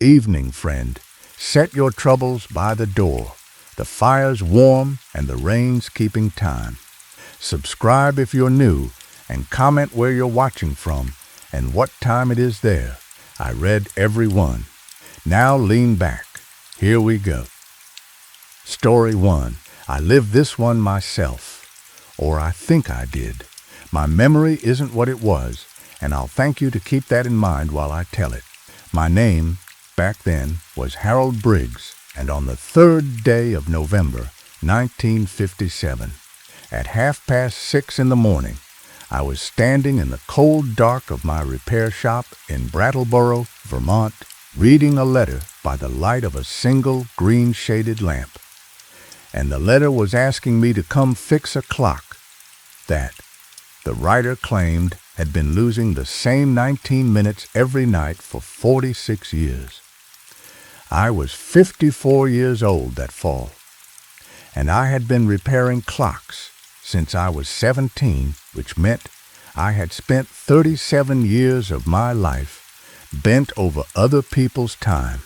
Evening, friend. Set your troubles by the door. The fire's warm and the rain's keeping time. Subscribe if you're new and comment where you're watching from and what time it is there. I read every one. Now lean back. Here we go. Story 1. I lived this one myself. Or I think I did. My memory isn't what it was, and I'll thank you to keep that in mind while I tell it. My name, back then, was Harold Briggs, and on the 3rd day of November, 1957, at 6:30 in the morning, I was standing in the cold dark of my repair shop in Brattleboro, Vermont, reading a letter by the light of a single green-shaded lamp. And the letter was asking me to come fix a clock that, the writer claimed, had been losing the same 19 minutes every night for 46 years. I was 54 years old that fall, and I had been repairing clocks since I was 17, which meant I had spent 37 years of my life bent over other people's time,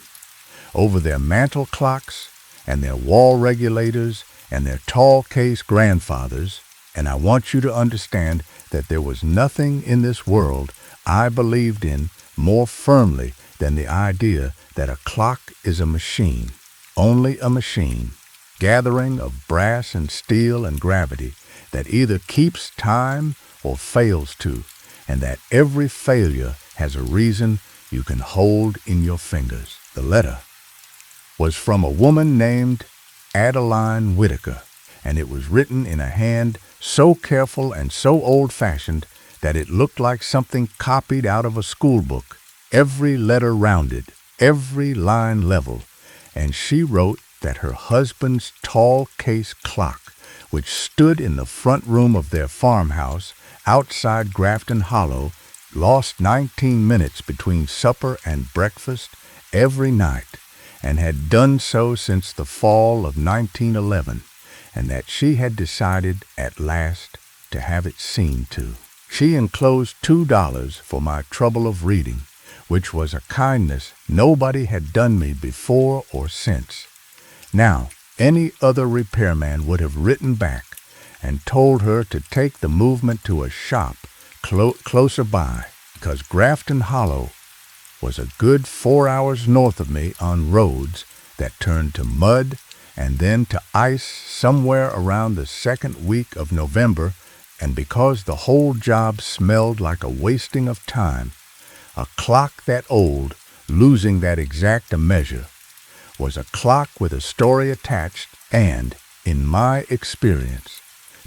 over their mantel clocks and their wall regulators and their tall case grandfathers, and I want you to understand that there was nothing in this world I believed in more firmly than the idea that a clock is a machine, only a machine, gathering of brass and steel and gravity that either keeps time or fails to, and that every failure has a reason you can hold in your fingers. The letter was from a woman named Adeline Whitaker, and it was written in a hand so careful and so old-fashioned that it looked like something copied out of a school book, every letter rounded, every line level, and she wrote that her husband's tall case clock, which stood in the front room of their farmhouse outside Grafton Hollow, lost 19 minutes between supper and breakfast every night, and had done so since the fall of 1911, and that she had decided at last to have it seen to. She enclosed $2 for my trouble of reading, which was a kindness nobody had done me before or since. Now, any other repairman would have written back and told her to take the movement to a shop closer by, because Grafton Hollow was a good 4 hours north of me on roads that turned to mud and then to ice somewhere around the second week of November, and because the whole job smelled like a wasting of time, a clock that old, losing that exact a measure, was a clock with a story attached, and, in my experience,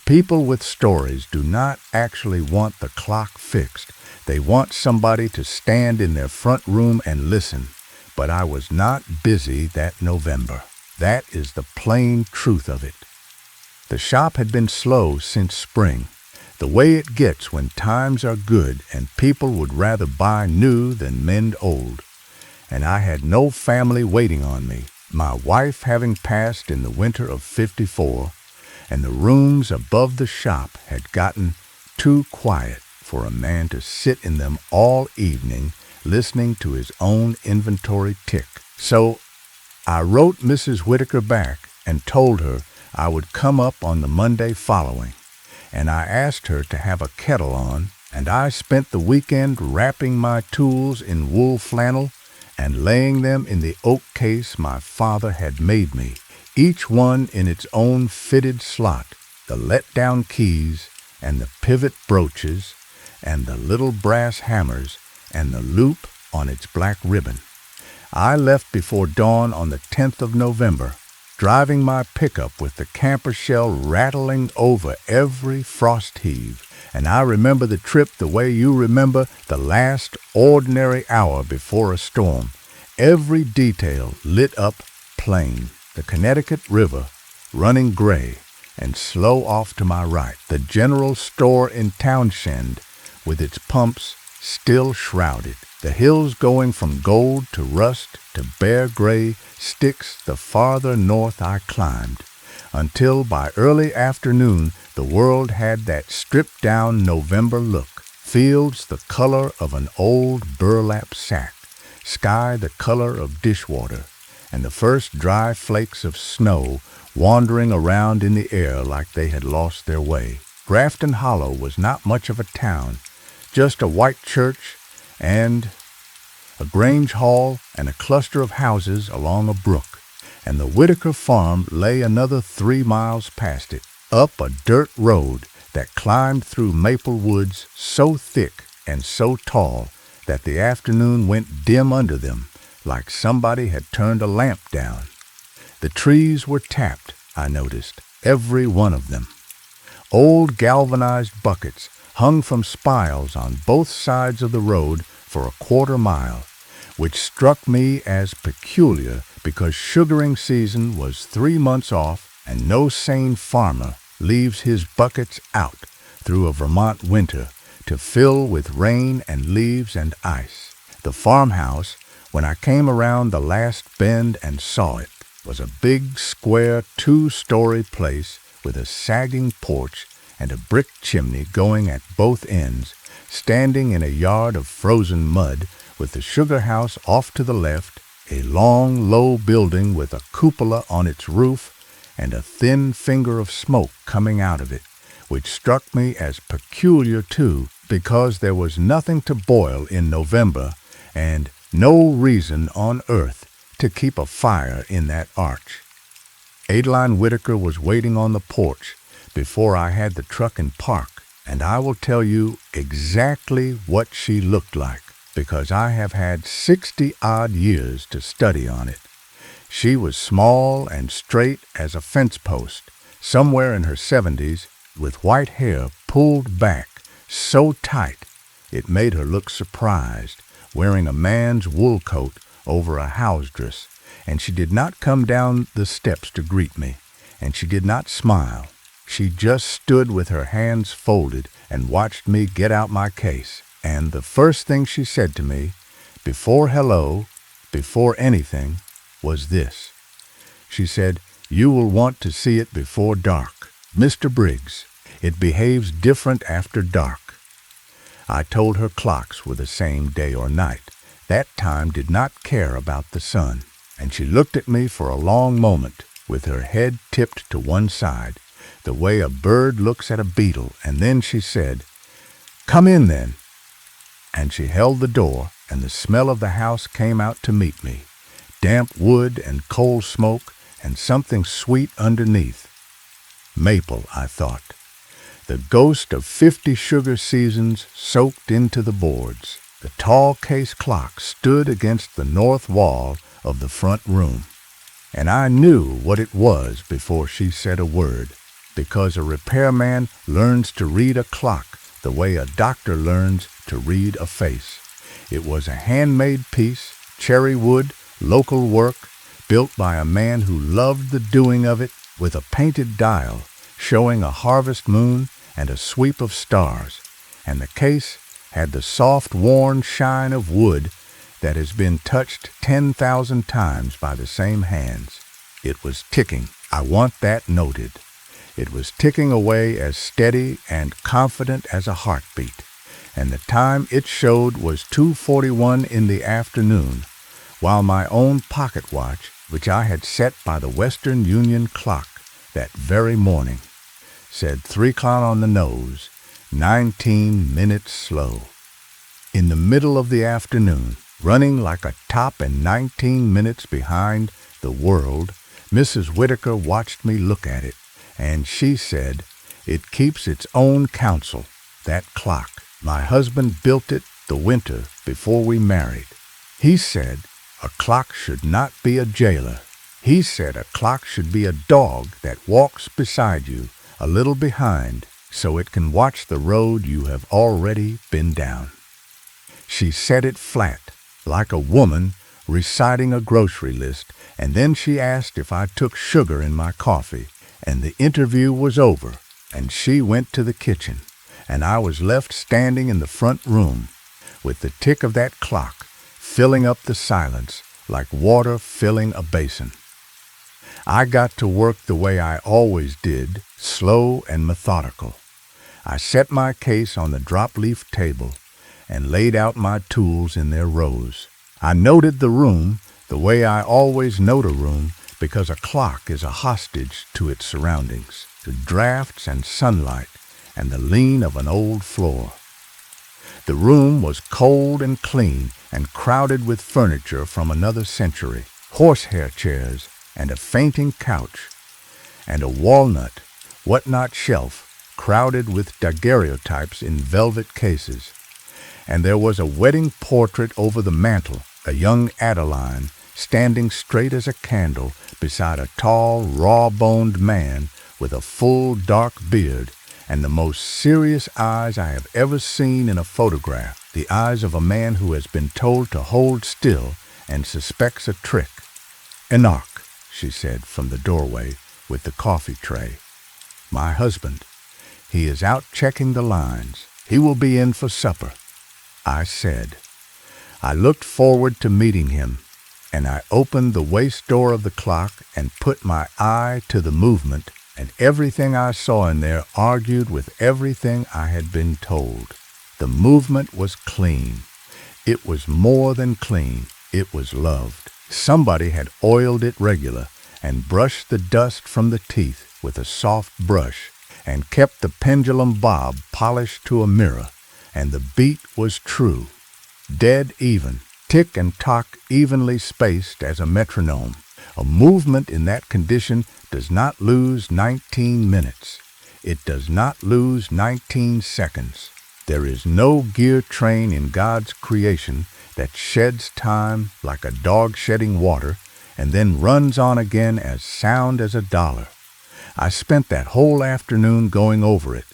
people with stories do not actually want the clock fixed. They want somebody to stand in their front room and listen, but I was not busy that November. That is the plain truth of it. The shop had been slow since spring, the way it gets when times are good and people would rather buy new than mend old. And I had no family waiting on me, my wife having passed in the winter of '54, and the rooms above the shop had gotten too quiet for a man to sit in them all evening listening to his own inventory tick. So I wrote Mrs. Whitaker back and told her I would come up on the Monday following, and I asked her to have a kettle on, and I spent the weekend wrapping my tools in wool flannel and laying them in the oak case my father had made me, each one in its own fitted slot, the let-down keys and the pivot brooches and the little brass hammers and the loop on its black ribbon. I left before dawn on the 10th of November, driving my pickup with the camper shell rattling over every frost heave, and I remember the trip the way you remember the last ordinary hour before a storm, every detail lit up plain, the Connecticut River running gray and slow off to my right, the general store in Townshend with its pumps still shrouded, the hills going from gold to rust to bare gray sticks the farther north I climbed, until by early afternoon the world had that stripped-down November look, fields the color of an old burlap sack, sky the color of dishwater, and the first dry flakes of snow wandering around in the air like they had lost their way. Grafton Hollow was not much of a town, just a white church and a Grange Hall and a cluster of houses along a brook, and the Whitaker farm lay another 3 miles past it, up a dirt road that climbed through maple woods so thick and so tall that the afternoon went dim under them, like somebody had turned a lamp down. The trees were tapped, I noticed, every one of them. Old galvanized buckets hung from spiles on both sides of the road for a quarter-mile, which struck me as peculiar because sugaring season was 3 months off and no sane farmer leaves his buckets out through a Vermont winter to fill with rain and leaves and ice. The farmhouse, when I came around the last bend and saw it, was a big, square, 2-story place with a sagging porch and a brick chimney going at both ends, standing in a yard of frozen mud, with the sugar house off to the left, a long, low building with a cupola on its roof and a thin finger of smoke coming out of it, which struck me as peculiar too, because there was nothing to boil in November and no reason on earth to keep a fire in that arch. Adeline Whitaker was waiting on the porch before I had the truck in park, and I will tell you exactly what she looked like, because I have had 60-odd years to study on it. She was small and straight as a fence post, somewhere in her 70s, with white hair pulled back so tight it made her look surprised, wearing a man's wool coat over a house dress, and she did not come down the steps to greet me, and she did not smile. She just stood with her hands folded and watched me get out my case, and the first thing she said to me, before hello, before anything, was this. She said, "You will want to see it before dark. Mr. Briggs, it behaves different after dark." I told her clocks were the same day or night. That time did not care about the sun, and she looked at me for a long moment with her head tipped to one side, the way a bird looks at a beetle, and then she said, "Come in then." And she held the door, and the smell of the house came out to meet me, damp wood and coal smoke and something sweet underneath. Maple, I thought. The ghost of 50 sugar seasons soaked into the boards. The tall case clock stood against the north wall of the front room, and I knew what it was before she said a word, because a repairman learns to read a clock the way a doctor learns to read a face. It was a handmade piece, cherry wood, local work, built by a man who loved the doing of it, with a painted dial showing a harvest moon and a sweep of stars, and the case had the soft, worn shine of wood that has been touched 10,000 times by the same hands. It was ticking. I want that noted. It was ticking away as steady and confident as a heartbeat, and the time it showed was 2:41 in the afternoon, while my own pocket watch, which I had set by the Western Union clock that very morning, said 3 o'clock on the nose, 19 minutes slow. In the middle of the afternoon, running like a top and 19 minutes behind the world, Mrs. Whitaker watched me look at it, and she said, "It keeps its own counsel, that clock. My husband built it the winter before we married. He said a clock should not be a jailer. He said a clock should be a dog that walks beside you, a little behind, so it can watch the road you have already been down." She said it flat, like a woman reciting a grocery list, and then she asked if I took sugar in my coffee, and the interview was over, and she went to the kitchen, and I was left standing in the front room, with the tick of that clock filling up the silence like water filling a basin. I got to work the way I always did, slow and methodical. I set my case on the drop-leaf table and laid out my tools in their rows. I noted the room the way I always note a room, because a clock is a hostage to its surroundings, to drafts and sunlight and the lean of an old floor. The room was cold and clean and crowded with furniture from another century, horsehair chairs and a fainting couch, and a walnut, whatnot shelf crowded with daguerreotypes in velvet cases. And there was a wedding portrait over the mantel, a young Adeline standing straight as a candle beside a tall, raw-boned man with a full, dark beard and the most serious eyes I have ever seen in a photograph, the eyes of a man who has been told to hold still and suspects a trick. "Enoch," she said from the doorway with the coffee tray. "My husband. He is out checking the lines. He will be in for supper," I said. I looked forward to meeting him, and I opened the waist door of the clock and put my eye to the movement, and everything I saw in there argued with everything I had been told. The movement was clean. It was more than clean. It was loved. Somebody had oiled it regular and brushed the dust from the teeth with a soft brush and kept the pendulum bob polished to a mirror, and the beat was true, dead even, tick and tock evenly spaced as a metronome. A movement in that condition does not lose 19 minutes. It does not lose 19 seconds. There is no gear train in God's creation that sheds time like a dog shedding water and then runs on again as sound as a dollar. I spent that whole afternoon going over it,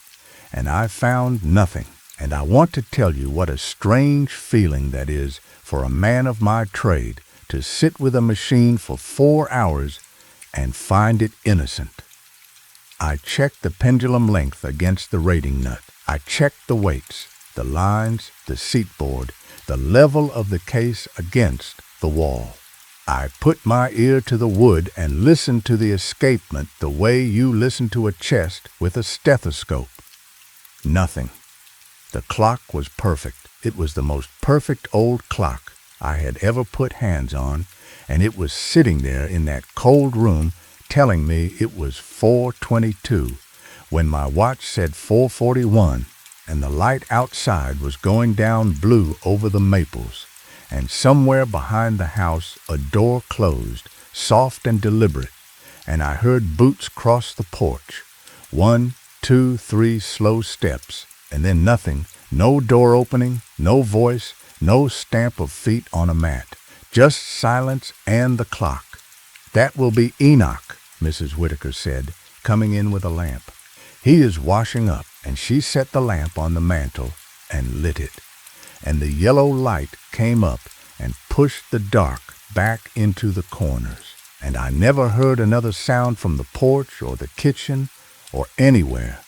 and I found nothing. And I want to tell you what a strange feeling that is for a man of my trade to sit with a machine for 4 hours and find it innocent. I checked the pendulum length against the rating nut. I checked the weights, the lines, the seat board, the level of the case against the wall. I put my ear to the wood and listened to the escapement the way you listen to a chest with a stethoscope. Nothing. The clock was perfect. It was the most perfect old clock I had ever put hands on, and it was sitting there in that cold room telling me it was 4:22 when my watch said 4:41, and the light outside was going down blue over the maples, and somewhere behind the house a door closed, soft and deliberate, and I heard boots cross the porch. 1, 2, 3 slow steps, and then nothing, no door opening, no voice, no stamp of feet on a mat, just silence and the clock. "That will be Enoch," Mrs. Whitaker said, coming in with a lamp. "He is washing up," and she set the lamp on the mantel and lit it, and the yellow light came up and pushed the dark back into the corners, and I never heard another sound from the porch or the kitchen or anywhere.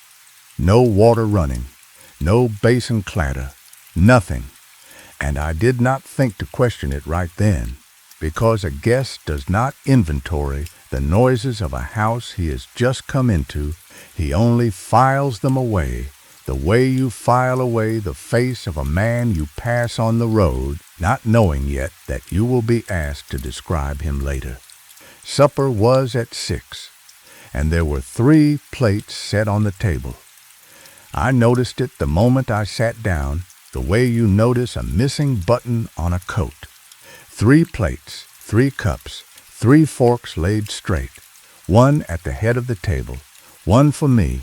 No water running, no basin clatter, nothing. And I did not think to question it right then, because a guest does not inventory the noises of a house he has just come into. He only files them away, the way you file away the face of a man you pass on the road, not knowing yet that you will be asked to describe him later. Supper was at 6, and there were 3 plates set on the table. I noticed it the moment I sat down, the way you notice a missing button on a coat. 3 plates, 3 cups, 3 forks laid straight, 1 at the head of the table, 1 for me,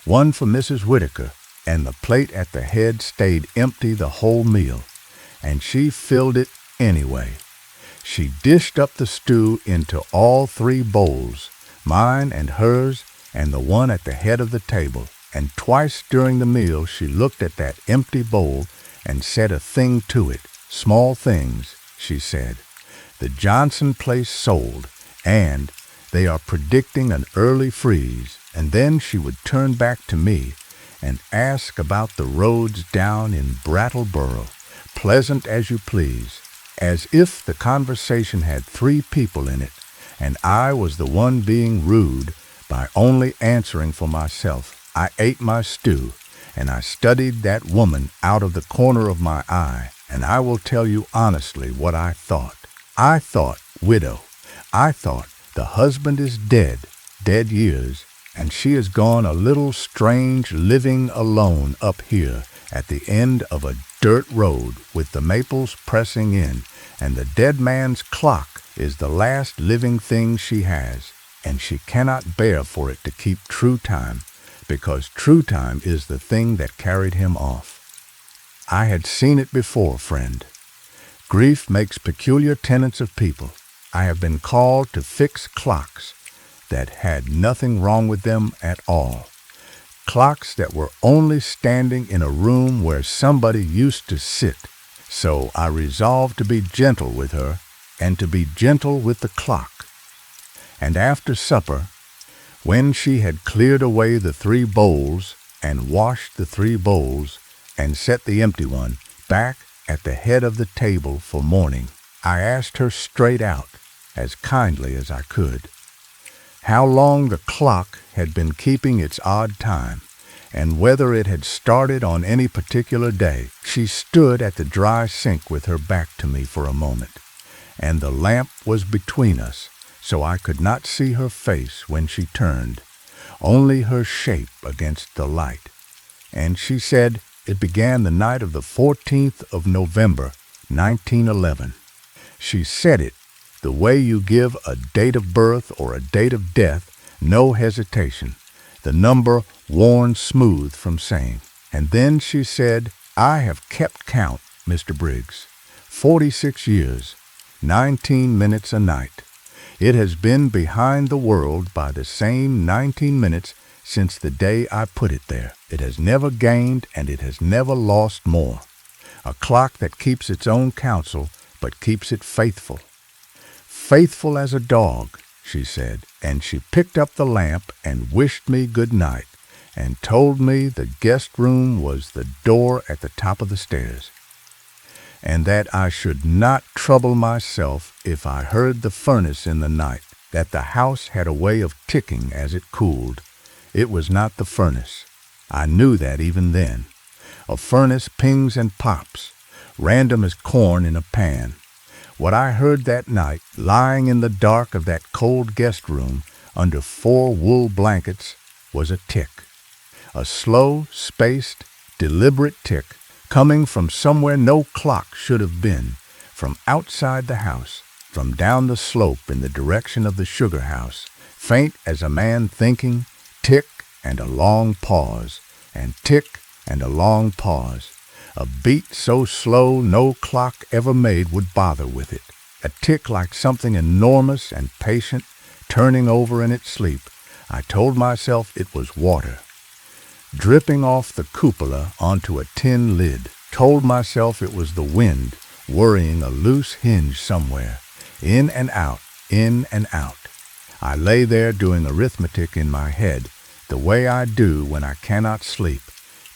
1 for Mrs. Whitaker, and the plate at the head stayed empty the whole meal, and she filled it anyway. She dished up the stew into all 3 bowls, mine and hers and the one at the head of the table, and twice during the meal she looked at that empty bowl and said a thing to it. "Small things," she said. "The Johnson place sold, and they are predicting an early freeze." And then she would turn back to me and ask about the roads down in Brattleboro, pleasant as you please, as if the conversation had 3 people in it, and I was the one being rude by only answering for myself. I ate my stew, and I studied that woman out of the corner of my eye, and I will tell you honestly what I thought. I thought widow. I thought the husband is dead, dead years, and she has gone a little strange living alone up here at the end of a dirt road with the maples pressing in, and the dead man's clock is the last living thing she has, and she cannot bear for it to keep true time, because true time is the thing that carried him off. I had seen it before, friend. Grief makes peculiar tenets of people. I have been called to fix clocks that had nothing wrong with them at all. Clocks that were only standing in a room where somebody used to sit. So I resolved to be gentle with her and to be gentle with the clock. And after supper, when she had cleared away the 3 bowls and washed the 3 bowls and set the empty one back at the head of the table for morning, I asked her straight out, as kindly as I could, how long the clock had been keeping its odd time, and whether it had started on any particular day. She stood at the dry sink with her back to me for a moment, and the lamp was between us, so I could not see her face when she turned, only her shape against the light. And she said it began the night of the 14th of November, 1911. She said it the way you give a date of birth or a date of death, no hesitation, the number worn smooth from saying. And then she said, I have kept count, Mr. Briggs, 46 years, 19 minutes a night. It has been behind the world by the same 19 minutes since the day I put it there. It has never gained and it has never lost more. A clock that keeps its own counsel, but keeps it faithful. Faithful as a dog, she said, and she picked up the lamp and wished me good night, and told me the guest room was the door at the top of the stairs, and that I should not trouble myself if I heard the furnace in the night, that the house had a way of ticking as it cooled. It was not the furnace. I knew that even then. A furnace pings and pops, random as corn in a pan. What I heard that night, lying in the dark of that cold guest room under 4 wool blankets, was a tick. A slow, spaced, deliberate tick, coming from somewhere no clock should have been, from outside the house, from down the slope in the direction of the sugar house, faint as a man thinking, tick and a long pause, and tick and a long pause. A beat so slow no clock ever made would bother with it. A tick like something enormous and patient, turning over in its sleep. I told myself it was water, dripping off the cupola onto a tin lid. Told myself it was the wind, worrying a loose hinge somewhere. In and out, in and out. I lay there doing arithmetic in my head, the way I do when I cannot sleep,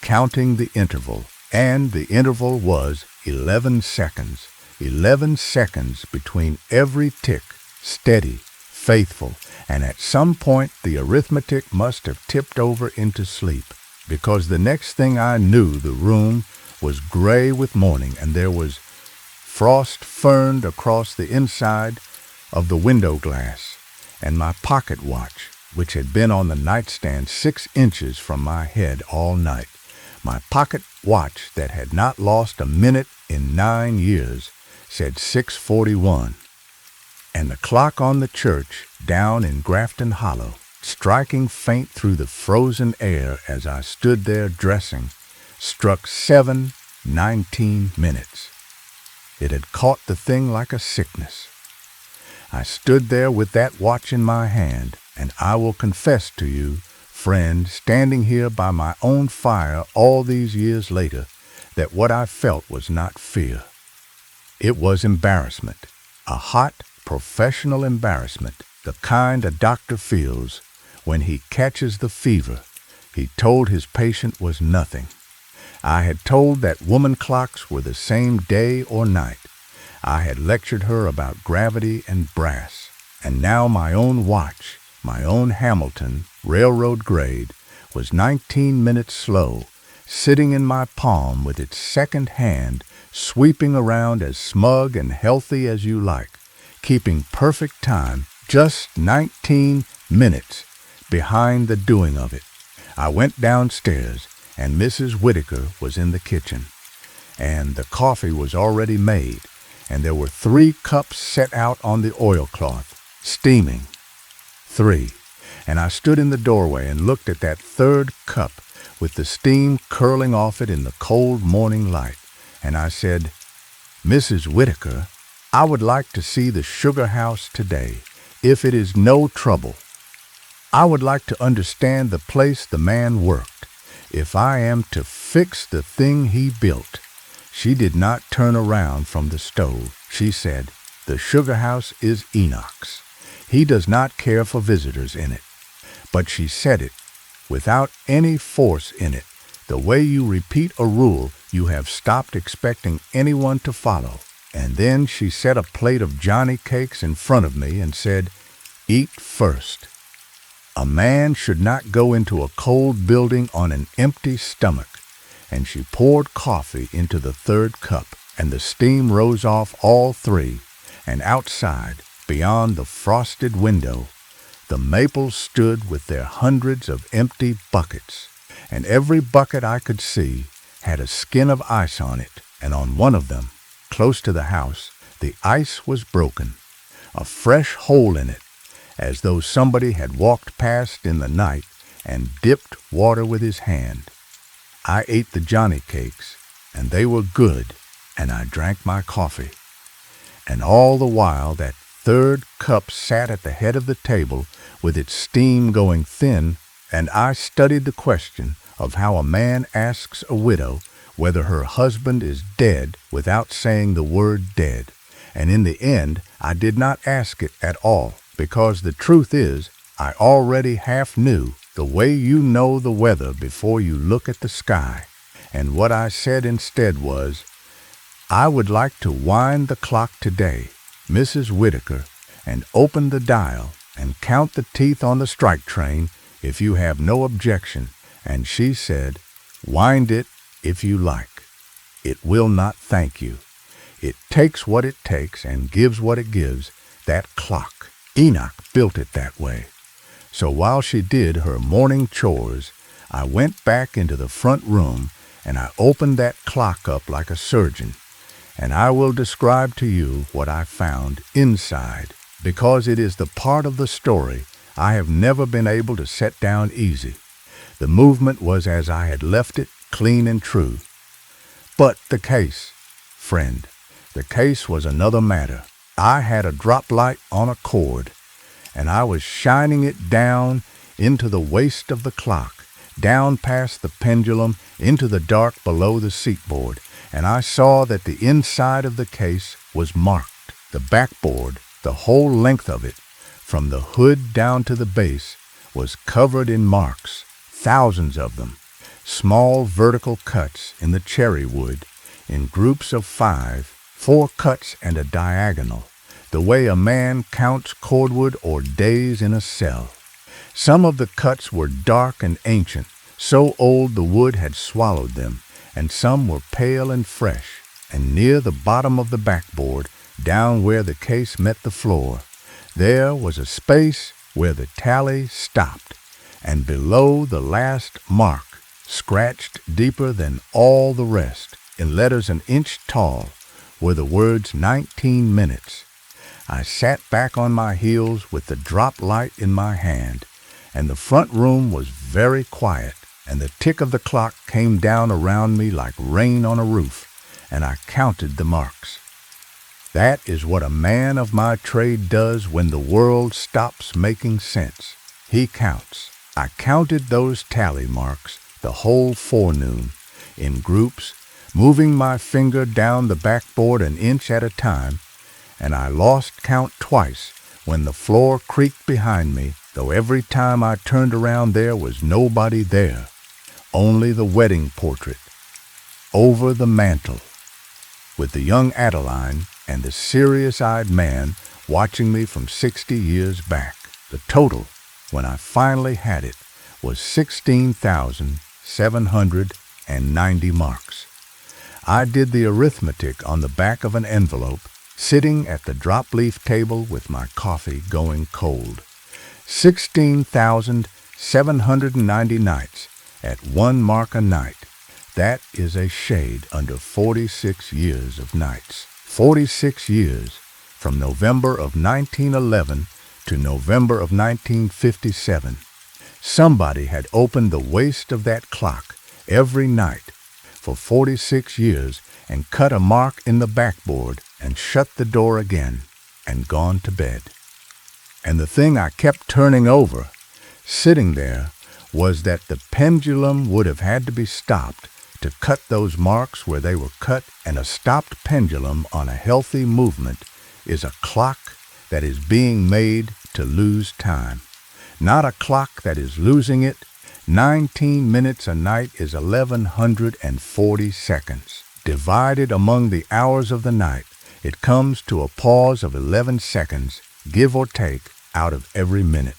counting the interval. And the interval was 11 seconds. 11 seconds between every tick, steady, faithful, and at some point the arithmetic must have tipped over into sleep, because the next thing I knew the room was gray with morning, and there was frost ferned across the inside of the window glass, and my pocket watch, which had been on the nightstand 6 inches from my head all night, my pocket watch that had not lost a minute in 9 years, said 6:41, and the clock on the church down in Grafton Hollow, striking faint through the frozen air as I stood there dressing, struck 7:19 minutes. It had caught the thing like a sickness. I stood there with that watch in my hand, and I will confess to you, friend, standing here by my own fire all these years later, that what I felt was not fear. It was embarrassment, a hot, professional embarrassment, the kind a doctor feels when he catches the fever he told his patient was nothing. I had told that woman clocks were the same day or night. I had lectured her about gravity and brass, and now my own watch, my own Hamilton, railroad grade, was 19 minutes slow, sitting in my palm with its second hand sweeping around as smug and healthy as you like, keeping perfect time, just 19 minutes behind the doing of it. I went downstairs, and Mrs. Whitaker was in the kitchen, and the coffee was already made, and there were 3 cups set out on the oilcloth, steaming. 3. And I stood in the doorway and looked at that 3rd cup with the steam curling off it in the cold morning light, and I said, "Mrs. Whitaker, I would like to see the sugar house today, if it is no trouble. I would like to understand the place the man worked, if I am to fix the thing he built." She did not turn around from the stove. She said, "The sugar house is Enoch's. He does not care for visitors in it." But she said it without any force in it, the way you repeat a rule you have stopped expecting anyone to follow. And then she set a plate of Johnny cakes in front of me and said, "Eat first. A man should not go into a cold building on an empty stomach." And she poured coffee into the 3rd cup, and the steam rose off all 3, and outside, beyond the frosted window, the maples stood with their hundreds of empty buckets, and every bucket I could see had a skin of ice on it, and on one of them, close to the house, the ice was broken, a fresh hole in it, as though somebody had walked past in the night and dipped water with his hand. I ate the Johnny cakes, and they were good, and I drank my coffee. And all the while that 3rd cup sat at the head of the table with its steam going thin, and I studied the question of how a man asks a widow whether her husband is dead without saying the word dead. And in the end, I did not ask it at all, because the truth is, I already half knew the way you know the weather before you look at the sky. And what I said instead was, "I would like to wind the clock today, Mrs. Whitaker, and open the dial and count the teeth on the strike train if you have no objection." And she said, "Wind it if you like. It will not thank you. It takes what it takes and gives what it gives, that clock. Enoch built it that way." So while she did her morning chores, I went back into the front room and I opened that clock up like a surgeon. And I will describe to you what I found inside, because it is the part of the story I have never been able to set down easy. The movement was as I had left it, clean and true. But the case, friend, the case was another matter. I had a drop light on a cord, and I was shining it down into the waist of the clock, down past the pendulum, into the dark below the seatboard, and I saw that the inside of the case was marked. The backboard, the whole length of it, from the hood down to the base, was covered in marks, thousands of them, small vertical cuts in the cherry wood, in groups of 5, 4 cuts and a diagonal, the way a man counts cordwood or days in a cell. Some of the cuts were dark and ancient, so old the wood had swallowed them, and some were pale and fresh, and near the bottom of the backboard, down where the case met the floor, there was a space where the tally stopped, and below the last mark, scratched deeper than all the rest, in letters an inch tall, were the words 19 minutes. I sat back on my heels with the drop light in my hand, and the front room was very quiet, and the tick of the clock came down around me like rain on a roof, and I counted the marks. That is what a man of my trade does when the world stops making sense. He counts. I counted those tally marks the whole forenoon, in groups, moving my finger down the backboard an inch at a time, and I lost count twice when the floor creaked behind me, though every time I turned around there was nobody there, only the wedding portrait over the mantel, with the young Adeline and the serious-eyed man watching me from 60 years back. The total, when I finally had it, was 16,790 marks. I did the arithmetic on the back of an envelope, sitting at the drop-leaf table with my coffee going cold. 16,790 nights at 1 mark a night. That is a shade under 46 years of nights. 46 years, from November of 1911 to November of 1957. Somebody had opened the waist of that clock every night for 46 years and cut a mark in the backboard and shut the door again and gone to bed. And the thing I kept turning over, sitting there, was that the pendulum would have had to be stopped to cut those marks where they were cut, and a stopped pendulum on a healthy movement is a clock that is being made to lose time, not a clock that is losing it. 19 minutes a night is 1,140 seconds. Divided among the hours of the night, it comes to a pause of 11 seconds, give or take, out of every minute.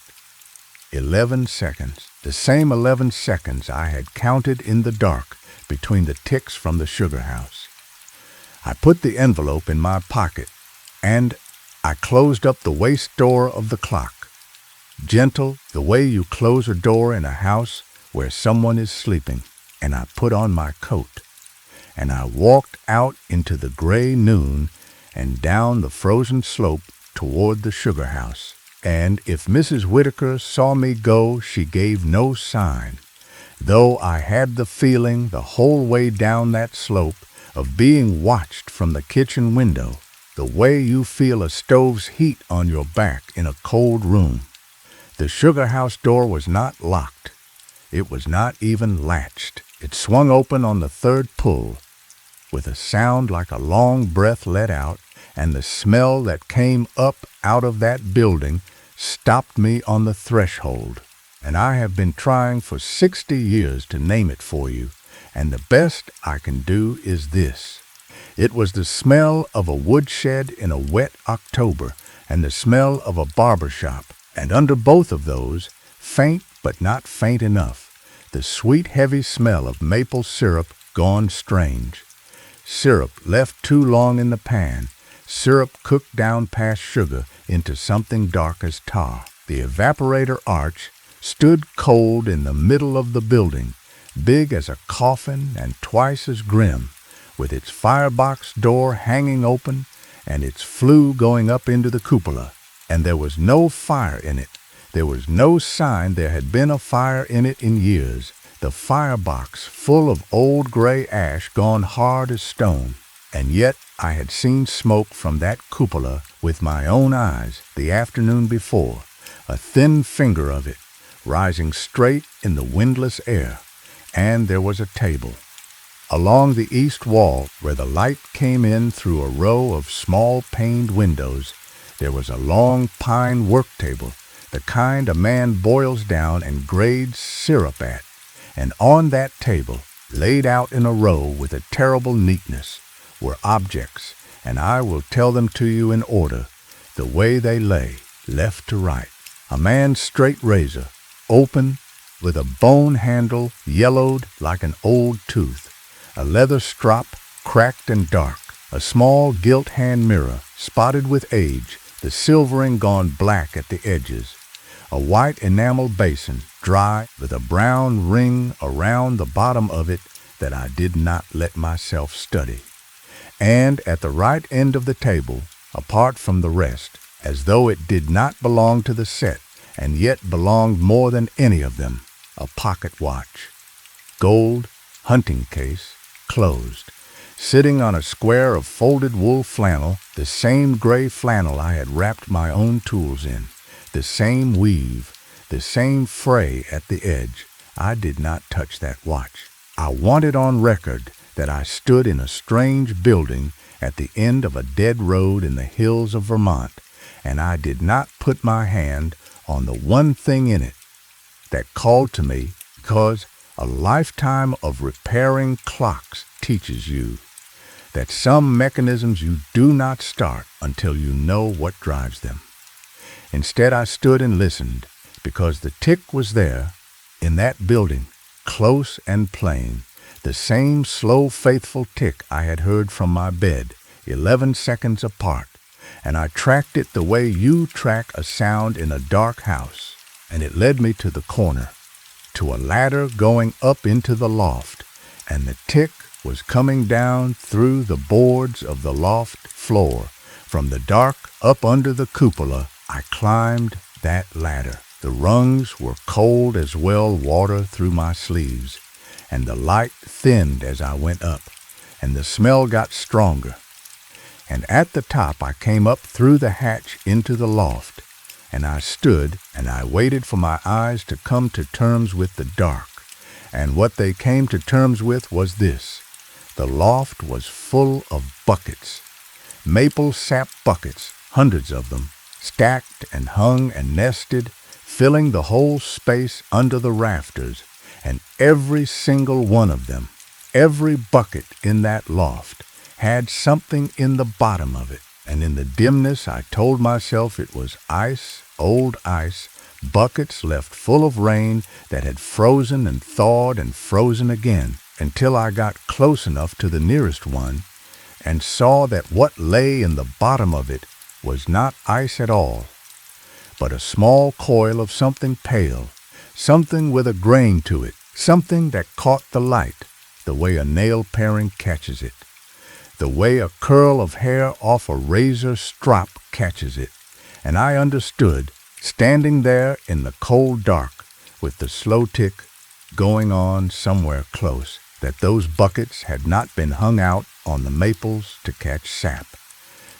11 seconds, the same 11 seconds I had counted in the dark between the ticks from the sugar house. I put the envelope in my pocket, and I closed up the waist door of the clock. Gentle, the way you close a door in a house where someone is sleeping, and I put on my coat, and I walked out into the gray noon and down the frozen slope toward the sugar house. And if Mrs. Whitaker saw me go, she gave no sign, though I had the feeling the whole way down that slope of being watched from the kitchen window, the way you feel a stove's heat on your back in a cold room. The sugar house door was not locked. It was not even latched. It swung open on the third pull, with a sound like a long breath let out, and the smell that came up out of that building stopped me on the threshold. And I have been trying for 60 years to name it for you, and the best I can do is this. It was the smell of a woodshed in a wet October, and the smell of a barber shop, and under both of those, faint but not faint enough, the sweet heavy smell of maple syrup gone strange. Syrup left too long in the pan, syrup cooked down past sugar into something dark as tar. The evaporator arch stood cold in the middle of the building, big as a coffin and twice as grim, with its firebox door hanging open and its flue going up into the cupola. And there was no fire in it. There was no sign there had been a fire in it in years. The firebox full of old gray ash gone hard as stone. And yet I had seen smoke from that cupola with my own eyes the afternoon before, a thin finger of it, rising straight in the windless air. And there was a table. Along the east wall, where the light came in through a row of small paned windows, there was a long pine work table, the kind a man boils down and grades syrup at. And on that table, laid out in a row with a terrible neatness, were objects, and I will tell them to you in order, the way they lay, left to right. A man's straight razor, open, with a bone handle yellowed like an old tooth, a leather strop cracked and dark, a small gilt hand mirror spotted with age, the silvering gone black at the edges, a white enamel basin, dry, with a brown ring around the bottom of it that I did not let myself study. And at the right end of the table, apart from the rest, as though it did not belong to the set, and yet belonged more than any of them, a pocket watch. Gold, hunting case, closed. Sitting on a square of folded wool flannel, the same gray flannel I had wrapped my own tools in, the same weave, the same fray at the edge. I did not touch that watch. I wanted on record that I stood in a strange building at the end of a dead road in the hills of Vermont, and I did not put my hand on the one thing in it that called to me, because a lifetime of repairing clocks teaches you that some mechanisms you do not start until you know what drives them. Instead, I stood and listened, because the tick was there, in that building, close and plain, the same slow, faithful tick I had heard from my bed, 11 seconds apart, and I tracked it the way you track a sound in a dark house, and it led me to the corner, to a ladder going up into the loft, and the tick was coming down through the boards of the loft floor. From the dark up under the cupola, I climbed that ladder. The rungs were cold as well water through my sleeves, and the light thinned as I went up, and the smell got stronger. And at the top I came up through the hatch into the loft, and I stood and I waited for my eyes to come to terms with the dark. And what they came to terms with was this: the loft was full of buckets, maple sap buckets, hundreds of them, stacked and hung and nested, filling the whole space under the rafters, and every single one of them, every bucket in that loft, had something in the bottom of it, and in the dimness I told myself it was ice, old ice, buckets left full of rain that had frozen and thawed and frozen again, until I got close enough to the nearest one and saw that what lay in the bottom of it was not ice at all, but a small coil of something pale, something with a grain to it, something that caught the light, the way a nail paring catches it, the way a curl of hair off a razor strop catches it. And I understood, standing there in the cold dark, with the slow tick going on somewhere close, that those buckets had not been hung out on the maples to catch sap.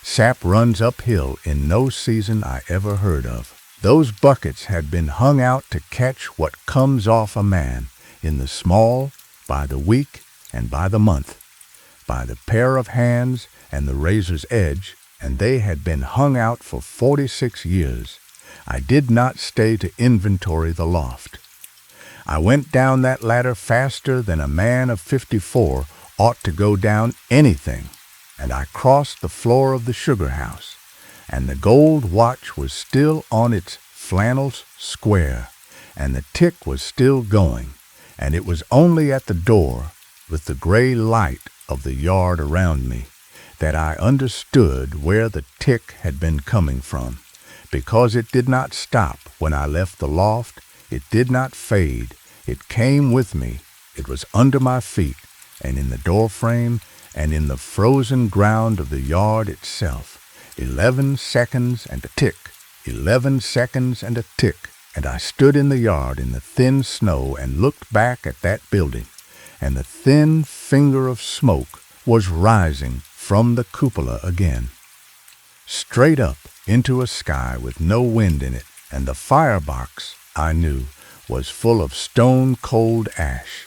Sap runs uphill in no season I ever heard of. Those buckets had been hung out to catch what comes off a man in the small, by the week, and by the month, by the pair of hands and the razor's edge, and they had been hung out for 46 years. I did not stay to inventory the loft. I went down that ladder faster than a man of 54 ought to go down anything, and I crossed the floor of the sugar house, and the gold watch was still on its flannel square, and the tick was still going, and it was only at the door, with the gray light of the yard around me, that I understood where the tick had been coming from, because it did not stop when I left the loft. It did not fade. It came with me. It was under my feet, and in the doorframe, and in the frozen ground of the yard itself. 11 seconds and a tick, 11 seconds and a tick, and I stood in the yard in the thin snow and looked back at that building, and the thin finger of smoke was rising from the cupola again, straight up into a sky with no wind in it, and the firebox, I knew, was full of stone-cold ash.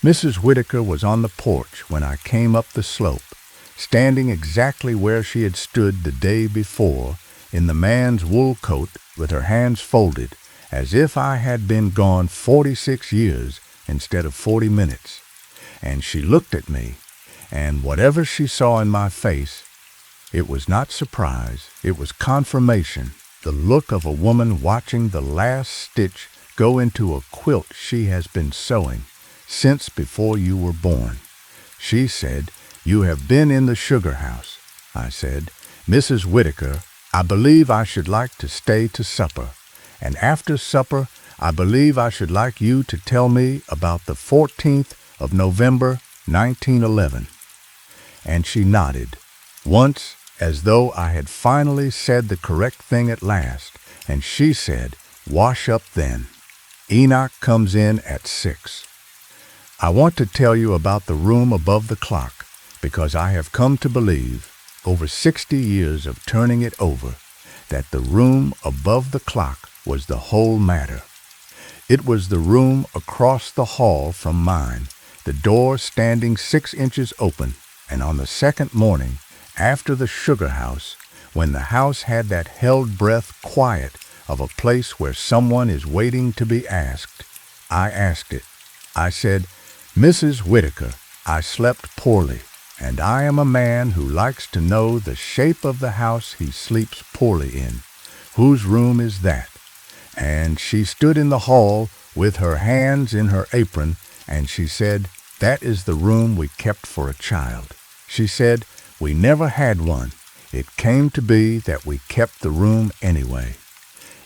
Mrs. Whitaker was on the porch when I came up the slope, standing exactly where she had stood the day before, in the man's wool coat with her hands folded, as if I had been gone 46 years instead of 40 minutes. And she looked at me, and whatever she saw in my face, it was not surprise, it was confirmation, the look of a woman watching the last stitch go into a quilt she has been sewing since before you were born. She said, "You have been in the sugar house." I said, "Mrs. Whitaker, I believe I should like to stay to supper, and after supper I believe I should like you to tell me about the 14th of November, 1911. And she nodded, once as though I had finally said the correct thing at last, and she said, "Wash up then. Enoch comes in at 6. I want to tell you about the room above the clock, because I have come to believe, over 60 years of turning it over, that the room above the clock was the whole matter. It was the room across the hall from mine, the door standing 6 inches open, and on the second morning, after the sugar house, when the house had that held breath quiet of a place where someone is waiting to be asked, I asked it. I said, "Mrs. Whitaker, I slept poorly, and I am a man who likes to know the shape of the house he sleeps poorly in. Whose room is that?" And she stood in the hall with her hands in her apron, and she said, That is the room we kept for a child. She said, we never had one. It came to be that we kept the room anyway.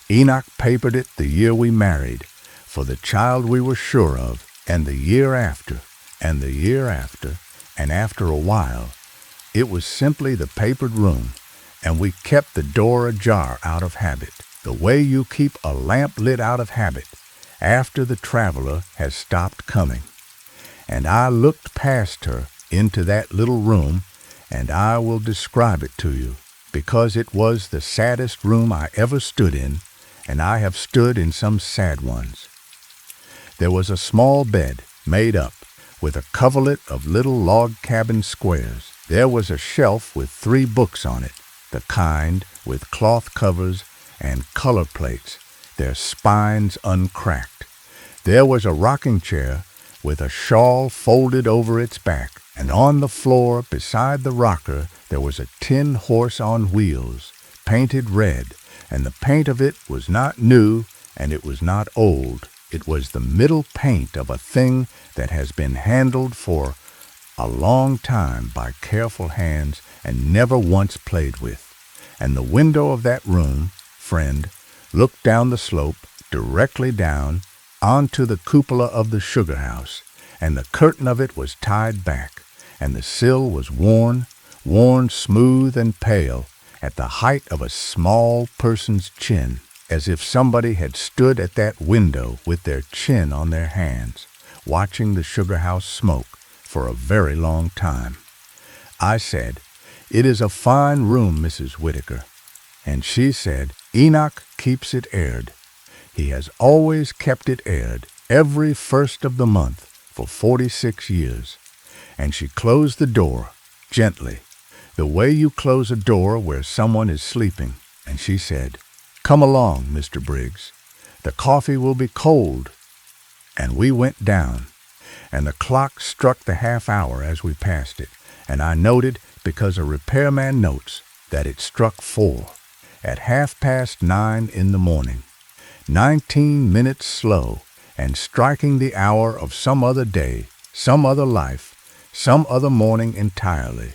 Enoch papered it the year we married, for the child we were sure of, and the year after, and the year after, and after a while. It was simply the papered room, and we kept the door ajar out of habit, the way you keep a lamp lit out of habit, after the traveler has stopped coming. And I looked past her into that little room, and I will describe it to you, because it was the saddest room I ever stood in, and I have stood in some sad ones. There was a small bed made up with a coverlet of little log cabin squares. There was a shelf with 3 books on it, the kind with cloth covers and color plates, their spines uncracked. There was a rocking chair with a shawl folded over its back, and on the floor beside the rocker there was a tin horse on wheels, painted red, and the paint of it was not new and it was not old. It was the middle paint of a thing that has been handled for a long time by careful hands and never once played with. And the window of that room, friend, looked down the slope, directly down, onto the cupola of the sugar house, and the curtain of it was tied back, and the sill was worn smooth and pale, at the height of a small person's chin, as if somebody had stood at that window with their chin on their hands, watching the sugar house smoke for a very long time. I said, "It is a fine room, Mrs. Whitaker." And she said, "Enoch keeps it aired. He has always kept it aired, every first of the month, for 46 years. And she closed the door, gently, the way you close a door where someone is sleeping, and she said, "Come along, Mr. Briggs. The coffee will be cold." And we went down, and the clock struck the half hour as we passed it, and I noted, because a repairman notes, that it struck 4, at 9:30 in the morning, 19 minutes slow, and striking the hour of some other day, some other life, some other morning entirely.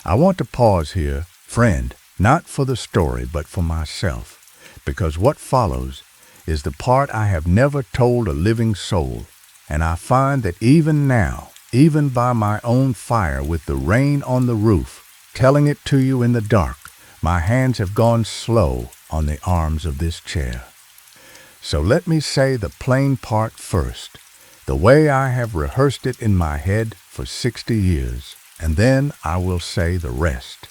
I want to pause here, friend, not for the story, but for myself, because what follows is the part I have never told a living soul, and I find that even now, even by my own fire with the rain on the roof, telling it to you in the dark, my hands have gone slow on the arms of this chair. So let me say the plain part first, the way I have rehearsed it in my head for 60 years, and then I will say the rest.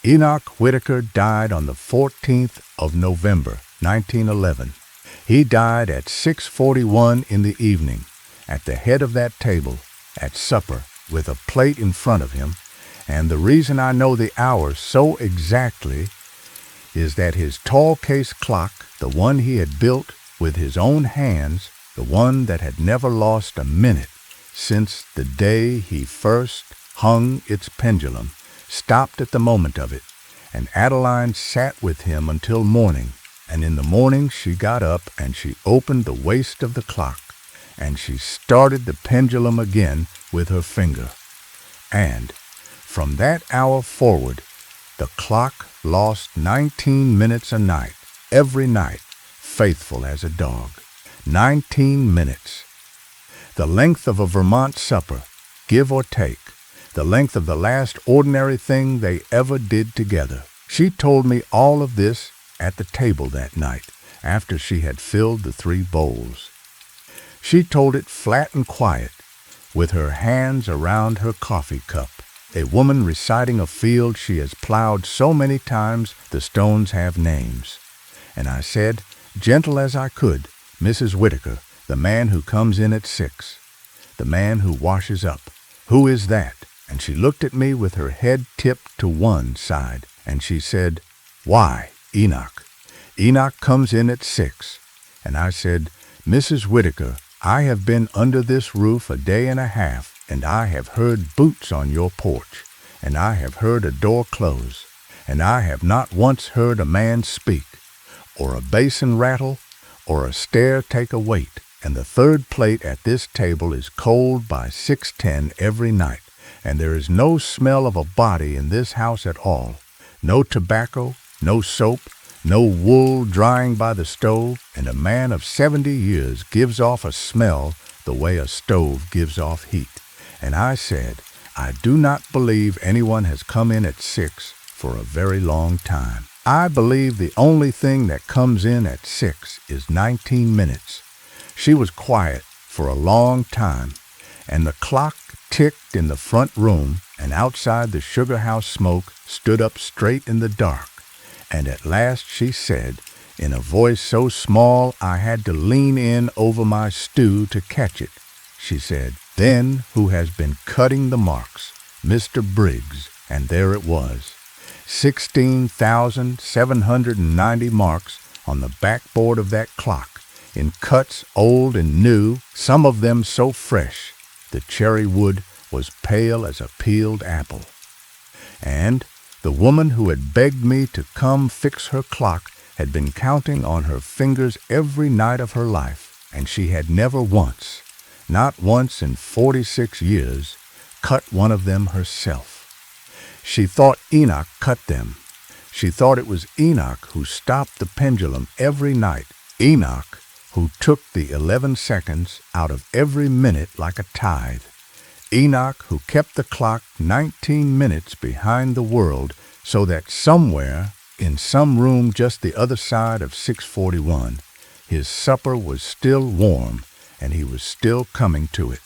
Enoch Whitaker died on the 14th of November, 1911. He died at 6:41 in the evening, at the head of that table, at supper, with a plate in front of him, and the reason I know the hour so exactly is that his tall case clock, the one he had built with his own hands, the one that had never lost a minute since the day he first hung its pendulum, stopped at the moment of it, and Adeline sat with him until morning, and in the morning she got up and she opened the waist of the clock, and she started the pendulum again with her finger. And from that hour forward, the clock lost 19 minutes a night, every night, faithful as a dog. 19 minutes. The length of a Vermont supper, give or take, the length of the last ordinary thing they ever did together. She told me all of this at the table that night, after she had filled the 3 bowls. She told it flat and quiet, with her hands around her coffee cup, a woman reciting a field she has plowed so many times the stones have names. And I said, gentle as I could, "Mrs. Whitaker, the man who comes in at 6, the man who washes up, who is that?" And she looked at me with her head tipped to one side, and she said, "Why, Enoch. Enoch comes in at 6. And I said, "Mrs. Whitaker, I have been under this roof a day and a half, and I have heard boots on your porch, and I have heard a door close, and I have not once heard a man speak, or a basin rattle, or a stair take a weight, and the third plate at this table is cold by 6:10 every night, and there is no smell of a body in this house at all. No tobacco, no soap, no wool drying by the stove, and a man of 70 years gives off a smell the way a stove gives off heat. And I said, I do not believe anyone has come in at 6 for a very long time. I believe the only thing that comes in at 6 is 19 minutes. She was quiet for a long time, and the clock ticked in the front room, and outside the sugar house smoke stood up straight in the dark. And at last she said, in a voice so small I had to lean in over my stew to catch it, she said, "Then who has been cutting the marks? Mr. Briggs." And there it was, 16,790 marks on the backboard of that clock, in cuts old and new, some of them so fresh the cherry wood was pale as a peeled apple. And the woman who had begged me to come fix her clock had been counting on her fingers every night of her life, and she had never once, not once in 46 years, cut one of them herself. She thought Enoch cut them. She thought it was Enoch who stopped the pendulum every night, Enoch who took the 11 seconds out of every minute like a tithe, Enoch who kept the clock 19 minutes behind the world so that somewhere, in some room just the other side of 641, his supper was still warm and he was still coming to it.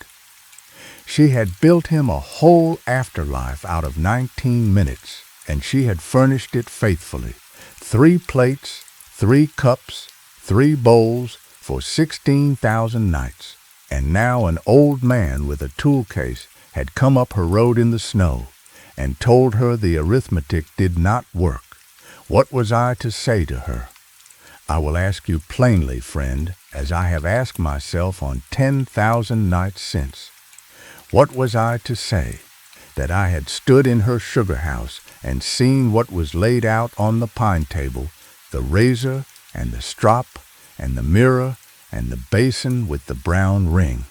She had built him a whole afterlife out of 19 minutes, and she had furnished it faithfully. 3 plates, 3 cups, 3 bowls for 16,000 nights. And now an old man with a tool case had come up her road in the snow and told her the arithmetic did not work. What was I to say to her? I will ask you plainly, friend, as I have asked myself on 10,000 nights since. What was I to say? That I had stood in her sugar house and seen what was laid out on the pine table, the razor and the strop and the mirror and the basin with the brown ring.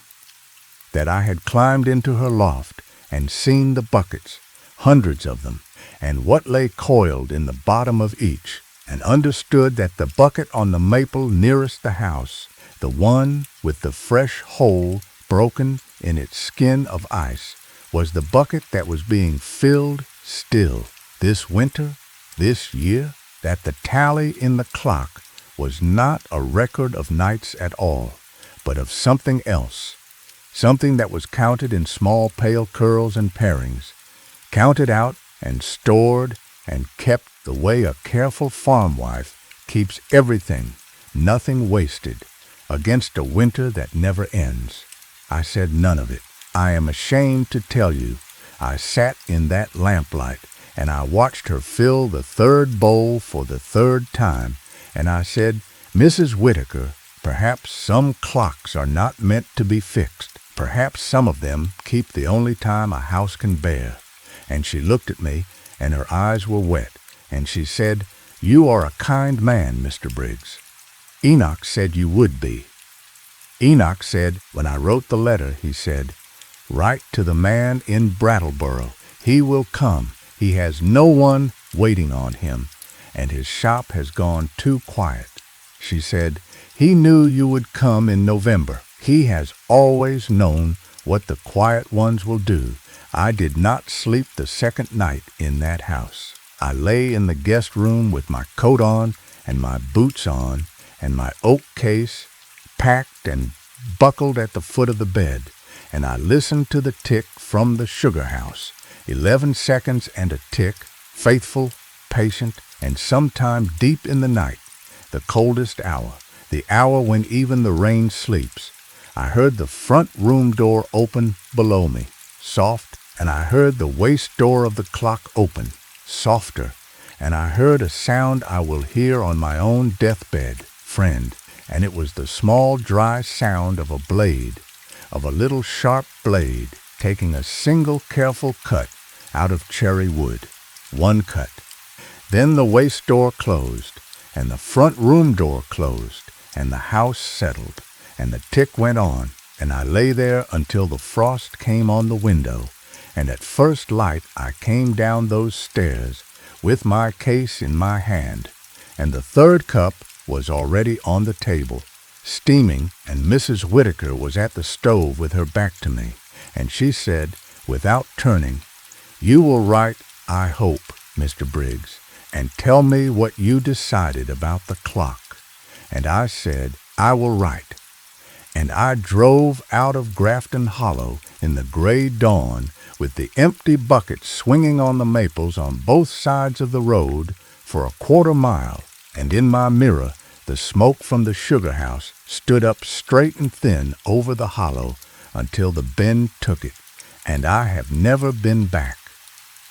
That I had climbed into her loft and seen the buckets, hundreds of them, and what lay coiled in the bottom of each, and understood that the bucket on the maple nearest the house, the one with the fresh hole broken in its skin of ice, was the bucket that was being filled still this winter, this year, that the tally in the clock was not a record of nights at all, but of something else, something that was counted in small pale curls and parings, counted out and stored and kept the way a careful farm wife keeps everything, nothing wasted, against a winter that never ends. I said none of it. I am ashamed to tell you, I sat in that lamplight, and I watched her fill the 3rd bowl for the 3rd time, and I said, Mrs. Whitaker, perhaps some clocks are not meant to be fixed. Perhaps some of them keep the only time a house can bear. And she looked at me, and her eyes were wet, and she said, You are a kind man, Mr. Briggs. Enoch said you would be. Enoch said, when I wrote the letter, he said, Write to the man in Brattleboro. He will come. He has no one waiting on him, and his shop has gone too quiet. She said, He knew you would come in November. He has always known what the quiet ones will do. I did not sleep the second night in that house. I lay in the guest room with my coat on and my boots on and my oak case packed and buckled at the foot of the bed, and I listened to the tick from the sugar house, 11 seconds and a tick, faithful, patient, and sometime deep in the night, the coldest hour, the hour when even the rain sleeps. I heard the front room door open below me, soft, and I heard the waist door of the clock open, softer, and I heard a sound I will hear on my own deathbed, friend, and it was the small dry sound of a blade, of a little sharp blade, taking a single careful cut out of cherry wood. One cut. Then the waist door closed, and the front room door closed, and the house settled, and the tick went on, and I lay there until the frost came on the window, and at first light I came down those stairs with my case in my hand, and the third cup was already on the table, steaming, and Mrs. Whitaker was at the stove with her back to me, and she said, without turning, "You will write, I hope, Mr. Briggs, and tell me what you decided about the clock." And I said, "I will write." And I drove out of Grafton Hollow in the gray dawn with the empty bucket swinging on the maples on both sides of the road for a quarter-mile, and in my mirror the smoke from the sugar house stood up straight and thin over the hollow until the bend took it, and I have never been back.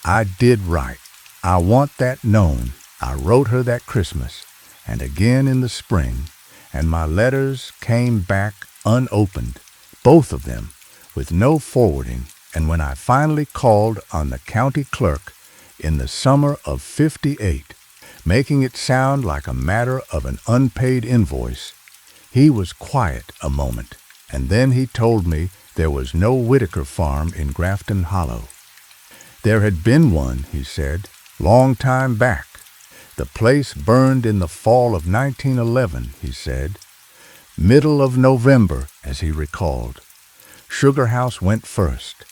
I did write. I want that known. I wrote her that Christmas, and again in the spring, and my letters came back unopened, both of them, with no forwarding, and when I finally called on the county clerk in the summer of '58, making it sound like a matter of an unpaid invoice, he was quiet a moment, and then he told me there was no Whitaker farm in Grafton Hollow. There had been one, he said, long time back. The place burned in the fall of 1911, he said. Middle of November, as he recalled. Sugar House went first.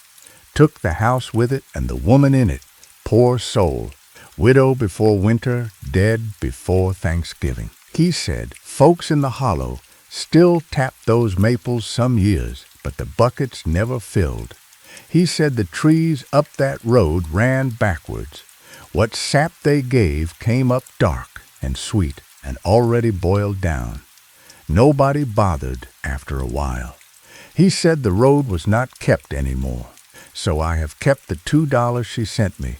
Took the house with it and the woman in it, poor soul, widow before winter, dead before Thanksgiving. He said folks in the hollow still tapped those maples some years, but the buckets never filled. He said the trees up that road ran backwards. What sap they gave came up dark and sweet and already boiled down. Nobody bothered after a while. He said the road was not kept any more, so I have kept the $2 she sent me,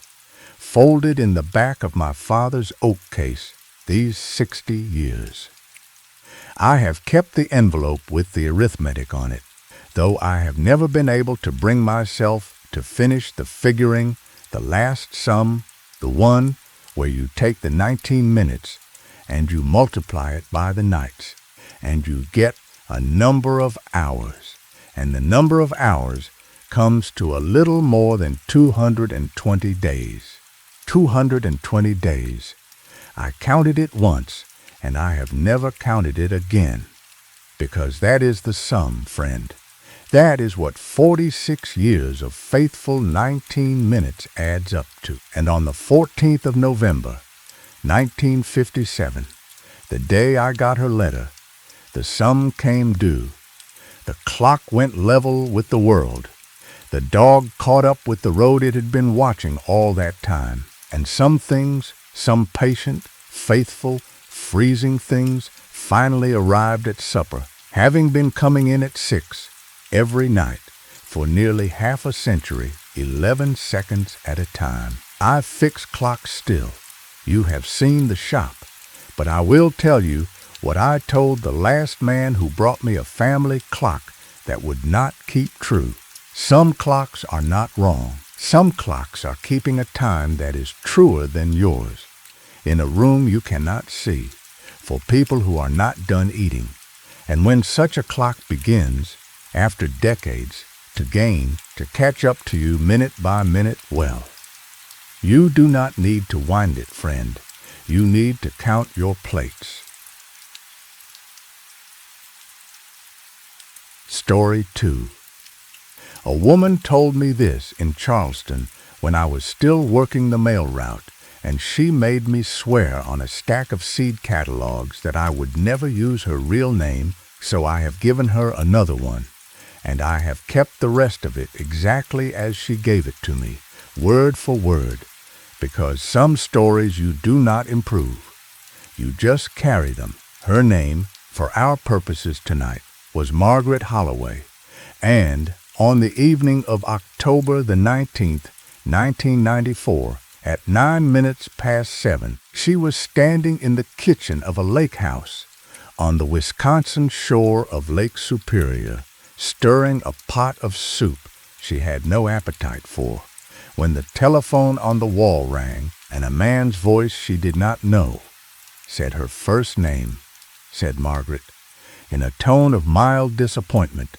folded in the back of my father's oak case these 60 years. I have kept the envelope with the arithmetic on it, though I have never been able to bring myself to finish the figuring, the last sum, the one where you take the 19 minutes and you multiply it by the nights, and you get a number of hours, and the number of hours comes to a little more than 220 days. 220 days. I counted it once, and I have never counted it again, because that is the sum, friend. That is what 46 years of faithful 19 minutes adds up to. And on the 14th of November, 1957, the day I got her letter, the sum came due. The clock went level with the world. The dog caught up with the road it had been watching all that time. And some things, some patient, faithful, freezing things, finally arrived at supper, having been coming in at 6 every night for nearly half a century, 11 seconds at a time. I fix clocks still. You have seen the shop. But I will tell you what I told the last man who brought me a family clock that would not keep true. Some clocks are not wrong. Some clocks are keeping a time that is truer than yours, in a room you cannot see, for people who are not done eating. And when such a clock begins, after decades, to catch up to you minute by minute, well, you do not need to wind it, friend. You need to count your plates. Story 2. A woman told me this in Charleston when I was still working the mail route, and she made me swear on a stack of seed catalogs that I would never use her real name, so I have given her another one, and I have kept the rest of it exactly as she gave it to me, word for word, because some stories you do not improve. You just carry them. Her name, for our purposes tonight, was Margaret Holloway, and on the evening of October the 19th, 1994, at 9 minutes past 7, she was standing in the kitchen of a lake house on the Wisconsin shore of Lake Superior, stirring a pot of soup she had no appetite for, when the telephone on the wall rang, and a man's voice she did not know said her first name, said Margaret. in a tone of mild disappointment,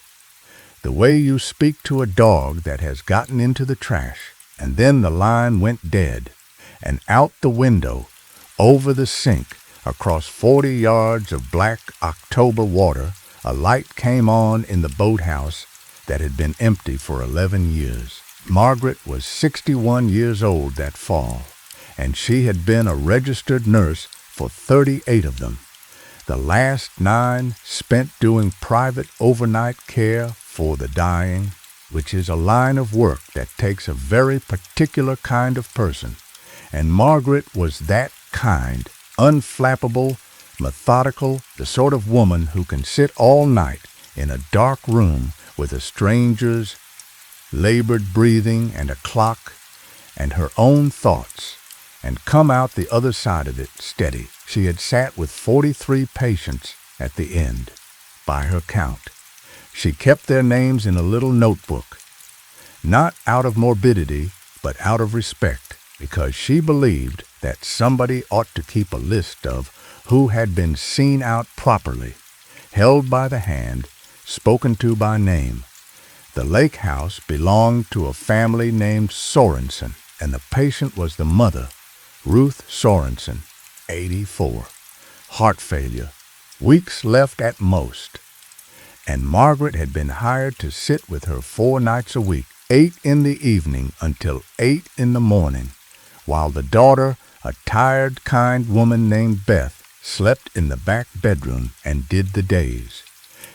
"The way you speak to a dog that has gotten into the trash." And then the line went dead, and out the window, over the sink, across 40 yards of black October water, a light came on in the boathouse that had been empty for 11 years. Margaret was 61 years old that fall, and she had been a registered nurse for 38 of them, the last 9 spent doing private overnight care for the dying, which is a line of work that takes a very particular kind of person, and Margaret was that kind, unflappable, methodical, the sort of woman who can sit all night in a dark room with a stranger's labored breathing and a clock and her own thoughts, and come out the other side of it steady. She had sat with 43 patients at the end, by her count. She kept their names in a little notebook, not out of morbidity, but out of respect, because she believed that somebody ought to keep a list of who had been seen out properly, held by the hand, spoken to by name. The lake house belonged to a family named Sorensen, and the patient was the mother, Ruth Sorensen, 84, heart failure, weeks left at most. And Margaret had been hired to sit with her 4 nights a week, 8 in the evening until 8 in the morning, while the daughter, a tired, kind woman named Beth, slept in the back bedroom and did the days.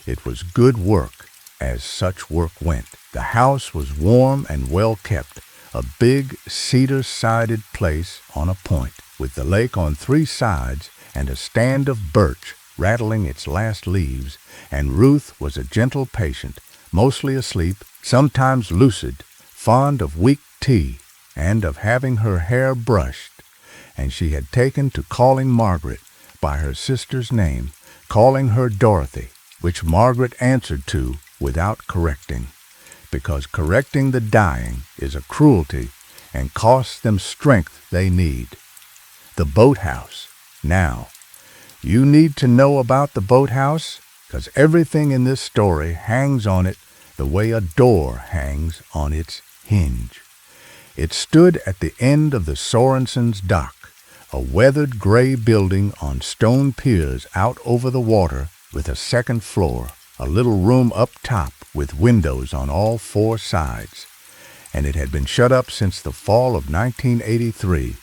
It was good work, as such work went. The house was warm and well kept, a big cedar-sided place on a point, with the lake on 3 sides and a stand of birch rattling its last leaves, and Ruth was a gentle patient, mostly asleep, sometimes lucid, fond of weak tea and of having her hair brushed, and she had taken to calling Margaret by her sister's name, calling her Dorothy, which Margaret answered to without correcting, because correcting the dying is a cruelty and costs them strength they need. The boathouse. Now, you need to know about the boathouse, because everything in this story hangs on it the way a door hangs on its hinge. It stood at the end of the Sorensens' dock, a weathered gray building on stone piers out over the water with a second floor, a little room up top with windows on all 4 sides, and it had been shut up since the fall of 1983,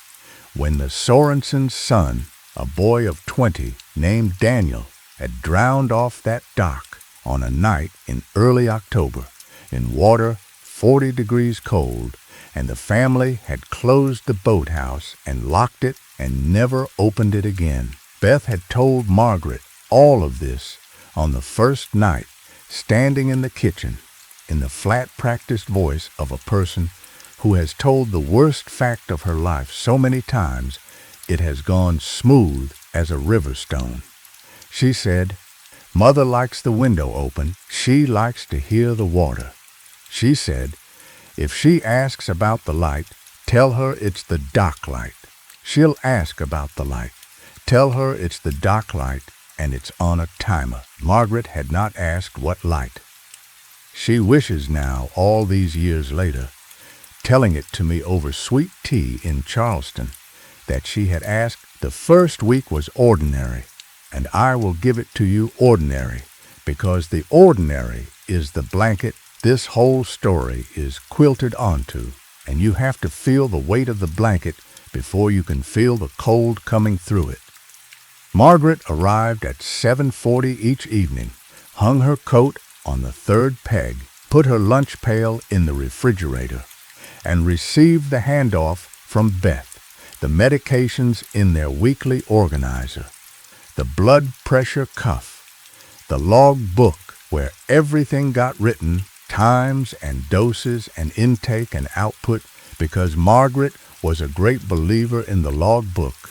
when the Sorensens' son, a boy of 20 named Daniel, had drowned off that dock on a night in early October, in water 40 degrees cold, and the family had closed the boathouse and locked it and never opened it again. Beth had told Margaret all of this on the first night, standing in the kitchen, in the flat, practiced voice of a person who has told the worst fact of her life so many times it has gone smooth as a river stone. She said, "Mother likes the window open. She likes to hear the water." She said, "If she asks about the light, tell her it's the dock light. She'll ask about the light. Tell her it's the dock light and it's on a timer." Margaret had not asked what light. She wishes now, all these years later, telling it to me over sweet tea in Charleston, that she had asked. The first week was ordinary, and I will give it to you ordinary, because the ordinary is the blanket this whole story is quilted onto, and you have to feel the weight of the blanket before you can feel the cold coming through it. Margaret arrived at 7:40 each evening, hung her coat on the 3rd peg, put her lunch pail in the refrigerator, and received the handoff from Beth, the medications in their weekly organizer, the blood pressure cuff, the log book where everything got written, times and doses and intake and output, because Margaret was a great believer in the log book,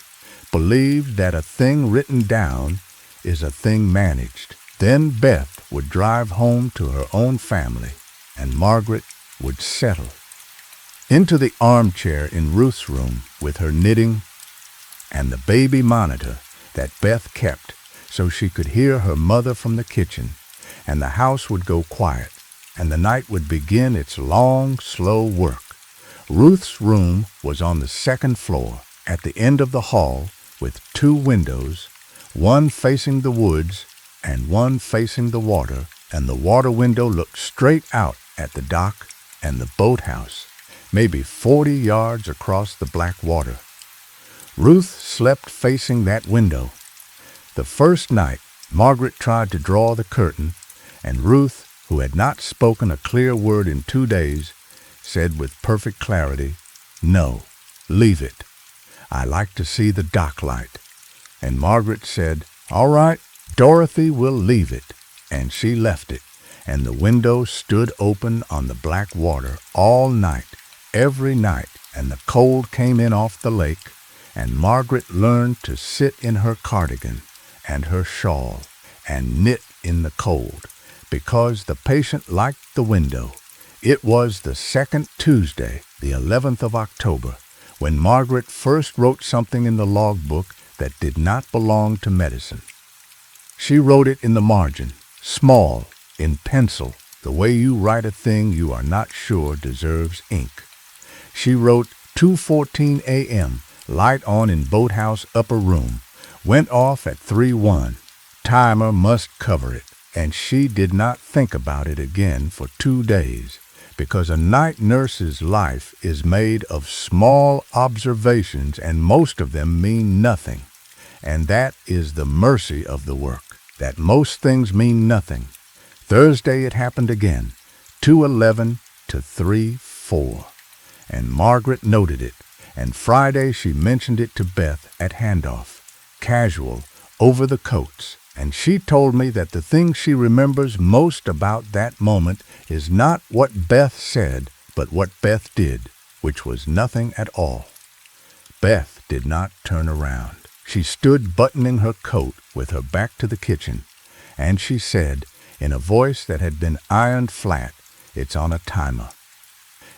believed that a thing written down is a thing managed. Then Beth would drive home to her own family, and Margaret would settle. Into the armchair in Ruth's room with her knitting and the baby monitor that Beth kept, so she could hear her mother from the kitchen, and the house would go quiet, and the night would begin its long, slow work. Ruth's room was on the second floor, at the end of the hall, with 2 windows, one facing the woods and one facing the water, and the water window looked straight out at the dock and the boathouse, maybe 40 yards across the black water. Ruth slept facing that window. The first night, Margaret tried to draw the curtain, and Ruth, who had not spoken a clear word in 2 days, said with perfect clarity, "No, leave it. I like to see the dock light." And Margaret said, "All right, Dorothy will leave it." And she left it, and the window stood open on the black water all night, every night, and the cold came in off the lake, and Margaret learned to sit in her cardigan and her shawl and knit in the cold, because the patient liked the window. It was the second Tuesday, the 11th of October, when Margaret first wrote something in the logbook that did not belong to medicine. She wrote it in the margin, small, in pencil, the way you write a thing you are not sure deserves ink. She wrote 2:14 a.m., light on in boathouse upper room, went off at 3:01. Timer must cover it, and she did not think about it again for 2 days, because a night nurse's life is made of small observations, and most of them mean nothing. And that is the mercy of the work, that most things mean nothing. Thursday it happened again, 2:11 to 3:04, and Margaret noted it, and Friday she mentioned it to Beth at handoff, casual, over the coats, and she told me that the thing she remembers most about that moment is not what Beth said, but what Beth did, which was nothing at all. Beth did not turn around. She stood buttoning her coat with her back to the kitchen, and she said, in a voice that had been ironed flat, "It's on a timer."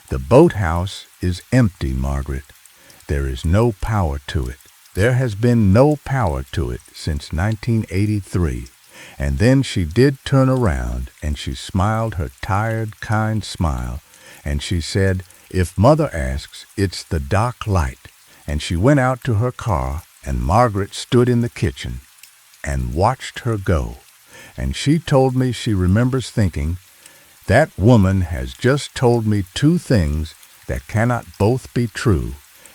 The boathouse is empty, Margaret. There is no power to it. There has been no power to it since 1983. And then she did turn around, and she smiled her tired, kind smile, and she said, "If Mother asks, it's the dock light." And she went out to her car, and Margaret stood in the kitchen and watched her go. And she told me she remembers thinking, "That woman has just told me 2 things that cannot both be true,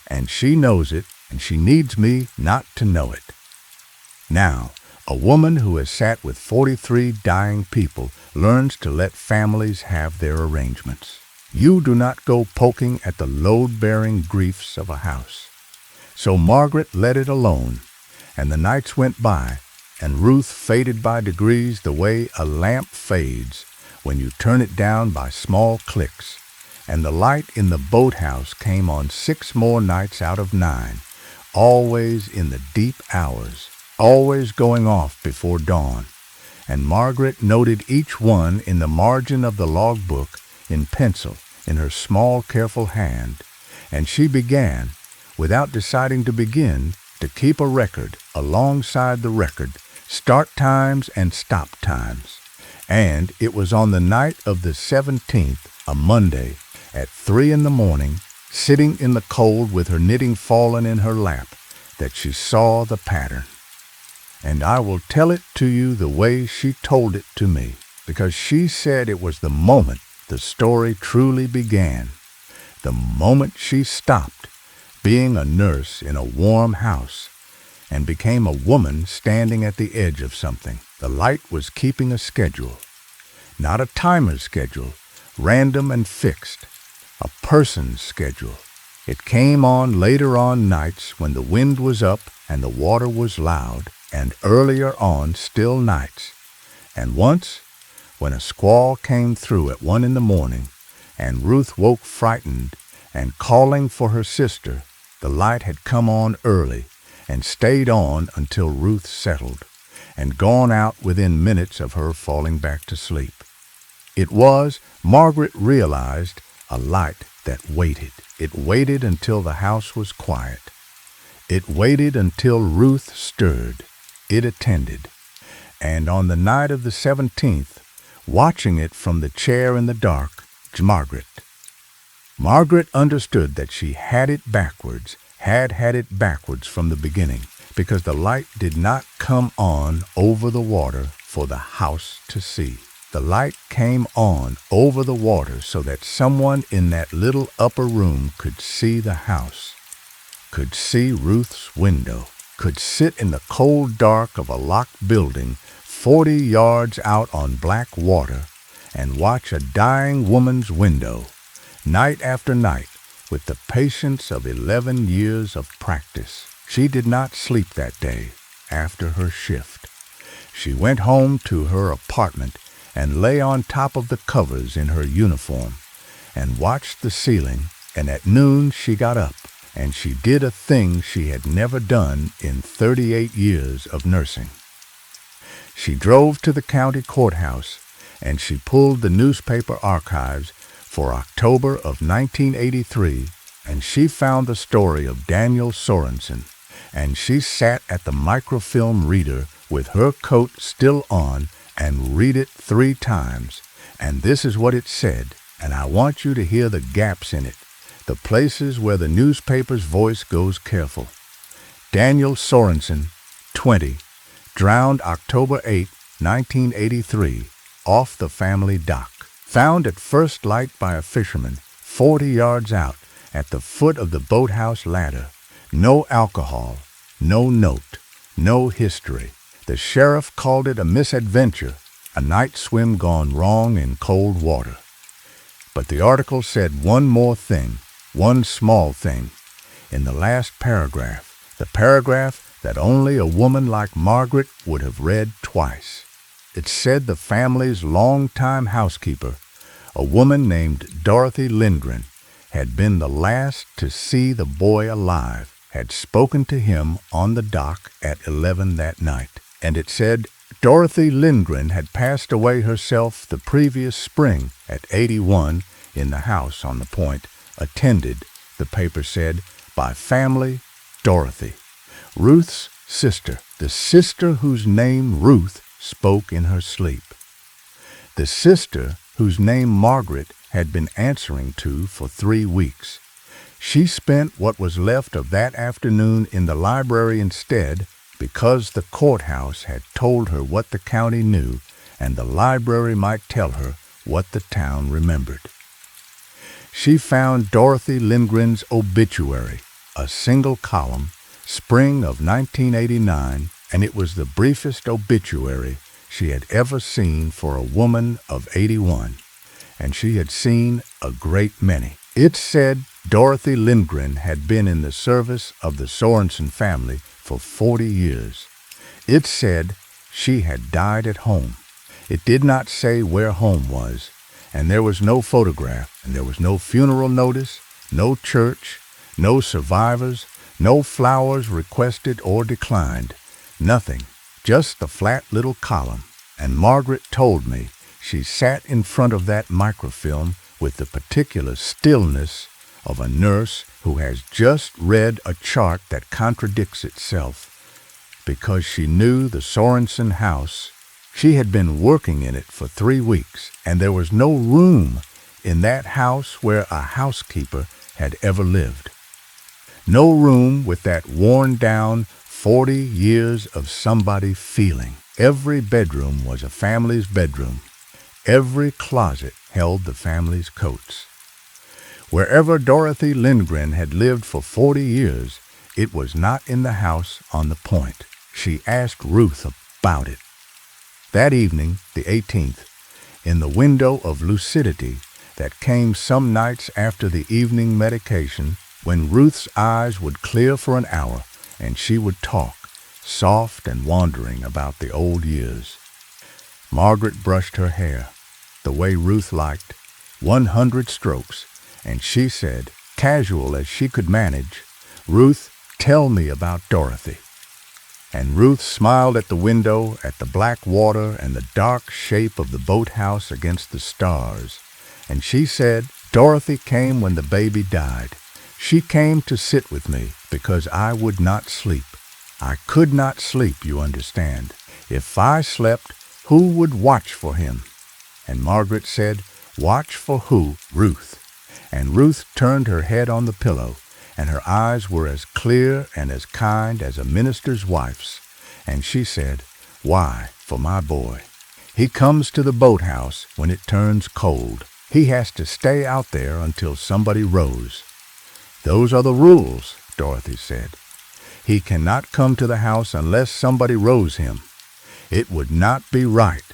and she knows it, and she needs me not to know it." Now, a woman who has sat with 43 dying people learns to let families have their arrangements. You do not go poking at the load-bearing griefs of a house. So Margaret let it alone, and the nights went by, and Ruth faded by degrees the way a lamp fades when you turn it down by small clicks, and the light in the boathouse came on 6 more nights out of 9, always in the deep hours, always going off before dawn, and Margaret noted each one in the margin of the logbook in pencil in her small, careful hand, and she began, without deciding to begin, to keep a record alongside the record, start times and stop times. And it was on the night of the 17th, a Monday, at 3 in the morning, sitting in the cold with her knitting fallen in her lap, that she saw the pattern. And I will tell it to you the way she told it to me, because she said it was the moment the story truly began, the moment she stopped being a nurse in a warm house and became a woman standing at the edge of something. The light was keeping a schedule, not a timer's schedule, random and fixed, a person's schedule. It came on later on nights when the wind was up and the water was loud, and earlier on still nights. And once, when a squall came through at 1 in the morning, and Ruth woke frightened and calling for her sister, the light had come on early and stayed on until Ruth settled, and gone out within minutes of her falling back to sleep. It was, Margaret realized, a light that waited. It waited until the house was quiet. It waited until Ruth stirred. It attended. And on the night of the 17th, watching it from the chair in the dark, Margaret. Margaret understood that she had it backwards, had it backwards from the beginning, because the light did not come on over the water for the house to see. The light came on over the water so that someone in that little upper room could see the house, could see Ruth's window, could sit in the cold dark of a locked building 40 yards out on black water and watch a dying woman's window, night after night, with the patience of 11 years of practice. She did not sleep that day after her shift. She went home to her apartment and lay on top of the covers in her uniform and watched the ceiling, and at noon she got up and she did a thing she had never done in 38 years of nursing. She drove to the county courthouse and she pulled the newspaper archives for October of 1983, and she found the story of Daniel Sorensen, and she sat at the microfilm reader with her coat still on and read it 3 times, and this is what it said, and I want you to hear the gaps in it, the places where the newspaper's voice goes careful. Daniel Sorensen, 20, drowned October 8, 1983, off the family dock. Found at first light by a fisherman 40 yards out at the foot of the boathouse ladder. No alcohol, no note, no history. The sheriff called it a misadventure, a night swim gone wrong in cold water. But the article said one more thing, one small thing. In the last paragraph, the paragraph that only a woman like Margaret would have read twice. It said the family's longtime housekeeper, a woman named Dorothy Lindgren, had been the last to see the boy alive, had spoken to him on the dock at 11 that night. And it said Dorothy Lindgren had passed away herself the previous spring at 81 in the house on the point, attended, the paper said, by family Dorothy, Ruth's sister, the sister whose name Ruth spoke in her sleep. The sister whose name Margaret had been answering to for 3 weeks. She spent what was left of that afternoon in the library instead because the courthouse had told her what the county knew and the library might tell her what the town remembered. She found Dorothy Lindgren's obituary, a single column, spring of 1989, and it was the briefest obituary she had ever seen for a woman of 81, and she had seen a great many. It said Dorothy Lindgren had been in the service of the Sorensen family for 40 years. It said she had died at home. It did not say where home was, and there was no photograph, and there was no funeral notice, no church, no survivors, no flowers requested or declined, nothing, just the flat little column. And Margaret told me she sat in front of that microfilm with the particular stillness of a nurse who has just read a chart that contradicts itself, because she knew the Sorensen house. She had been working in it for 3 weeks, and there was no room in that house where a housekeeper had ever lived. No room with that worn-down 40 years of somebody feeling. Every bedroom was a family's bedroom. Every closet held the family's coats. Wherever Dorothy Lindgren had lived for 40 years, it was not in the house on the point. She asked Ruth about it. That evening, the 18th, in the window of lucidity that came some nights after the evening medication, when Ruth's eyes would clear for an hour and she would talk, soft and wandering about the old years. Margaret brushed her hair, the way Ruth liked, 100 strokes, and she said, casual as she could manage, "Ruth, tell me about Dorothy." And Ruth smiled at the window, at the black water and the dark shape of the boathouse against the stars. And she said, "Dorothy came when the baby died. She came to sit with me because I would not sleep. I could not sleep, you understand. If I slept, who would watch for him? And Margaret said, "Watch for who? Ruth." And Ruth turned her head on the pillow, and her eyes were as clear and as kind as a minister's wife's. And she said, "Why, for my boy. He comes to the boathouse when it turns cold. He has to stay out there until somebody rows." "Those are the rules," Dorothy said. "He cannot come to the house unless somebody rows him. It would not be right.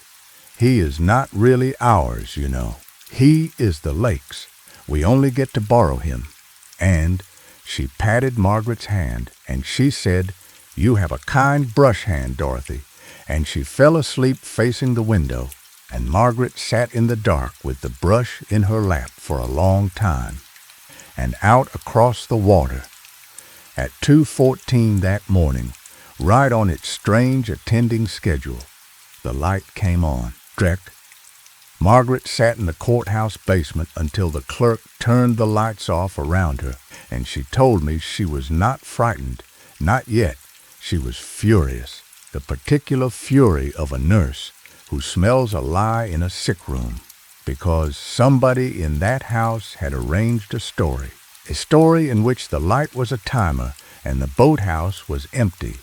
He is not really ours, you know. He is the lake's. We only get to borrow him." And she patted Margaret's hand, and she said, "You have a kind brush hand, Dorothy." And she fell asleep facing the window, and Margaret sat in the dark with the brush in her lap for a long time. And out across the water, at 2:14 that morning, right on its strange attending schedule, the light came on. Drek. Margaret sat in the courthouse basement until the clerk turned the lights off around her, and she told me she was not frightened, not yet. She was furious, the particular fury of a nurse who smells a lie in a sick room, because somebody in that house had arranged a story in which the light was a timer and the boathouse was empty,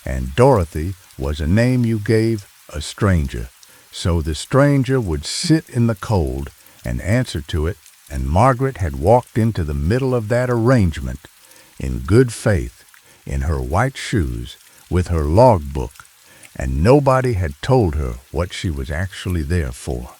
and Dorothy was a name you gave a stranger. So the stranger would sit in the cold and answer to it, and Margaret had walked into the middle of that arrangement in good faith, in her white shoes, with her logbook, and nobody had told her what she was actually there for.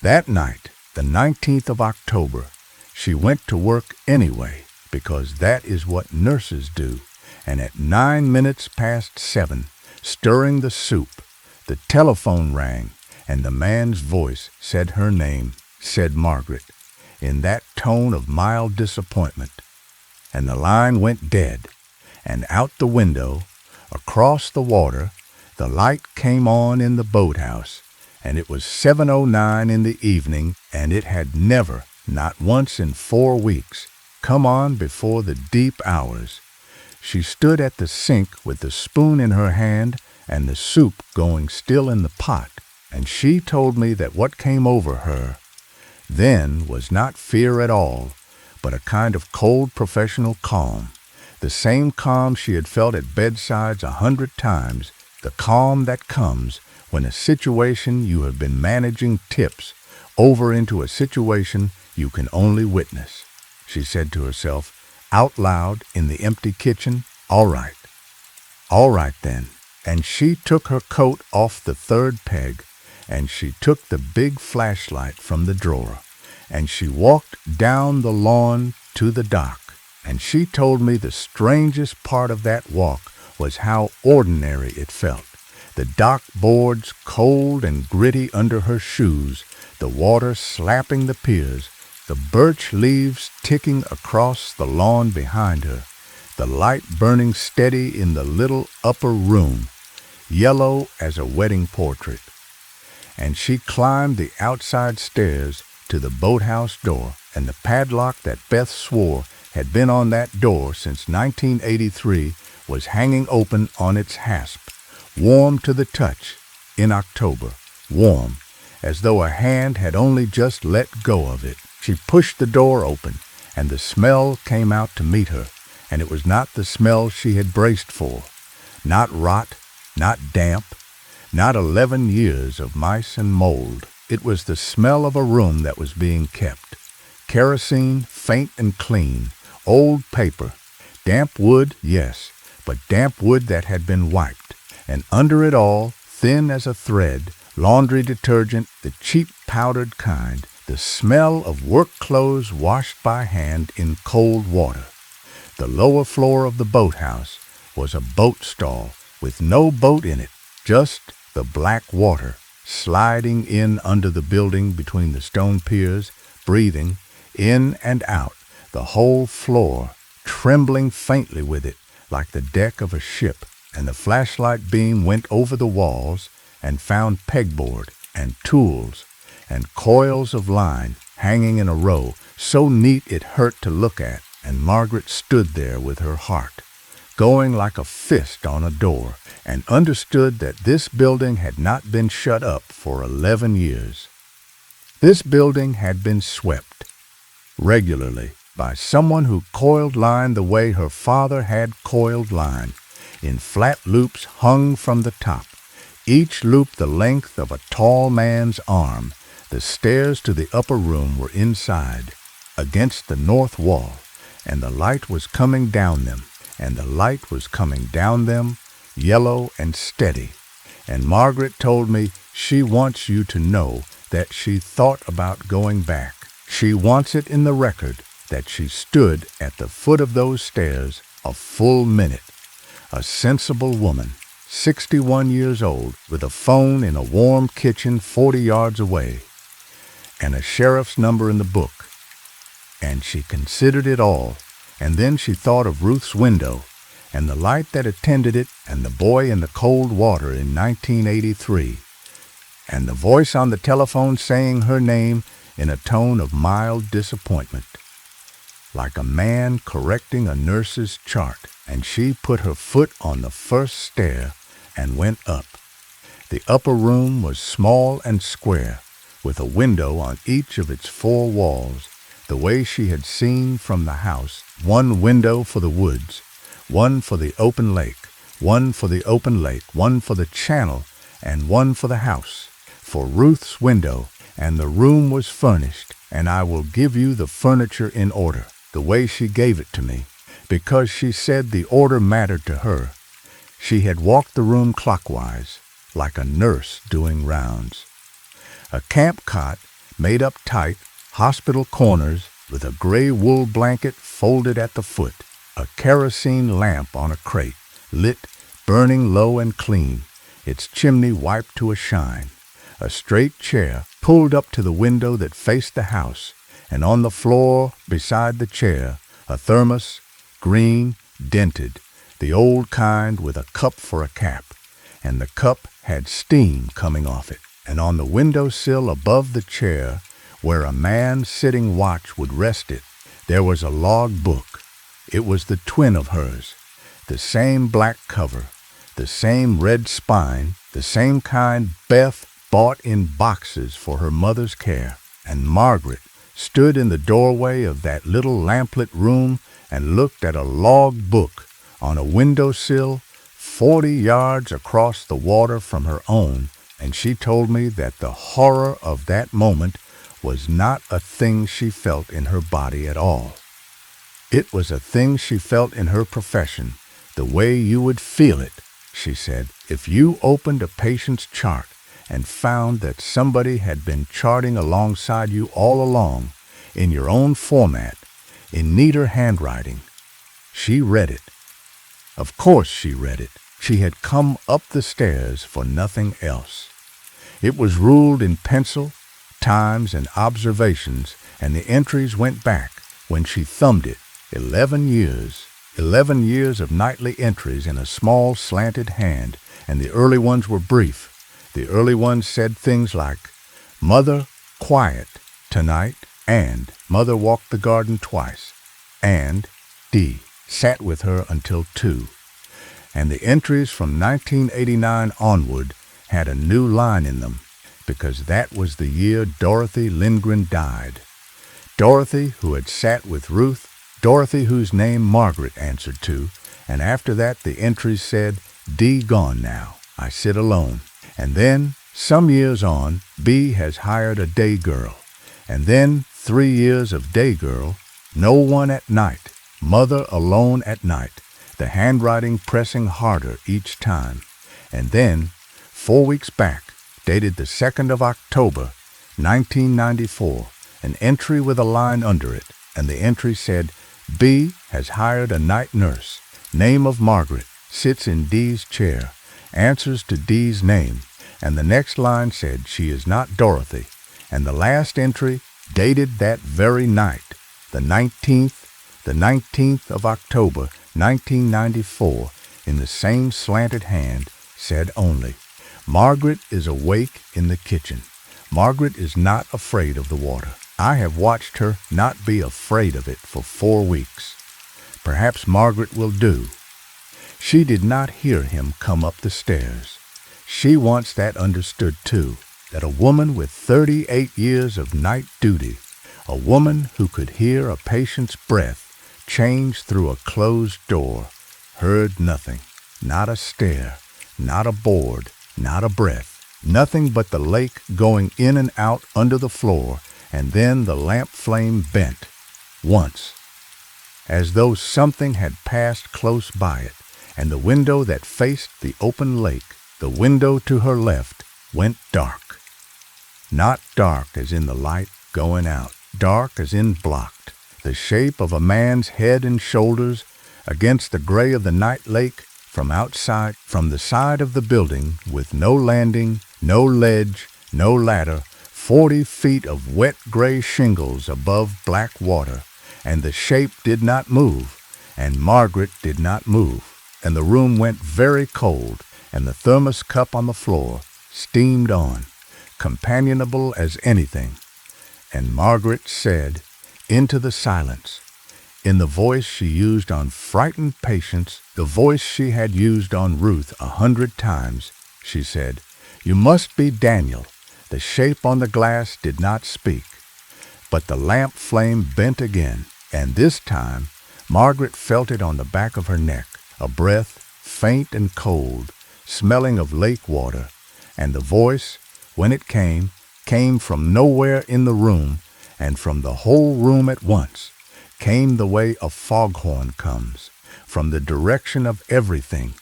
That night, the 19th of October, she went to work anyway, because that is what nurses do, and at 7:09, stirring the soup, the telephone rang, and the man's voice said her name, said Margaret, in that tone of mild disappointment. And the line went dead, and out the window, across the water, the light came on in the boathouse, and it was 7:09 in the evening, and it had never, not once in 4 weeks, come on before the deep hours. She stood at the sink with the spoon in her hand and the soup going still in the pot, and she told me that what came over her then was not fear at all, but a kind of cold professional calm, the same calm she had felt at bedsides 100 times, the calm that comes when a situation you have been managing tips over into a situation you can only witness. She said to herself, out loud in the empty kitchen, "All right then." And she took her coat off the third peg, and she took the big flashlight from the drawer, and she walked down the lawn to the dock. And she told me the strangest part of that walk was how ordinary it felt. The dock boards cold and gritty under her shoes, the water slapping the piers, the birch leaves ticking across the lawn behind her, the light burning steady in the little upper room, yellow as a wedding portrait. And she climbed the outside stairs to the boathouse door, and the padlock that Beth swore had been on that door since 1983 was hanging open on its hasp, warm to the touch in October, warm, as though a hand had only just let go of it. She pushed the door open, and the smell came out to meet her, and it was not the smell she had braced for, not rot, not damp, not 11 years of mice and mold. It was the smell of a room that was being kept. Kerosene, faint and clean, old paper, damp wood, yes, but damp wood that had been wiped, and under it all, thin as a thread, laundry detergent, the cheap powdered kind, the smell of work clothes washed by hand in cold water. The lower floor of the boathouse was a boat stall with no boat in it, just the black water sliding in under the building between the stone piers, breathing in and out, the whole floor trembling faintly with it like the deck of a ship. And the flashlight beam went over the walls and found pegboard and tools and coils of line hanging in a row, so neat it hurt to look at, and Margaret stood there with her heart, going like a fist on a door, and understood that this building had not been shut up for 11 years. This building had been swept regularly by someone who coiled line the way her father had coiled line, in flat loops hung from the top, each loop the length of a tall man's arm. The stairs to the upper room were inside, against the north wall, and the light was coming down them, and the light was coming down them, yellow and steady. And Margaret told me she wants you to know that she thought about going back. She wants it in the record that she stood at the foot of those stairs a full minute. A sensible woman, 61 years old, with a phone in a warm kitchen 40 yards away, and a sheriff's number in the book. And she considered it all, and then she thought of Ruth's window, and the light that attended it, and the boy in the cold water in 1983, and the voice on the telephone saying her name in a tone of mild disappointment, like a man correcting a nurse's chart, and she put her foot on the first stair and went up. The upper room was small and square, with a window on each of its four walls, the way she had seen from the house, one window for the woods, one for the open lake, one for the open lake, one for the channel, and one for the house, for Ruth's window, and the room was furnished, and I will give you the furniture in order, the way she gave it to me, because she said the order mattered to her. She had walked the room clockwise, like a nurse doing rounds. A camp cot, made up tight, hospital corners, with a gray wool blanket folded at the foot, a kerosene lamp on a crate, lit, burning low and clean, its chimney wiped to a shine, a straight chair pulled up to the window that faced the house, and on the floor beside the chair, a thermos, green, dented, the old kind with a cup for a cap, and the cup had steam coming off it. And on the windowsill above the chair, where a man sitting watch would rest it, there was a log book. It was the twin of hers, the same black cover, the same red spine, the same kind Beth bought in boxes for her mother's care. And Margaret stood in the doorway of that little lamplit room and looked at a log book on a windowsill 40 yards across the water from her own, and she told me that the horror of that moment was not a thing she felt in her body at all. It was a thing she felt in her profession, the way you would feel it, she said, if you opened a patient's chart and found that somebody had been charting alongside you all along, in your own format, in neater handwriting. She read it. Of course she read it. She had come up the stairs for nothing else. It was ruled in pencil, times, and observations, and the entries went back, when she thumbed it, 11 years. 11 years of nightly entries in a small slanted hand, and the early ones were brief. The early ones said things like, Mother, quiet, tonight, and Mother walked the garden twice, and D. sat with her until 2. And the entries from 1989 onward had a new line in them, because that was the year Dorothy Lindgren died. Dorothy, who had sat with Ruth, Dorothy whose name Margaret answered to, and after that the entries said, D gone now, I sit alone. And then, some years on, B has hired a day girl, and then 3 years of day girl, no one at night, Mother alone at night, the handwriting pressing harder each time. And then, 4 weeks back, dated the 2nd of October, 1994, an entry with a line under it, and the entry said, B has hired a night nurse, name of Margaret, sits in D's chair, answers to D's name, and the next line said she is not Dorothy, and the last entry, dated that very night, the 19th of October, 1994, in the same slanted hand, said only, Margaret is awake in the kitchen. Margaret is not afraid of the water. I have watched her not be afraid of it for 4 weeks. Perhaps Margaret will do. She did not hear him come up the stairs. She wants that understood too, that a woman with 38 years of night duty, a woman who could hear a patient's breath change through a closed door, heard nothing, not a stare, not a board, not a breath, nothing but the lake going in and out under the floor, and then the lamp flame bent, once, as though something had passed close by it, and the window that faced the open lake, the window to her left, went dark. Not dark as in the light going out, dark as in blocked, the shape of a man's head and shoulders against the gray of the night lake from outside, from the side of the building, with no landing, no ledge, no ladder, 40 feet of wet gray shingles above black water, and the shape did not move, and Margaret did not move, and the room went very cold, and the thermos cup on the floor steamed on, companionable as anything. And Margaret said, into the silence, in the voice she used on frightened patients, the voice she had used on Ruth 100 times, she said, "You must be Daniel." The shape on the glass did not speak, but the lamp flame bent again, and this time Margaret felt it on the back of her neck, a breath, faint and cold, smelling of lake water, and the voice, when it came from nowhere in the room, and from the whole room at once, came the way a foghorn comes, from the direction of everything,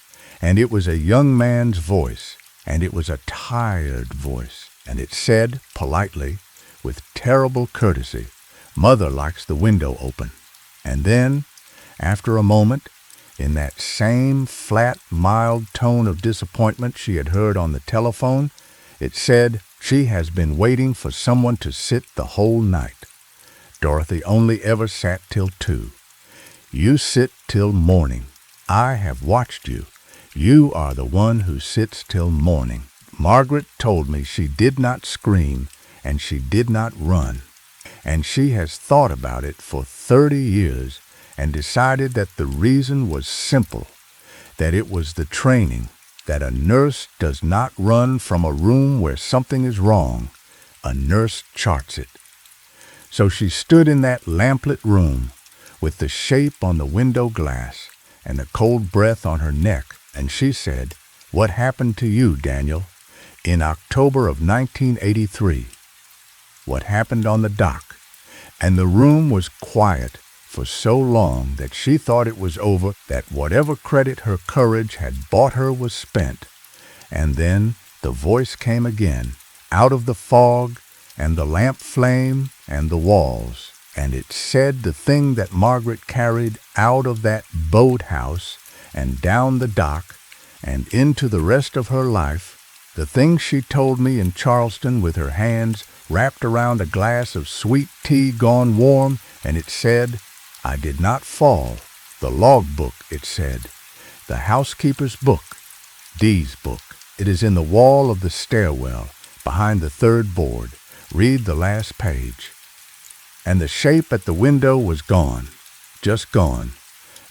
and it was a young man's voice, and it was a tired voice, and it said politely, with terrible courtesy, "Mother likes the window open." And then, after a moment, in that same flat, mild tone of disappointment she had heard on the telephone, it said, "She has been waiting for someone to sit the whole night. Dorothy only ever sat till 2. You sit till morning. I have watched you. You are the one who sits till morning." Margaret told me she did not scream and she did not run, and she has thought about it for 30 years and decided that the reason was simple, that it was the training, that a nurse does not run from a room where something is wrong. A nurse charts it. So she stood in that lamplit room with the shape on the window glass and the cold breath on her neck, and she said, "What happened to you, Daniel, in October of 1983? What happened on the dock?" And the room was quiet for so long that she thought it was over, that whatever credit her courage had bought her was spent. And then the voice came again, out of the fog and the lamp flame and the walls, and it said the thing that Margaret carried out of that boathouse and down the dock and into the rest of her life, the thing she told me in Charleston with her hands wrapped around a glass of sweet tea gone warm, and it said, "I did not fall." The logbook, it said, the housekeeper's book, Dee's book. It is in the wall of the stairwell, behind the third board. Read the last page. And the shape at the window was gone, just gone,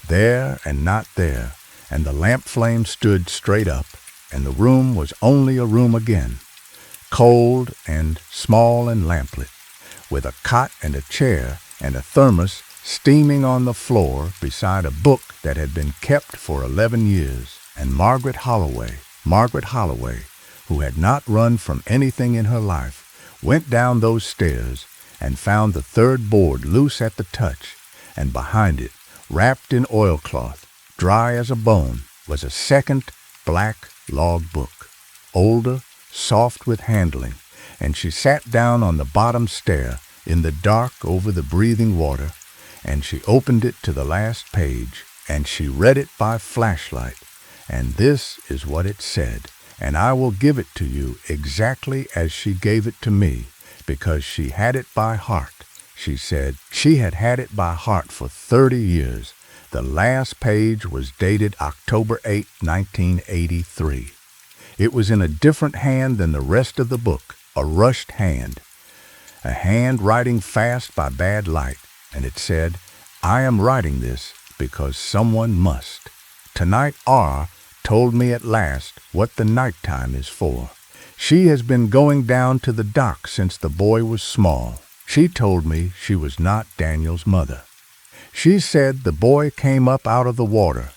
there and not there, and the lamp flame stood straight up, and the room was only a room again, cold and small and lamplit, with a cot and a chair and a thermos steaming on the floor beside a book that had been kept for 11 years, and Margaret Holloway, who had not run from anything in her life, went down those stairs and found the third board loose at the touch, and behind it, wrapped in oilcloth, dry as a bone, was a second black log book, older, soft with handling, and she sat down on the bottom stair in the dark over the breathing water, and she opened it to the last page, and she read it by flashlight, and this is what it said. And I will give it to you exactly as she gave it to me, because she had it by heart. She said she had it by heart for 30 years. The last page was dated October 8, 1983. It was in a different hand than the rest of the book, a rushed hand, a hand writing fast by bad light, and it said, "I am writing this because someone must. tonight R told me at last what the nighttime is for. She has been going down to the dock since the boy was small. She told me she was not Daniel's mother. She said the boy came up out of the water.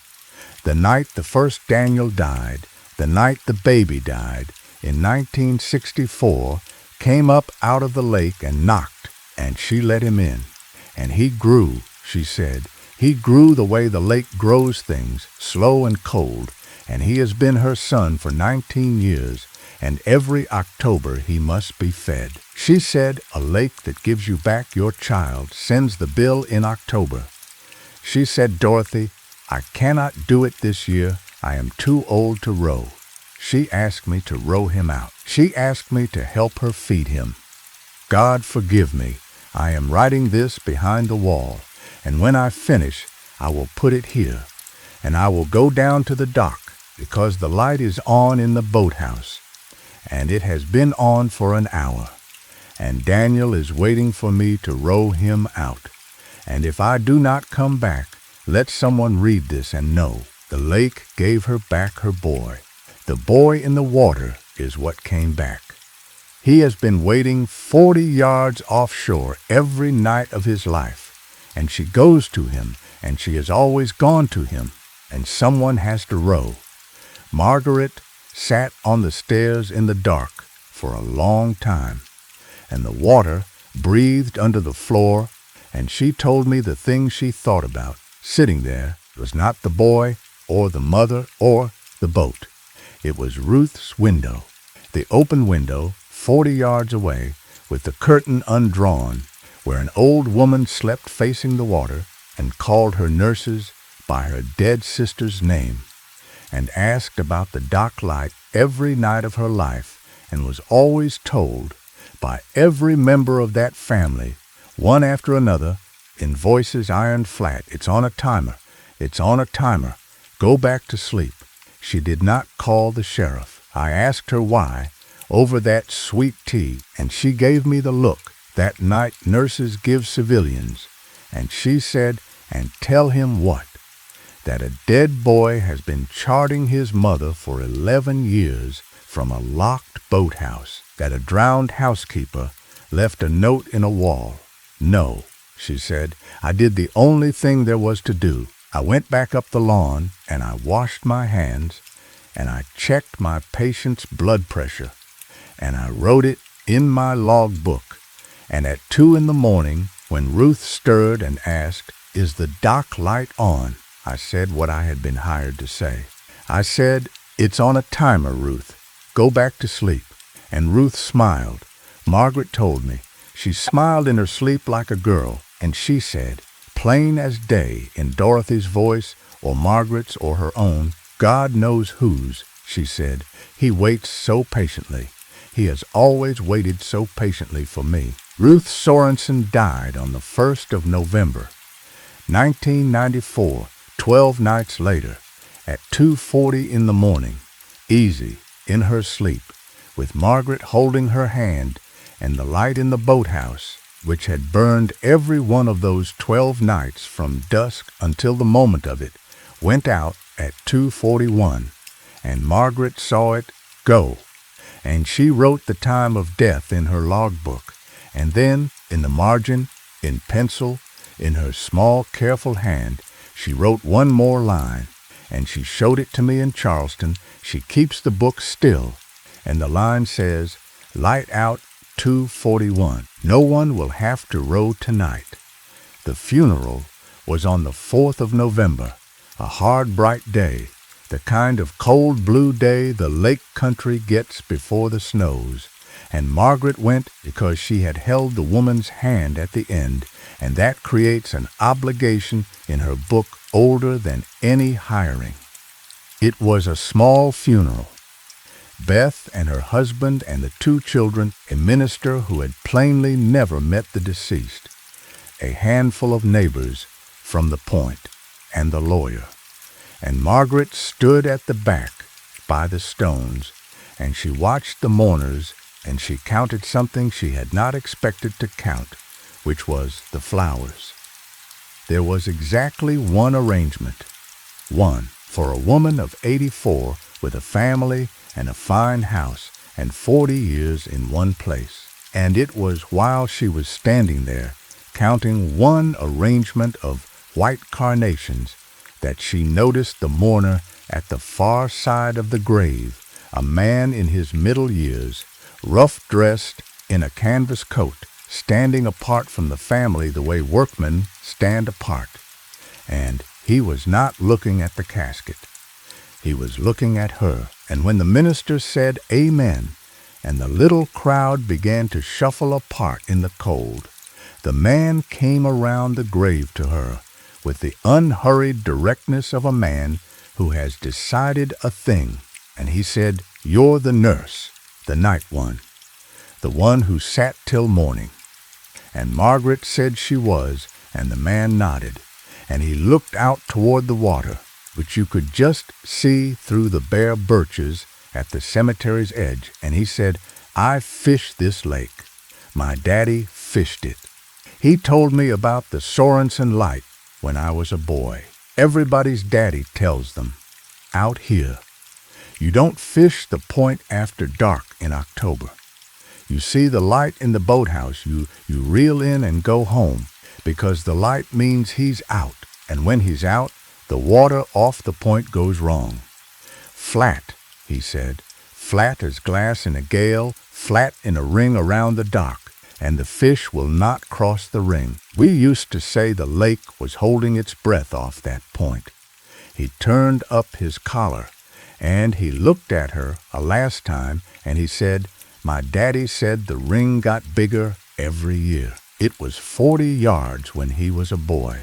The night the first Daniel died, the night the baby died, in 1964, came up out of the lake and knocked, and she let him in. And he grew, she said. He grew the way the lake grows things, slow and cold, and he has been her son for 19 years, and every October he must be fed. She said a lake that gives you back your child sends the bill in October. She said, Dorothy, I cannot do it this year. I am too old to row. She asked me to row him out. She asked me to help her feed him. God forgive me. I am writing this behind the wall, and when I finish, I will put it here, and I will go down to the dock because the light is on in the boathouse, and it has been on for an hour, and Daniel is waiting for me to row him out. And if I do not come back, let someone read this and know the lake gave her back her boy. The boy in the water is what came back. He has been waiting 40 yards offshore every night of his life, and she goes to him, and she has always gone to him, and someone has to row. Margaret sat on the stairs in the dark for a long time, and the water breathed under the floor, and she told me the things she thought about. Sitting there was not the boy or the mother or the boat. It was Ruth's window, the open window 40 yards away, with the curtain undrawn, where an old woman slept facing the water and called her nurses by her dead sister's name, and asked about the dock light every night of her life, and was always told by every member of that family, one after another, in voices iron flat, it's on a timer, it's on a timer, go back to sleep. She did not call the sheriff. I asked her why, over that sweet tea, and she gave me the look that night nurses give civilians, and she said, and tell him what? That a dead boy has been charting his mother for 11 years from a locked boathouse, that a drowned housekeeper left a note in a wall. No, she said, I did the only thing there was to do. I went back up the lawn, and I washed my hands, and I checked my patient's blood pressure, and I wrote it in my log book. And at 2 a.m, when Ruth stirred and asked, is the dock light on? I said what I had been hired to say. I said, it's on a timer, Ruth. Go back to sleep. And Ruth smiled. Margaret told me. She smiled in her sleep like a girl, and she said, plain as day, in Dorothy's voice, or Margaret's or her own, God knows whose, she said, he waits so patiently. He has always waited so patiently for me. Ruth Sorensen died on the 1st of November, 1994, 12 nights later, at 2:40 in the morning, easy, in her sleep, with Margaret holding her hand, and the light in the boathouse, which had burned every one of those 12 nights from dusk until the moment of it, went out at 2:41, and Margaret saw it go, and she wrote the time of death in her logbook, and then, in the margin, in pencil, in her small, careful hand, she wrote one more line, and she showed it to me in Charleston. She keeps the book still, and the line says, light out 2:41. No one will have to row tonight. The funeral was on the 4th of November, a hard, bright day, the kind of cold blue day the lake country gets before the snows, and Margaret went because she had held the woman's hand at the end, and that creates an obligation in her book older than any hiring. It was a small funeral. Beth and her husband and the 2 children, a minister who had plainly never met the deceased, a handful of neighbors from the point, and the lawyer. And Margaret stood at the back by the stones, and she watched the mourners, and she counted something she had not expected to count, which was the flowers. There was exactly one arrangement, one for a woman of 84 with a family and a fine house and 40 years in one place. And it was while she was standing there, counting one arrangement of white carnations, that she noticed the mourner at the far side of the grave, a man in his middle years, rough dressed in a canvas coat, standing apart from the family the way workmen stand apart. And he was not looking at the casket. He was looking at her. And when the minister said, "Amen," and the little crowd began to shuffle apart in the cold, the man came around the grave to her with the unhurried directness of a man who has decided a thing. And he said, "You're the nurse, the night one, the one who sat till morning." And Margaret said she was, and the man nodded. And he looked out toward the water, which you could just see through the bare birches at the cemetery's edge. And he said, "I fished this lake. My daddy fished it. He told me about the Sorensen Light when I was a boy. Everybody's daddy tells them. Out here, you don't fish the point after dark in October. You see the light in the boathouse, you reel in and go home, because the light means he's out. And when he's out, the water off the point goes wrong. Flat," he said, "flat as glass in a gale, flat in a ring around the dock, and the fish will not cross the ring. We used to say the lake was holding its breath off that point." He turned up his collar, and he looked at her a last time, and he said, "My daddy said the ring got bigger every year. It was 40 yards when he was a boy.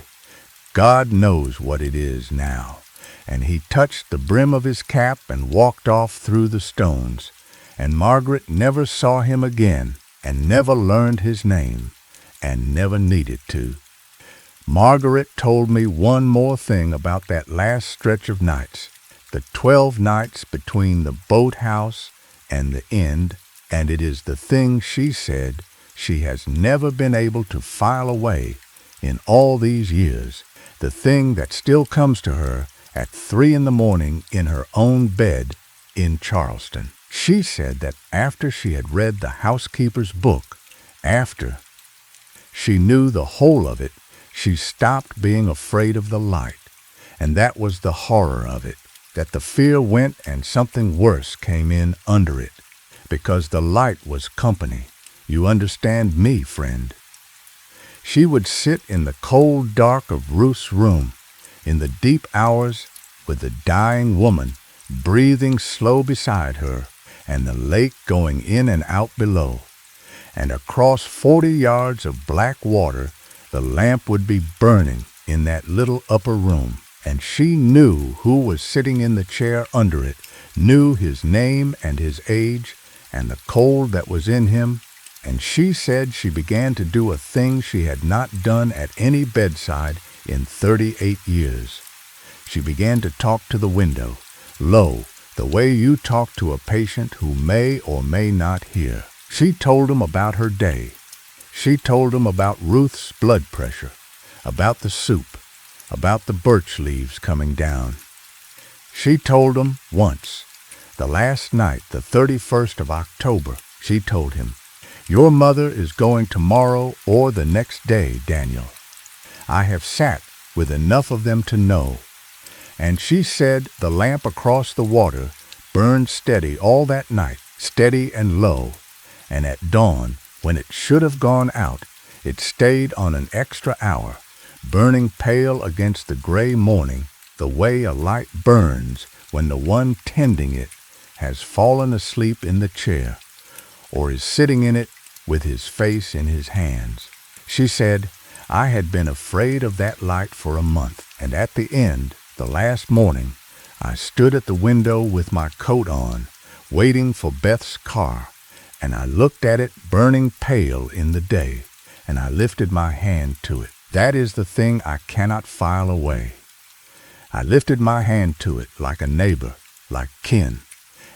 God knows what it is now." And he touched the brim of his cap and walked off through the stones. And Margaret never saw him again, and never learned his name, and never needed to. Margaret told me one more thing about that last stretch of nights, the 12 nights between the boathouse and the end, and it is the thing she said she has never been able to file away in all these years, the thing that still comes to her at 3 in the morning in her own bed in Charleston. She said that after she had read the housekeeper's book, after she knew the whole of it, she stopped being afraid of the light. And that was the horror of it, that the fear went and something worse came in under it, because the light was company. You understand me, friend? She would sit in the cold dark of Ruth's room, in the deep hours, with the dying woman breathing slow beside her, and the lake going in and out below. And across 40 yards of black water, the lamp would be burning in that little upper room. And she knew who was sitting in the chair under it, knew his name and his age, and the cold that was in him. And she said she began to do a thing she had not done at any bedside in 38 years. She began to talk to the window, low, the way you talk to a patient who may or may not hear. She told him about her day. She told him about Ruth's blood pressure, about the soup, about the birch leaves coming down. She told him once, the last night, the 31st of October, she told him, "Your mother is going tomorrow or the next day, Daniel. I have sat with enough of them to know." And she said the lamp across the water burned steady all that night, steady and low, and at dawn, when it should have gone out, it stayed on an extra hour, burning pale against the gray morning, the way a light burns when the one tending it has fallen asleep in the chair, or is sitting in it with his face in his hands. She said, "I had been afraid of that light for a month, and at the end, the last morning, I stood at the window with my coat on, waiting for Beth's car, and I looked at it burning pale in the day, and I lifted my hand to it. That is the thing I cannot file away. I lifted my hand to it like a neighbor, like kin,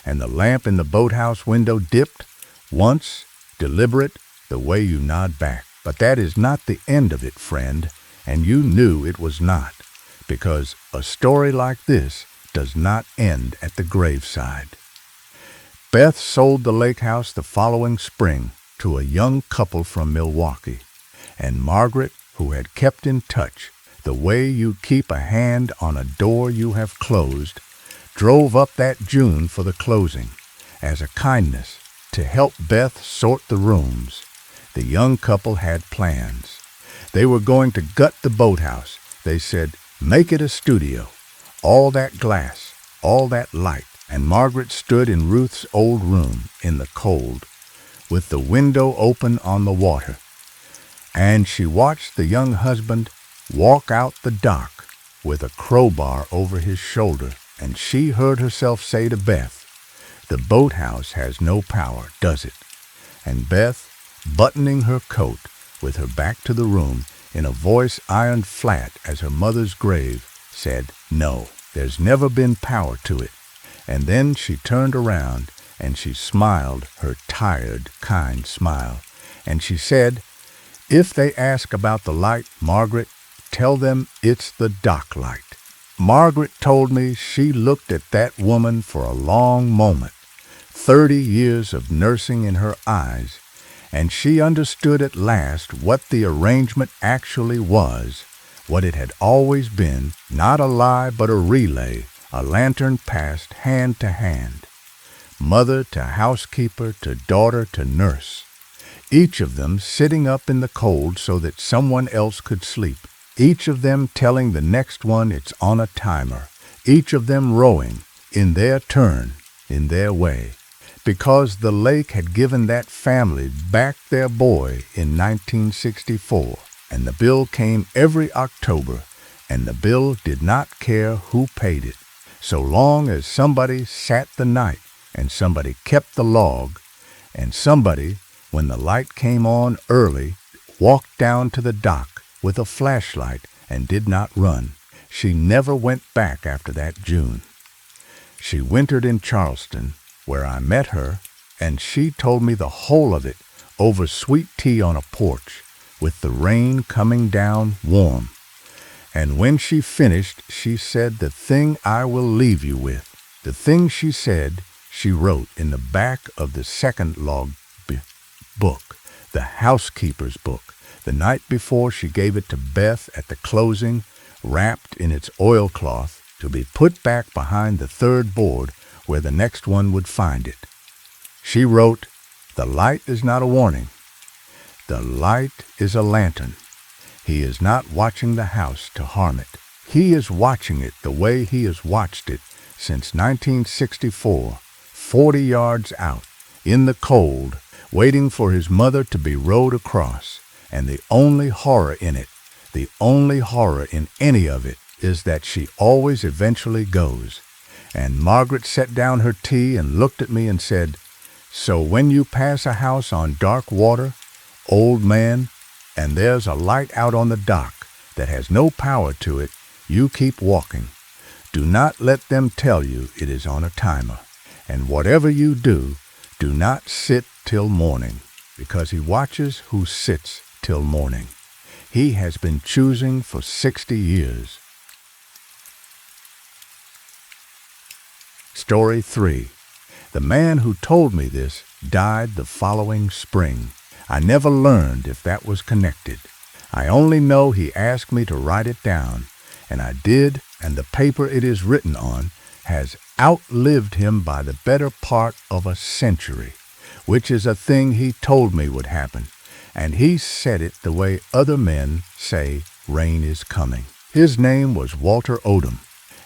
and the lamp in the boathouse window dipped, once, deliberate, the way you nod back. But that is not the end of it, friend, and you knew it was not, because a story like this does not end at the graveside. Beth sold the lake house the following spring to a young couple from Milwaukee, and Margaret, who had kept in touch the way you keep a hand on a door you have closed, drove up that June for the closing as a kindness to help Beth sort the rooms. The young couple had plans. They were going to gut the boathouse. They said, make it a studio. All that glass, all that light. And Margaret stood in Ruth's old room in the cold, with the window open on the water. And she watched the young husband walk out the dock with a crowbar over his shoulder, and she heard herself say to Beth, the boathouse has no power, does it? And Beth, buttoning her coat with her back to the room, in a voice ironed flat as her mother's grave, said, no, there's never been power to it. And then she turned around and she smiled her tired, kind smile. And she said, if they ask about the light, Margaret, tell them it's the dock light. Margaret told me she looked at that woman for a long moment, 30 years of nursing in her eyes, and she understood at last what the arrangement actually was, what it had always been, not a lie but a relay, a lantern passed hand to hand, mother to housekeeper to daughter to nurse, each of them sitting up in the cold so that someone else could sleep, each of them telling the next one it's on a timer, each of them rowing, in their turn, in their way, because the lake had given that family back their boy in 1964, and the bill came every October, and the bill did not care who paid it, so long as somebody sat the night, and somebody kept the log, and somebody, when the light came on early, walked down to the dock with a flashlight and did not run. She never went back after that June. She wintered in Charleston, where I met her, and she told me the whole of it over sweet tea on a porch, with the rain coming down warm. And when she finished, she said, the thing I will leave you with, the thing she said, she wrote in the back of the second log book, the housekeeper's book, the night before she gave it to Beth at the closing, wrapped in its oilcloth, to be put back behind the third board where the next one would find it. She wrote, the light is not a warning. The light is a lantern. He is not watching the house to harm it. He is watching it the way he has watched it since 1964, 40 yards out, in the cold, waiting for his mother to be rowed across. And the only horror in it, the only horror in any of it, is that she always eventually goes. And Margaret set down her tea and looked at me and said, so when you pass a house on dark water, old man, and there's a light out on the dock that has no power to it, you keep walking. Do not let them tell you it is on a timer. And whatever you do, do not sit till morning, because he watches who sits till morning. He has been choosing for 60 years. Story 3. The man who told me this died the following spring. I never learned if that was connected. I only know he asked me to write it down, and I did, and the paper it is written on has outlived him by the better part of a century, which is a thing he told me would happen, and he said it the way other men say rain is coming. His name was Walter Odom,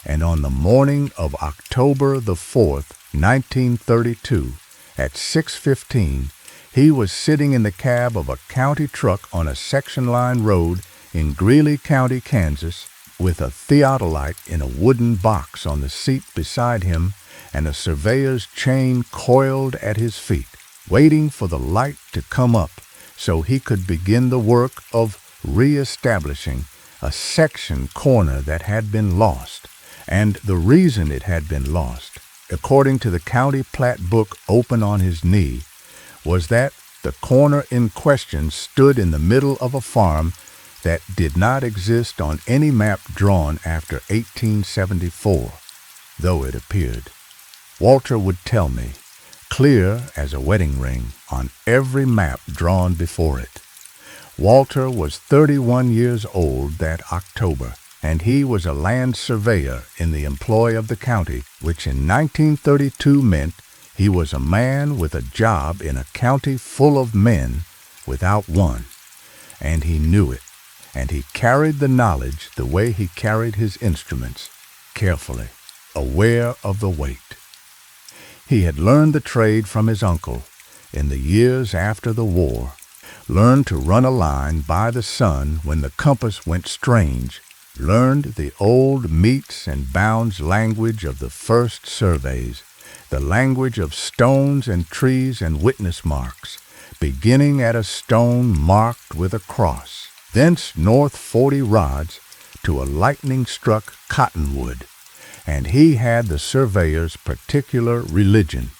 and on the morning of October the 4th, 1932, at 6:15, he was sitting in the cab of a county truck on a section line road in Greeley County, Kansas, with a theodolite in a wooden box on the seat beside him and a surveyor's chain coiled at his feet, waiting for the light to come up so he could begin the work of re-establishing a section corner that had been lost. And the reason it had been lost, according to the county plat book open on his knee, was that the corner in question stood in the middle of a farm that did not exist on any map drawn after 1874. though it appeared. Walter would tell me, clear as a wedding ring on every map drawn before it. Walter was 31 years old that October, and he was a land surveyor in the employ of the county, which in 1932 meant he was a man with a job in a county full of men without one. And he knew it, and he carried the knowledge the way he carried his instruments, carefully, aware of the weight. He had learned the trade from his uncle in the years after the war, learned to run a line by the sun when the compass went strange, learned the old metes and bounds language of the first surveys, the language of stones and trees and witness marks, beginning at a stone marked with a cross, thence north 40 rods to a lightning-struck cottonwood. And he had the surveyor's particular religion,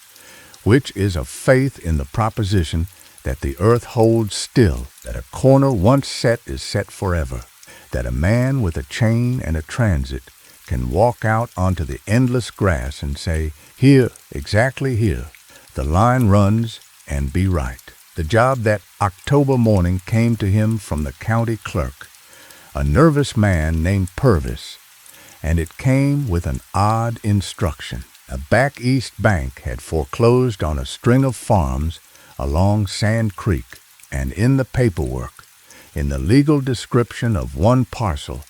which is a faith in the proposition that the earth holds still, that a corner once set is set forever, that a man with a chain and a transit can walk out onto the endless grass and say, here, exactly here, the line runs, and be right. The job that October morning came to him from the county clerk, a nervous man named Purvis, and it came with an odd instruction. A back east bank had foreclosed on a string of farms along Sand Creek, and in the paperwork, in the legal description of one parcel,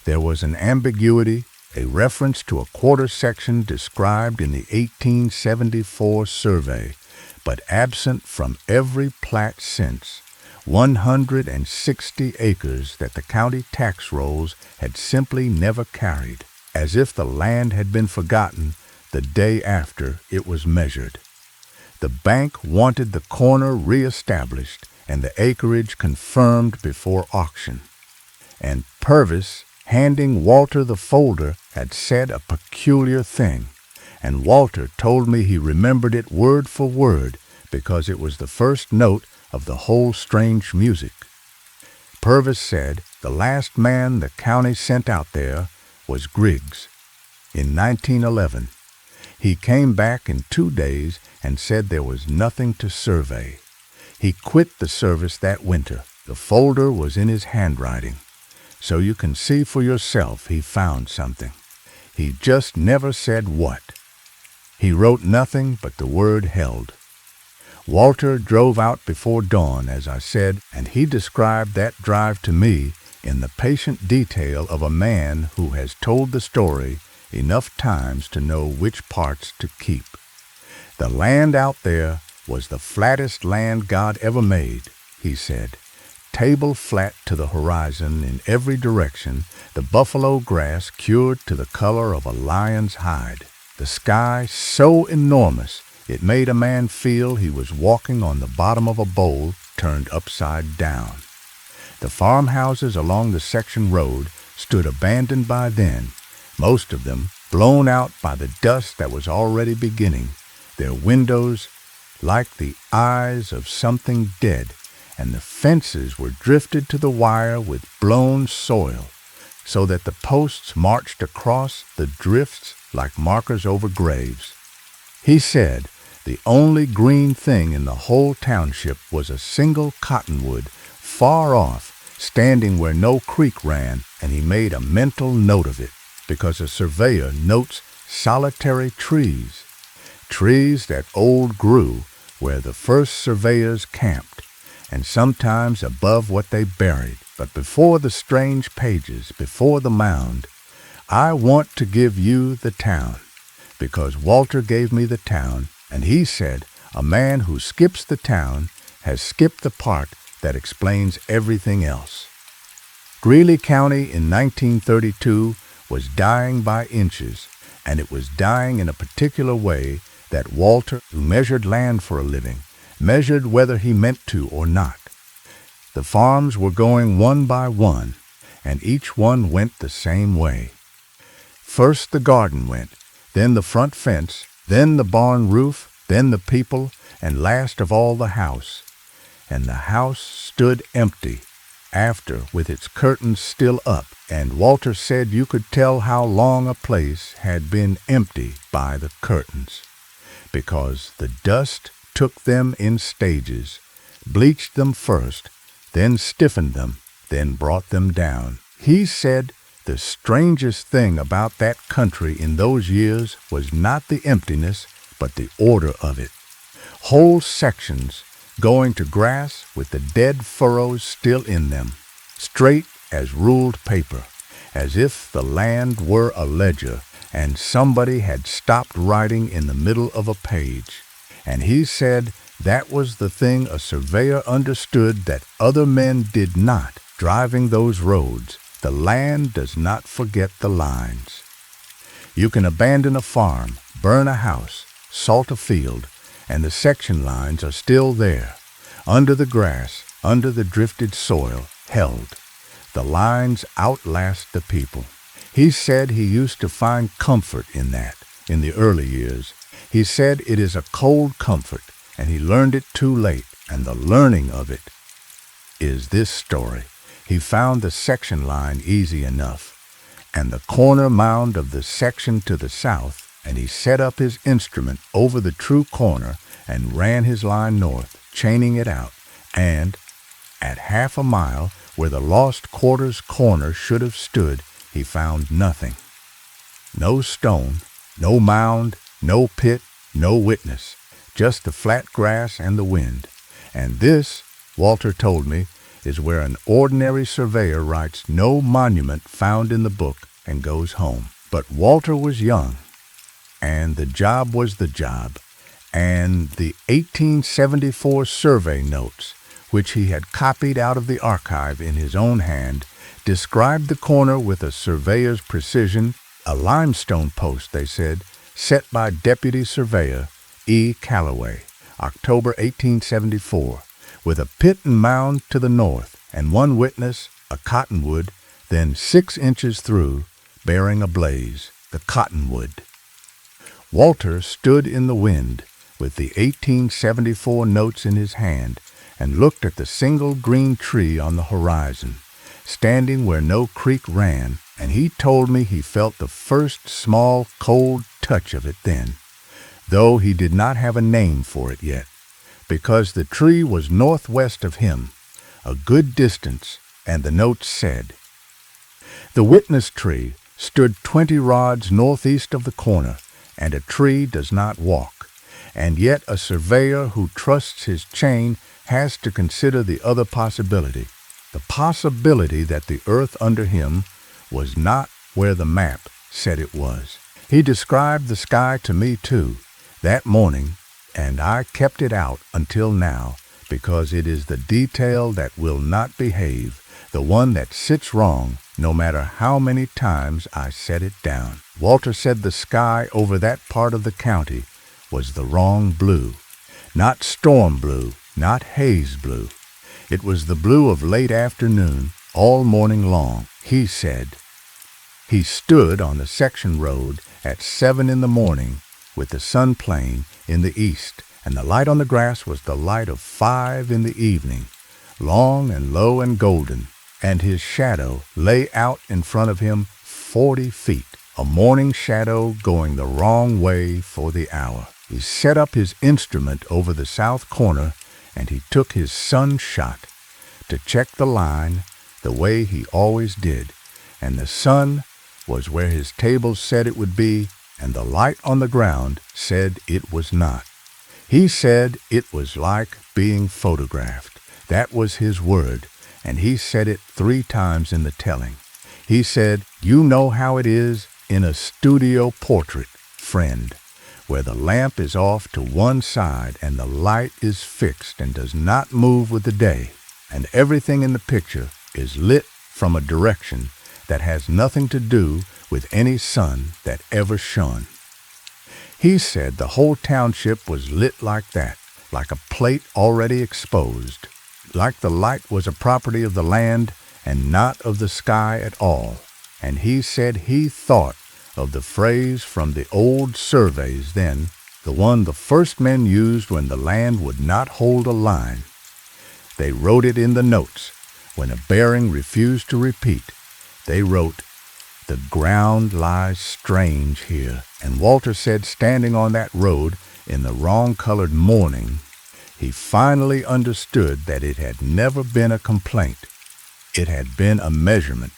there was an ambiguity, a reference to a quarter section described in the 1874 survey, but absent from every plat since, 160 acres that the county tax rolls had simply never carried, as if the land had been forgotten the day after it was measured. The bank wanted the corner reestablished and the acreage confirmed before auction. And Purvis, handing Walter the folder, had said a peculiar thing, and Walter told me he remembered it word for word because it was the first note of the whole strange music. Purvis said the last man the county sent out there was Griggs. In 1911, he came back in 2 days and said there was nothing to survey. He quit the service that winter. The folder was in his handwriting, so you can see for yourself he found something. He just never said what. He wrote nothing, but the word held. Walter drove out before dawn, as I said, and he described that drive to me in the patient detail of a man who has told the story enough times to know which parts to keep. The land out there was the flattest land God ever made, he said. Table flat to the horizon in every direction, the buffalo grass cured to the color of a lion's hide. The sky so enormous it made a man feel he was walking on the bottom of a bowl turned upside down. The farmhouses along the section road stood abandoned by then, most of them blown out by the dust that was already beginning, their windows like the eyes of something dead, and the fences were drifted to the wire with blown soil, so that the posts marched across the drifts like markers over graves. He said the only green thing in the whole township was a single cottonwood, far off, standing where no creek ran, and he made a mental note of it, because a surveyor notes solitary trees, trees that old grew where the first surveyors camped, and sometimes above what they buried. But before the strange pages, before the mound, I want to give you the town, because Walter gave me the town, and he said a man who skips the town has skipped the part that explains everything else. Greeley County in 1932 was dying by inches, and it was dying in a particular way that Walter, who measured land for a living, measured whether he meant to or not. The farms were going one by one, and each one went the same way. First the garden went, then the front fence, then the barn roof, then the people, and last of all the house. And the house stood empty, after with its curtains still up, and Walter said you could tell how long a place had been empty by the curtains, because the dust took them in stages, bleached them first, then stiffened them, then brought them down. He said the strangest thing about that country in those years was not the emptiness, but the order of it. Whole sections going to grass with the dead furrows still in them, straight as ruled paper, as if the land were a ledger and somebody had stopped writing in the middle of a page. And he said that was the thing a surveyor understood that other men did not. Driving those roads, the land does not forget the lines. You can abandon a farm, burn a house, salt a field, and the section lines are still there, under the grass, under the drifted soil, held. The lines outlast the people. He said he used to find comfort in that in the early years. He said it is a cold comfort, and he learned it too late, and the learning of it is this story. He found the section line easy enough, and the corner mound of the section to the south, and he set up his instrument over the true corner and ran his line north, chaining it out, and at half a mile, where the lost quarters corner should have stood, he found nothing. No stone, no mound, no pit, no witness, just the flat grass and the wind. And this, Walter told me, is where an ordinary surveyor writes no monument found in the book and goes home. But Walter was young, and the job was the job, and the 1874 survey notes, which he had copied out of the archive in his own hand, described the corner with a surveyor's precision, a limestone post, they said, set by Deputy Surveyor E. Calloway, October 1874, with a pit and mound to the north, and one witness, a cottonwood, then 6 inches through, bearing a blaze, the cottonwood. Walter stood in the wind with the 1874 notes in his hand and looked at the single green tree on the horizon, standing where no creek ran, and he told me he felt the first small, cold touch of it then, though he did not have a name for it yet, because the tree was northwest of him, a good distance, and the notes said, "The witness tree stood 20 rods northeast of the corner, and a tree does not walk, and yet a surveyor who trusts his chain has to consider the other possibility, the possibility that the earth under him was not where the map said it was." He described the sky to me too, that morning, and I kept it out until now, because it is the detail that will not behave, the one that sits wrong, no matter how many times I set it down. Walter said the sky over that part of the county was the wrong blue, not storm blue, not haze blue. It was the blue of late afternoon, all morning long, he said. He stood on the section road at 7 in the morning with the sun plain in the east, and the light on the grass was the light of 5 in the evening, long and low and golden, and his shadow lay out in front of him 40 feet, a morning shadow going the wrong way for the hour. He set up his instrument over the south corner, and he took his sun shot to check the line the way he always did, and the sun was where his table said it would be, and the light on the ground said it was not. He said it was like being photographed. That was his word, and he said it 3 times in the telling. He said, "You know how it is in a studio portrait, friend, where the lamp is off to one side and the light is fixed and does not move with the day, and everything in the picture is lit from a direction that has nothing to do with any sun that ever shone." He said the whole township was lit like that, like a plate already exposed, like the light was a property of the land and not of the sky at all. And he said he thought of the phrase from the old surveys then, the one the first men used when the land would not hold a line. They wrote it in the notes, when a bearing refused to repeat, they wrote, "The ground lies strange here." And Walter said, standing on that road in the wrong-colored morning, he finally understood that it had never been a complaint. It had been a measurement.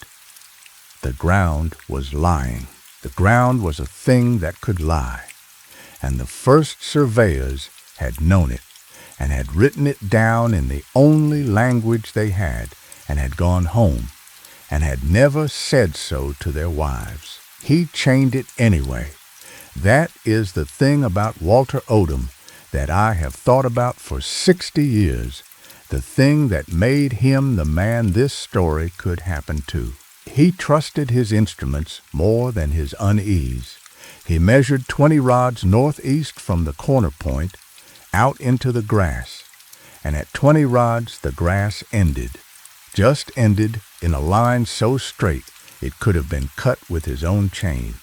The ground was lying. The ground was a thing that could lie. And the first surveyors had known it, and had written it down in the only language they had, and had gone home, and had never said so to their wives. He chained it anyway. That is the thing about Walter Odom that I have thought about for 60 years, the thing that made him the man this story could happen to. He trusted his instruments more than his unease. He measured 20 rods northeast from the corner point out into the grass, and at 20 rods the grass ended, just ended in a line so straight it could have been cut with his own chain,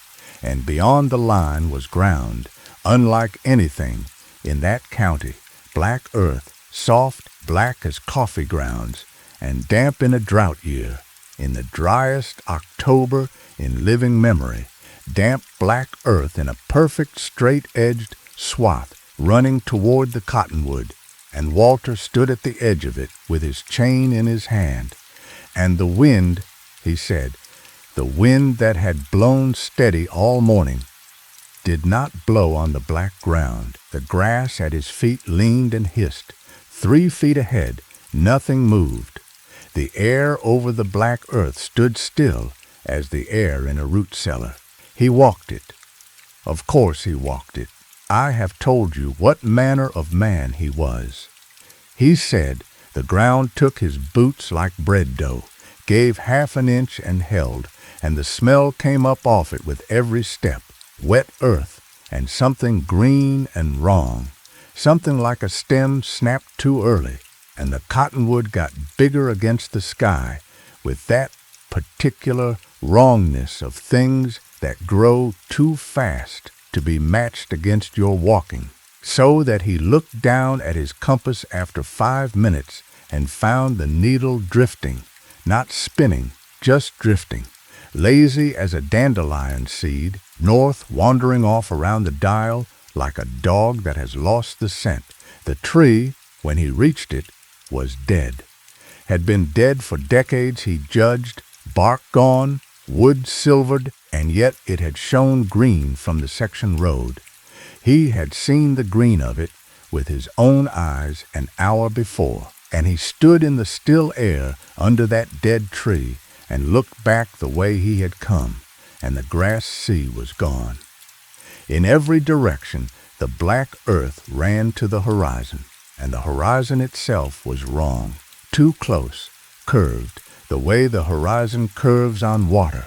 and beyond the line was ground, unlike anything in that county, black earth, soft, black as coffee grounds, and damp in a drought year, in the driest October in living memory, damp black earth in a perfect straight-edged swath running toward the cottonwood, and Walter stood at the edge of it with his chain in his hand. And the wind, he said, the wind that had blown steady all morning, did not blow on the black ground. The grass at his feet leaned and hissed. 3 feet ahead, nothing moved. The air over the black earth stood still as the air in a root cellar. He walked it. Of course he walked it. I have told you what manner of man he was. He said the ground took his boots like bread dough, gave half an inch and held, and the smell came up off it with every step. Wet earth, and something green and wrong, something like a stem snapped too early, and the cottonwood got bigger against the sky with that particular wrongness of things that grow too fast to be matched against your walking, so that he looked down at his compass after 5 minutes and found the needle drifting, not spinning, just drifting, lazy as a dandelion seed, north, wandering off around the dial like a dog that has lost the scent. The tree, when he reached it, was dead. Had been dead for decades, he judged, bark gone, wood silvered, and yet it had shone green from the section road. He had seen the green of it with his own eyes an hour before, and he stood in the still air under that dead tree and looked back the way he had come, and the grass sea was gone. In every direction the black earth ran to the horizon, and the horizon itself was wrong, too close, curved, the way the horizon curves on water.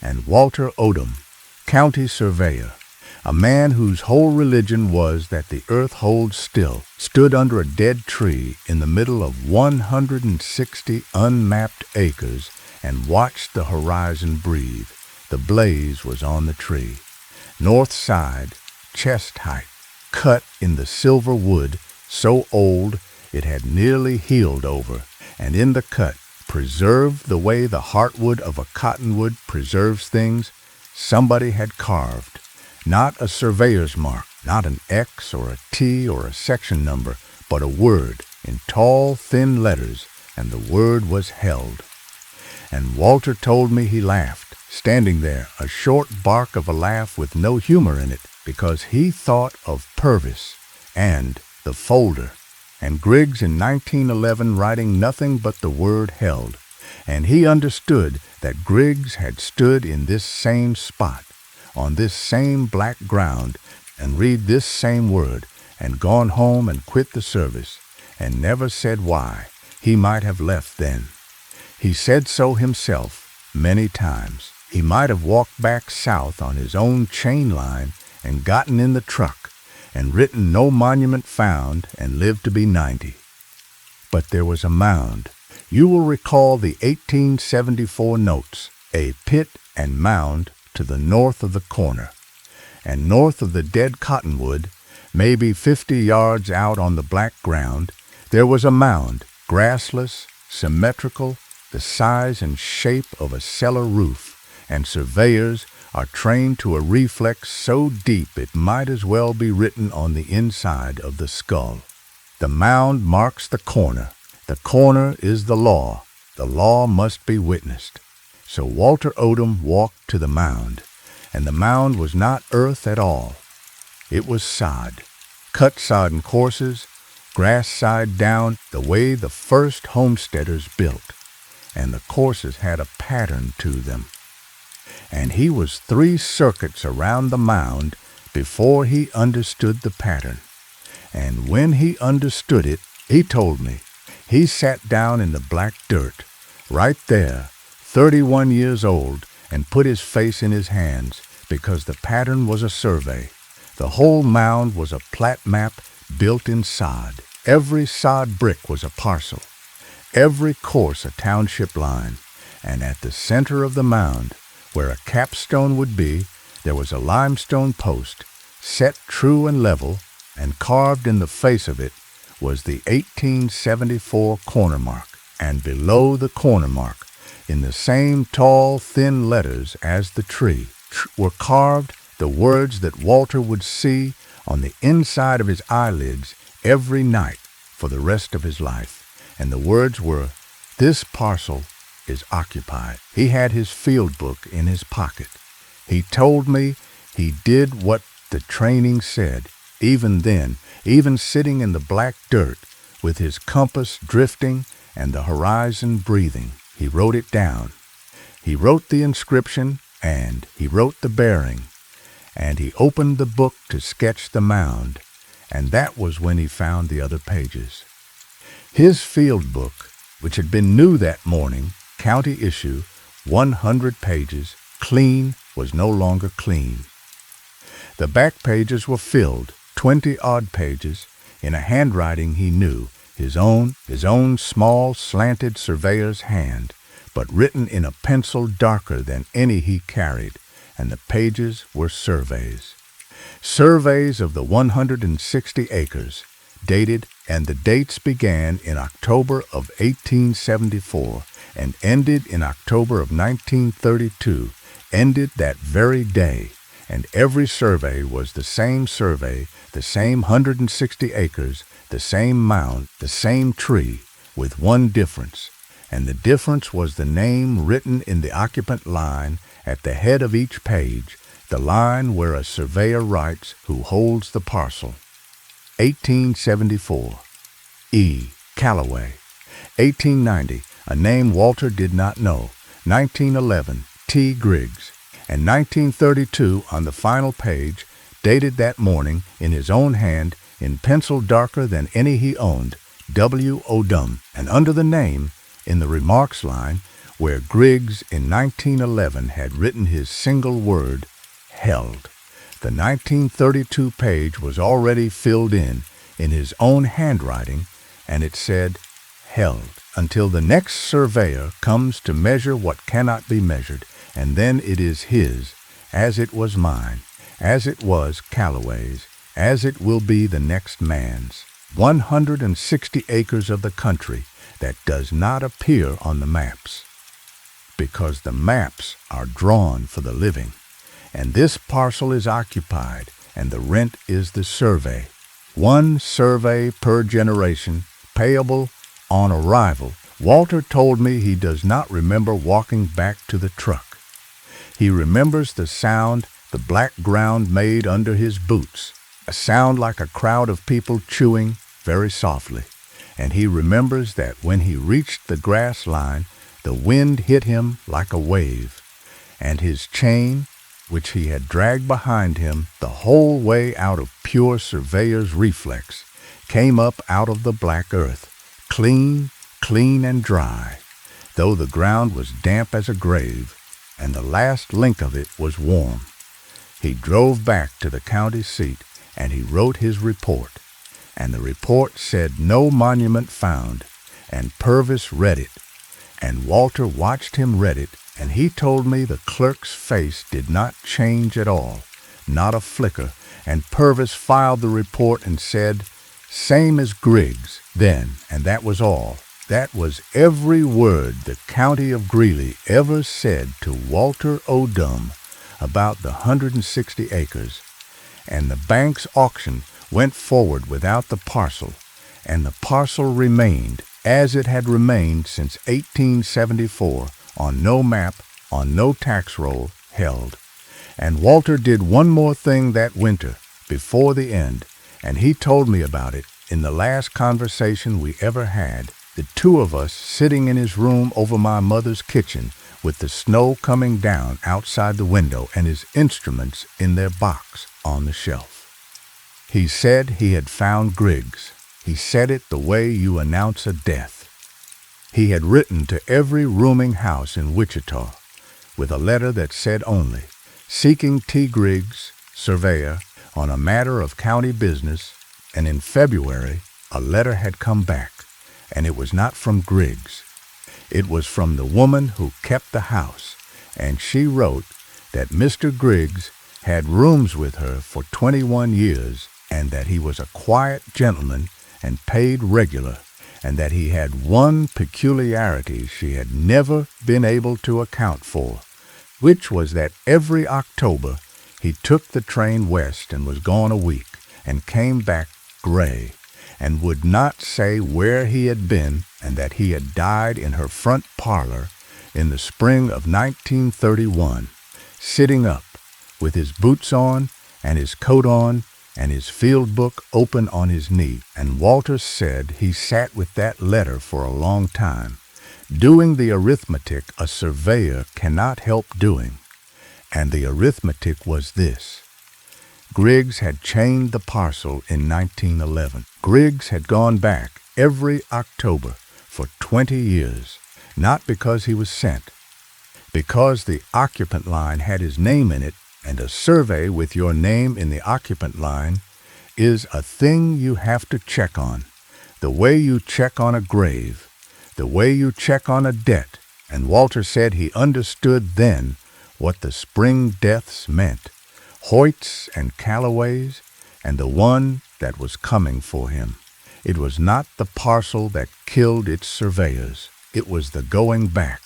And Walter Odom, county surveyor, a man whose whole religion was that the earth holds still, stood under a dead tree in the middle of 160 unmapped acres and watched the horizon breathe. The blaze was on the tree. North side, chest height, cut in the silver wood, so old it had nearly healed over, and in the cut, preserved the way the heartwood of a cottonwood preserves things, somebody had carved. Not a surveyor's mark, not an X or a T or a section number, but a word in tall, thin letters, and the word was held. And Walter told me he laughed, standing there, a short bark of a laugh with no humor in it, because he thought of Purvis and the folder, and Griggs in 1911 writing nothing but the word held, and he understood that Griggs had stood in this same spot, on this same black ground, and read this same word, and gone home and quit the service, and never said why. He might have left then. He said so himself many times. He might have walked back south on his own chain line and gotten in the truck and written no monument found and lived to be 90. But there was a mound. You will recall the 1874 notes, a pit and mound to the north of the corner. And north of the dead cottonwood, maybe 50 yards out on the black ground, there was a mound, grassless, symmetrical, the size and shape of a cellar roof, and surveyors are trained to a reflex so deep it might as well be written on the inside of the skull. The mound marks the corner. The corner is the law. The law must be witnessed. So Walter Odom walked to the mound, and the mound was not earth at all. It was sod, cut sodden courses, grass side down the way the first homesteaders built, and the courses had a pattern to them. And he was 3 circuits around the mound before he understood the pattern. And when he understood it, he told me, he sat down in the black dirt, right there, 31 years old, and put his face in his hands, because the pattern was a survey. The whole mound was a plat map built in sod. Every sod brick was a parcel, every course a township line, and at the center of the mound, where a capstone would be, there was a limestone post, set true and level, and carved in the face of it was the 1874 corner mark, and below the corner mark, in the same tall, thin letters as the tree, were carved the words that Walter would see on the inside of his eyelids every night for the rest of his life. And the words were, "This parcel is occupied." He had his field book in his pocket. He told me he did what the training said, even then, even sitting in the black dirt with his compass drifting and the horizon breathing. He wrote it down. He wrote the inscription, and he wrote the bearing, and he opened the book to sketch the mound, and that was when he found the other pages. His field book, which had been new that morning, county issue, 100 pages, clean, was no longer clean. The back pages were filled, 20-odd pages, in a handwriting he knew, his own small, slanted surveyor's hand, but written in a pencil darker than any he carried, and the pages were surveys. Surveys of the 160 acres, dated, and the dates began in October of 1874 and ended in October of 1932, ended that very day, and every survey was the same survey, the same 160 acres, the same mound, the same tree, with one difference, and the difference was the name written in the occupant line at the head of each page, the line where a surveyor writes who holds the parcel. 1874, E. Callaway. 1890, a name Walter did not know. 1911, T. Griggs. And 1932, on the final page, dated that morning, in his own hand, in pencil darker than any he owned, W. Odom, and under the name, in the remarks line, where Griggs in 1911 had written his single word, held. The 1932 page was already filled in his own handwriting, and it said, held, until the next surveyor comes to measure what cannot be measured, and then it is his, as it was mine, as it was Callaway's, as it will be the next man's. 160 acres of the country that does not appear on the maps, because the maps are drawn for the living, and this parcel is occupied, and the rent is the survey. 1 survey per generation, payable on arrival. Walter told me he does not remember walking back to the truck. He remembers the sound the black ground made under his boots, a sound like a crowd of people chewing very softly, and he remembers that when he reached the grass line, the wind hit him like a wave, and his chain, which he had dragged behind him the whole way out of pure surveyor's reflex, came up out of the black earth, clean and dry, though the ground was damp as a grave, and the last link of it was warm. He drove back to the county seat, and he wrote his report, and the report said no monument found, and Purvis read it, and Walter watched him read it, and he told me the clerk's face did not change at all, not a flicker, and Purvis filed the report and said, same as Griggs, then, and that was all. That was every word the county of Greeley ever said to Walter Odom about the 160 acres, and the bank's auction went forward without the parcel, and the parcel remained as it had remained since 1874, on no map, on no tax roll, held. And Walter did one more thing that winter, before the end, and he told me about it in the last conversation we ever had, the two of us sitting in his room over my mother's kitchen with the snow coming down outside the window and his instruments in their box on the shelf. He said he had found Griggs. He said it the way you announce a death. He had written to every rooming house in Wichita with a letter that said only, "Seeking T. Griggs, surveyor, on a matter of county business," and in February a letter had come back, and it was not from Griggs. It was from the woman who kept the house, and she wrote that Mr. Griggs had rooms with her for 21 years, and that he was a quiet gentleman and paid regular, and that he had one peculiarity she had never been able to account for, which was that every October he took the train west and was gone a week, and came back gray, and would not say where he had been, and that he had died in her front parlor in the spring of 1931, sitting up, with his boots on, and his coat on, and his field book open on his knee. And Walter said he sat with that letter for a long time, doing the arithmetic a surveyor cannot help doing. And the arithmetic was this: Griggs had chained the parcel in 1911. Griggs had gone back every October for 20 years, not because he was sent, because the occupant line had his name in it, and a survey with your name in the occupant line is a thing you have to check on, the way you check on a grave, the way you check on a debt. And Walter said he understood then what the spring deaths meant, Hoyts and Callaways, and the one that was coming for him. It was not the parcel that killed its surveyors. It was the going back.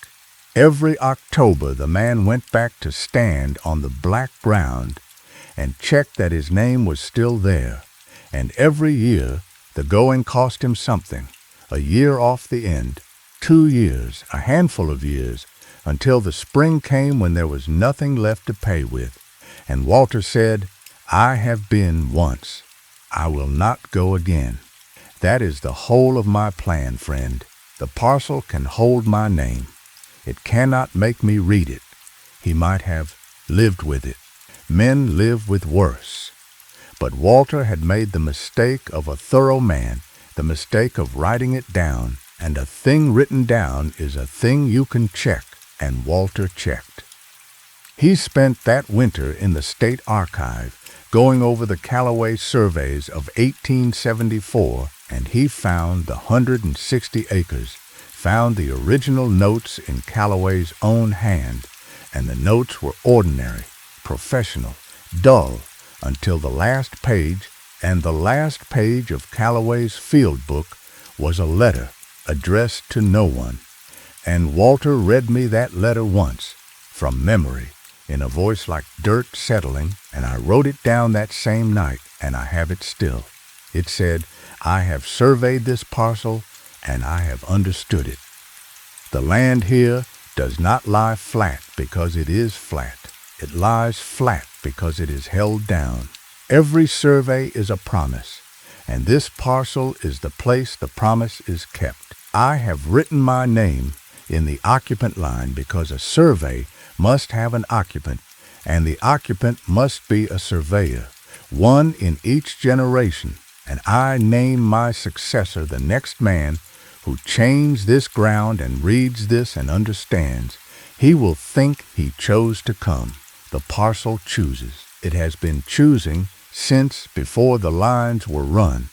Every October the man went back to stand on the black ground and check that his name was still there. And every year the going cost him something, a year off the end, 2 years, a handful of years, until the spring came when there was nothing left to pay with. And Walter said, "I have been once. I will not go again." That is the whole of my plan, friend. The parcel can hold my name. It cannot make me read it. He might have lived with it. Men live with worse. But Walter had made the mistake of a thorough man, the mistake of writing it down, and a thing written down is a thing you can check, and Walter checked. He spent that winter in the State Archive, going over the Callaway surveys of 1874, and he found the 160 acres, found the original notes in Callaway's own hand, and the notes were ordinary, professional, dull, until the last page, and the last page of Callaway's field book was a letter addressed to no one. And Walter read me that letter once, from memory, in a voice like dirt settling, and I wrote it down that same night, and I have it still. It said, "I have surveyed this parcel, and I have understood it. The land here does not lie flat because it is flat. It lies flat because it is held down. Every survey is a promise, and this parcel is the place the promise is kept. I have written my name in the occupant line because a survey must have an occupant, and the occupant must be a surveyor, one in each generation, and I name my successor the next man who chains this ground and reads this and understands. He will think he chose to come. The parcel chooses. It has been choosing since before the lines were run,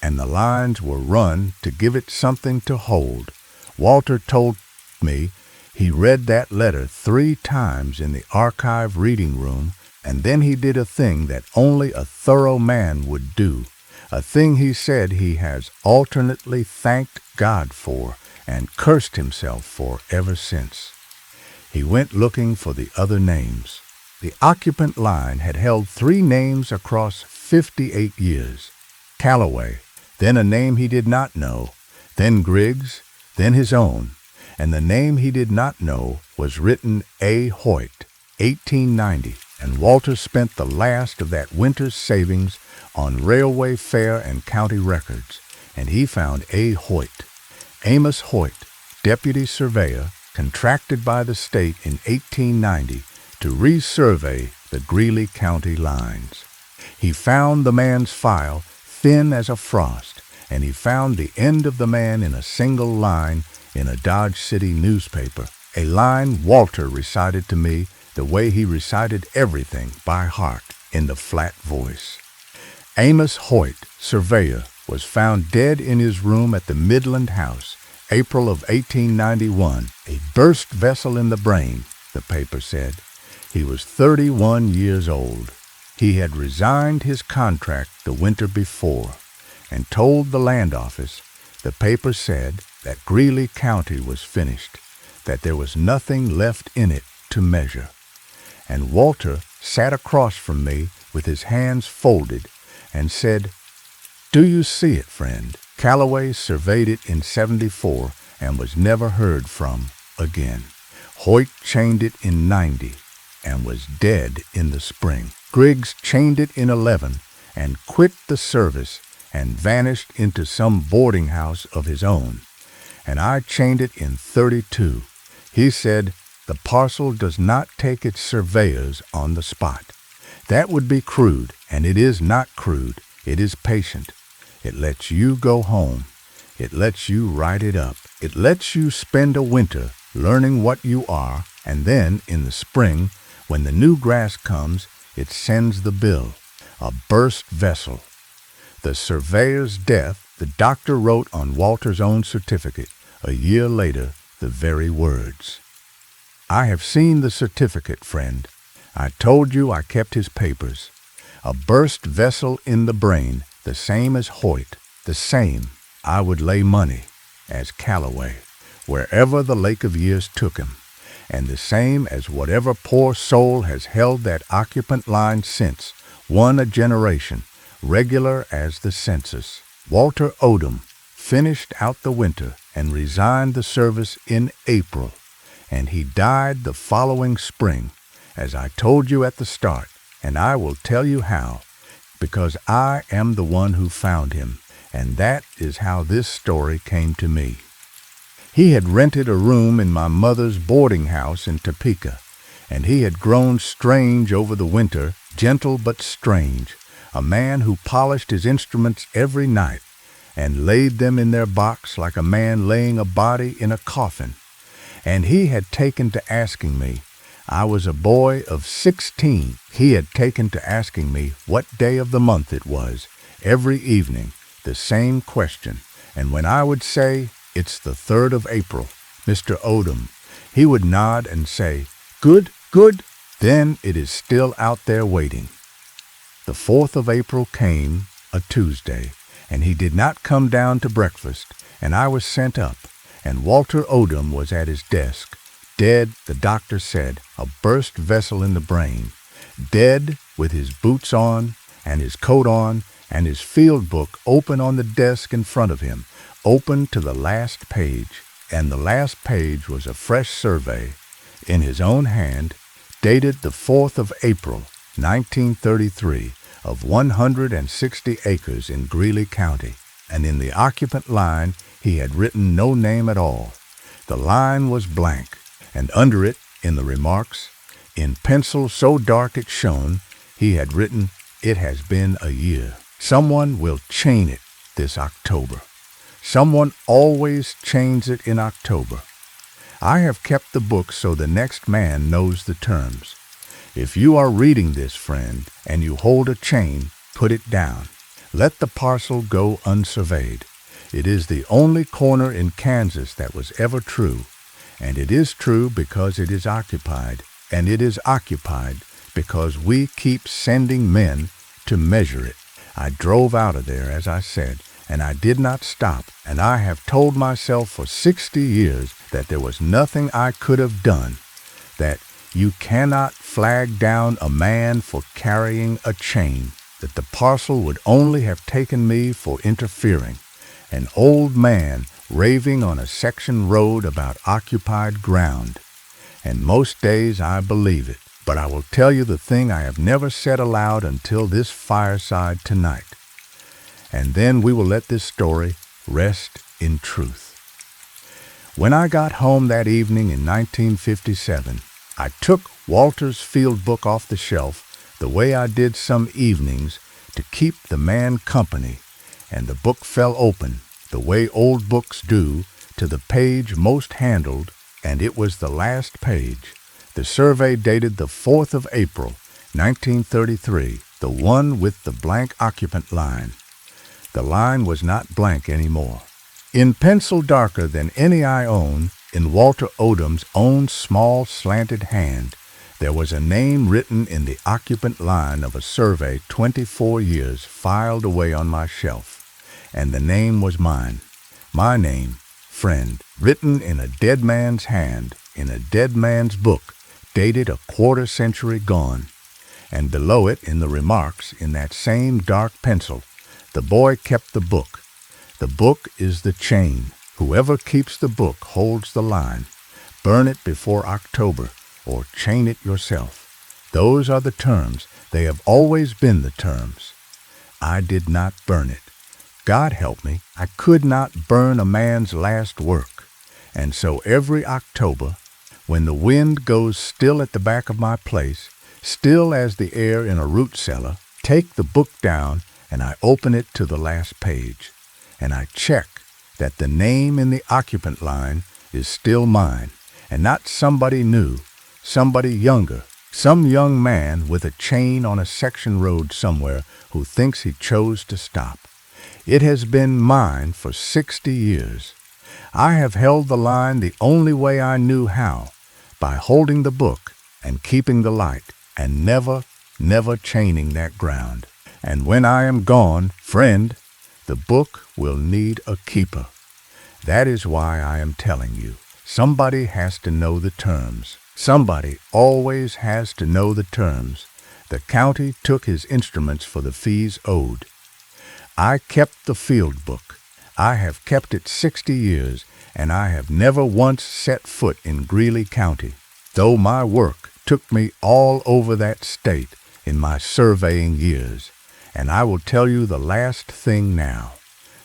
and the lines were run to give it something to hold. Walter told me he read that letter 3 times in the archive reading room, and then he did a thing that only a thorough man would do, a thing he said he has alternately thanked God for and cursed himself for ever since. He went looking for the other names. The occupant line had held 3 names across 58 years. Calloway, then a name he did not know, then Griggs, then his own, and the name he did not know was written A. Hoyt, 1890, and Walter spent the last of that winter's savings on railway fare and county records, and he found A. Hoyt. Amos Hoyt, deputy surveyor, contracted by the state in 1890 to resurvey the Greeley County lines. He found the man's file thin as a frost, and he found the end of the man in a single line in a Dodge City newspaper, a line Walter recited to me the way he recited everything by heart in the flat voice. Amos Hoyt, surveyor, was found dead in his room at the Midland House, April of 1891, a burst vessel in the brain, the paper said. He was 31 years old. He had resigned his contract the winter before and told the land office, the paper said, that Greeley County was finished, that there was nothing left in it to measure. And Walter sat across from me with his hands folded and said, "Do you see it, friend? Calloway surveyed it in 74 and was never heard from again. Hoyt chained it in 90 and was dead in the spring. Griggs chained it in 11 and quit the service and vanished into some boarding house of his own. And I chained it in 32. He said, the Parcel does not take its surveyors on the spot. That would be crude, and it is not crude. It is patient. It lets you go home. It lets you write it up. It lets you spend a winter learning what you are, and then in the spring, when the new grass comes, it sends the bill, a burst vessel. The surveyor's death, the doctor wrote on Walter's own certificate, a year later, the very words. I have seen the certificate, friend. I told you I kept his papers. A burst vessel in the brain, the same as Hoyt, the same, I would lay money, as Calloway, wherever the Lake of Years took him, and the same as whatever poor soul has held that occupant line since, one a generation, regular as the census. Walter Odom finished out the winter and resigned the service in April, and he died the following spring, as I told you at the start, and I will tell you how, because I am the one who found him, and that is how this story came to me. He had rented a room in my mother's boarding house in Topeka, and he had grown strange over the winter, gentle but strange, a man who polished his instruments every night and laid them in their box like a man laying a body in a coffin. And he had taken to asking me, I was a boy of 16, he had taken to asking me what day of the month it was, every evening, the same question. And when I would say, it's the 3rd of April, Mr. Odom, he would nod and say, good, good, then it is still out there waiting. The 4th of April came, a Tuesday, and he did not come down to breakfast, and I was sent up, and Walter Odom was at his desk, dead, the doctor said, a burst vessel in the brain, dead with his boots on, and his coat on, and his field book open on the desk in front of him, open to the last page, and the last page was a fresh survey, in his own hand, dated the 4th of April, 1933, of 160 acres in Greeley County, and in the occupant line he had written no name at all. The line was blank, and under it, in the remarks, in pencil so dark it shone, he had written, it has been a year. Someone will chain it this October. Someone always chains it in October. I have kept the book so the next man knows the terms. If you are reading this, friend, and you hold a chain, put it down. Let the parcel go unsurveyed. It is the only corner in Kansas that was ever true, and it is true because it is occupied, and it is occupied because we keep sending men to measure it. I drove out of there, as I said, and I did not stop, and I have told myself for 60 years that there was nothing I could have done, that you cannot flag down a man for carrying a chain, that the parcel would only have taken me for interfering, an old man raving on a section road about occupied ground. And most days I believe it, but I will tell you the thing I have never said aloud until this fireside tonight. And then we will let this story rest in truth. When I got home that evening in 1957, I took Walter's field book off the shelf the way I did some evenings to keep the man company, and the book fell open, the way old books do, to the page most handled, and it was the last page. The survey dated the 4th of April, 1933, the one with the blank occupant line. The line was not blank anymore. In pencil darker than any I own, in Walter Odom's own small slanted hand, there was a name written in the occupant line of a survey 24 years filed away on my shelf. And the name was mine. My name, friend, written in a dead man's hand, in a dead man's book, dated a quarter century gone. And below it, in the remarks, in that same dark pencil, the boy kept the book. The book is the chain. Whoever keeps the book holds the line. Burn it before October, or chain it yourself. Those are the terms. They have always been the terms. I did not burn it. God help me, I could not burn a man's last work. And so every October, when the wind goes still at the back of my place, still as the air in a root cellar, take the book down and I open it to the last page. And I check that the name in the occupant line is still mine, and not somebody new, somebody younger, some young man with a chain on a section road somewhere who thinks he chose to stop. It has been mine for 60 years. I have held the line the only way I knew how, by holding the book and keeping the light, and never, never chaining that ground. And when I am gone, friend, the book will need a keeper. That is why I am telling you. Somebody has to know the terms. Somebody always has to know the terms. The county took his instruments for the fees owed. I kept the field book. I have kept it 60 years, and I have never once set foot in Greeley County, though my work took me all over that state in my surveying years. And I will tell you the last thing now,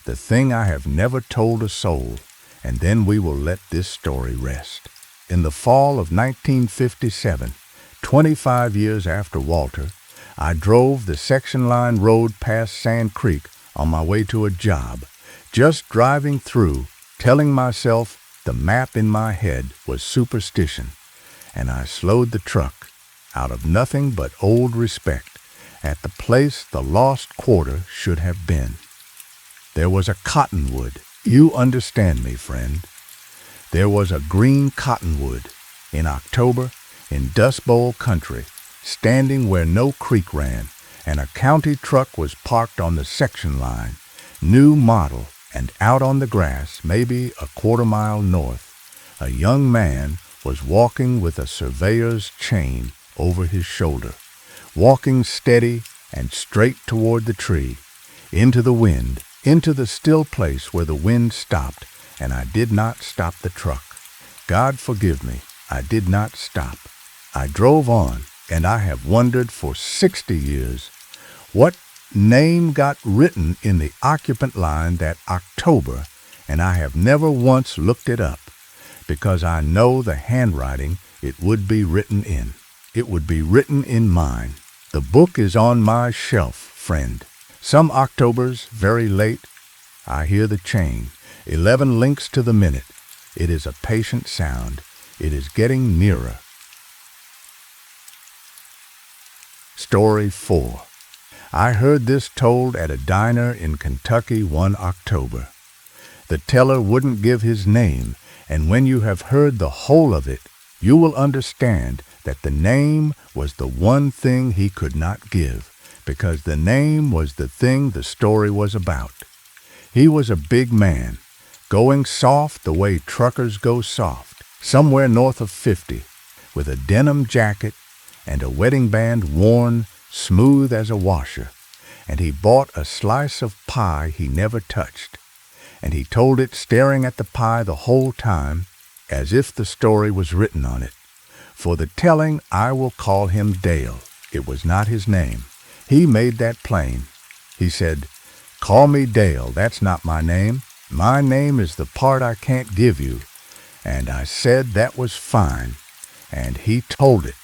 the thing I have never told a soul, and then we will let this story rest. In the fall of 1957, 25 years after Walter, I drove the section line road past Sand Creek on my way to a job, just driving through, telling myself the map in my head was superstition, and I slowed the truck, out of nothing but old respect, at the place the lost quarter should have been. There was a cottonwood. You understand me, friend. There was a green cottonwood in October in Dust Bowl country, standing where no creek ran, and a county truck was parked on the section line, new model, and out on the grass, maybe a quarter-mile north, a young man was walking with a surveyor's chain over his shoulder, walking steady and straight toward the tree, into the wind, into the still place where the wind stopped, and I did not stop the truck. God forgive me, I did not stop. I drove on, and I have wondered for 60 years what name got written in the occupant line that October, and I have never once looked it up, because I know the handwriting it would be written in. It would be written in mine. The book is on my shelf, friend. Some Octobers, very late, I hear the chain. 11 links to the minute. It is a patient sound. It is getting nearer. Story 4. I heard this told at a diner in Kentucky one October. The teller wouldn't give his name, and when you have heard the whole of it, you will understand that the name was the one thing he could not give, because the name was the thing the story was about. He was a big man, going soft the way truckers go soft, somewhere north of 50, with a denim jacket and a wedding band worn smooth as a washer, and he bought a slice of pie he never touched, and he told it staring at the pie the whole time, as if the story was written on it. For the telling, I will call him Dale. It was not his name. He made that plain. He said, "Call me Dale, that's not my name. My name is the part I can't give you." And I said that was fine, and he told it,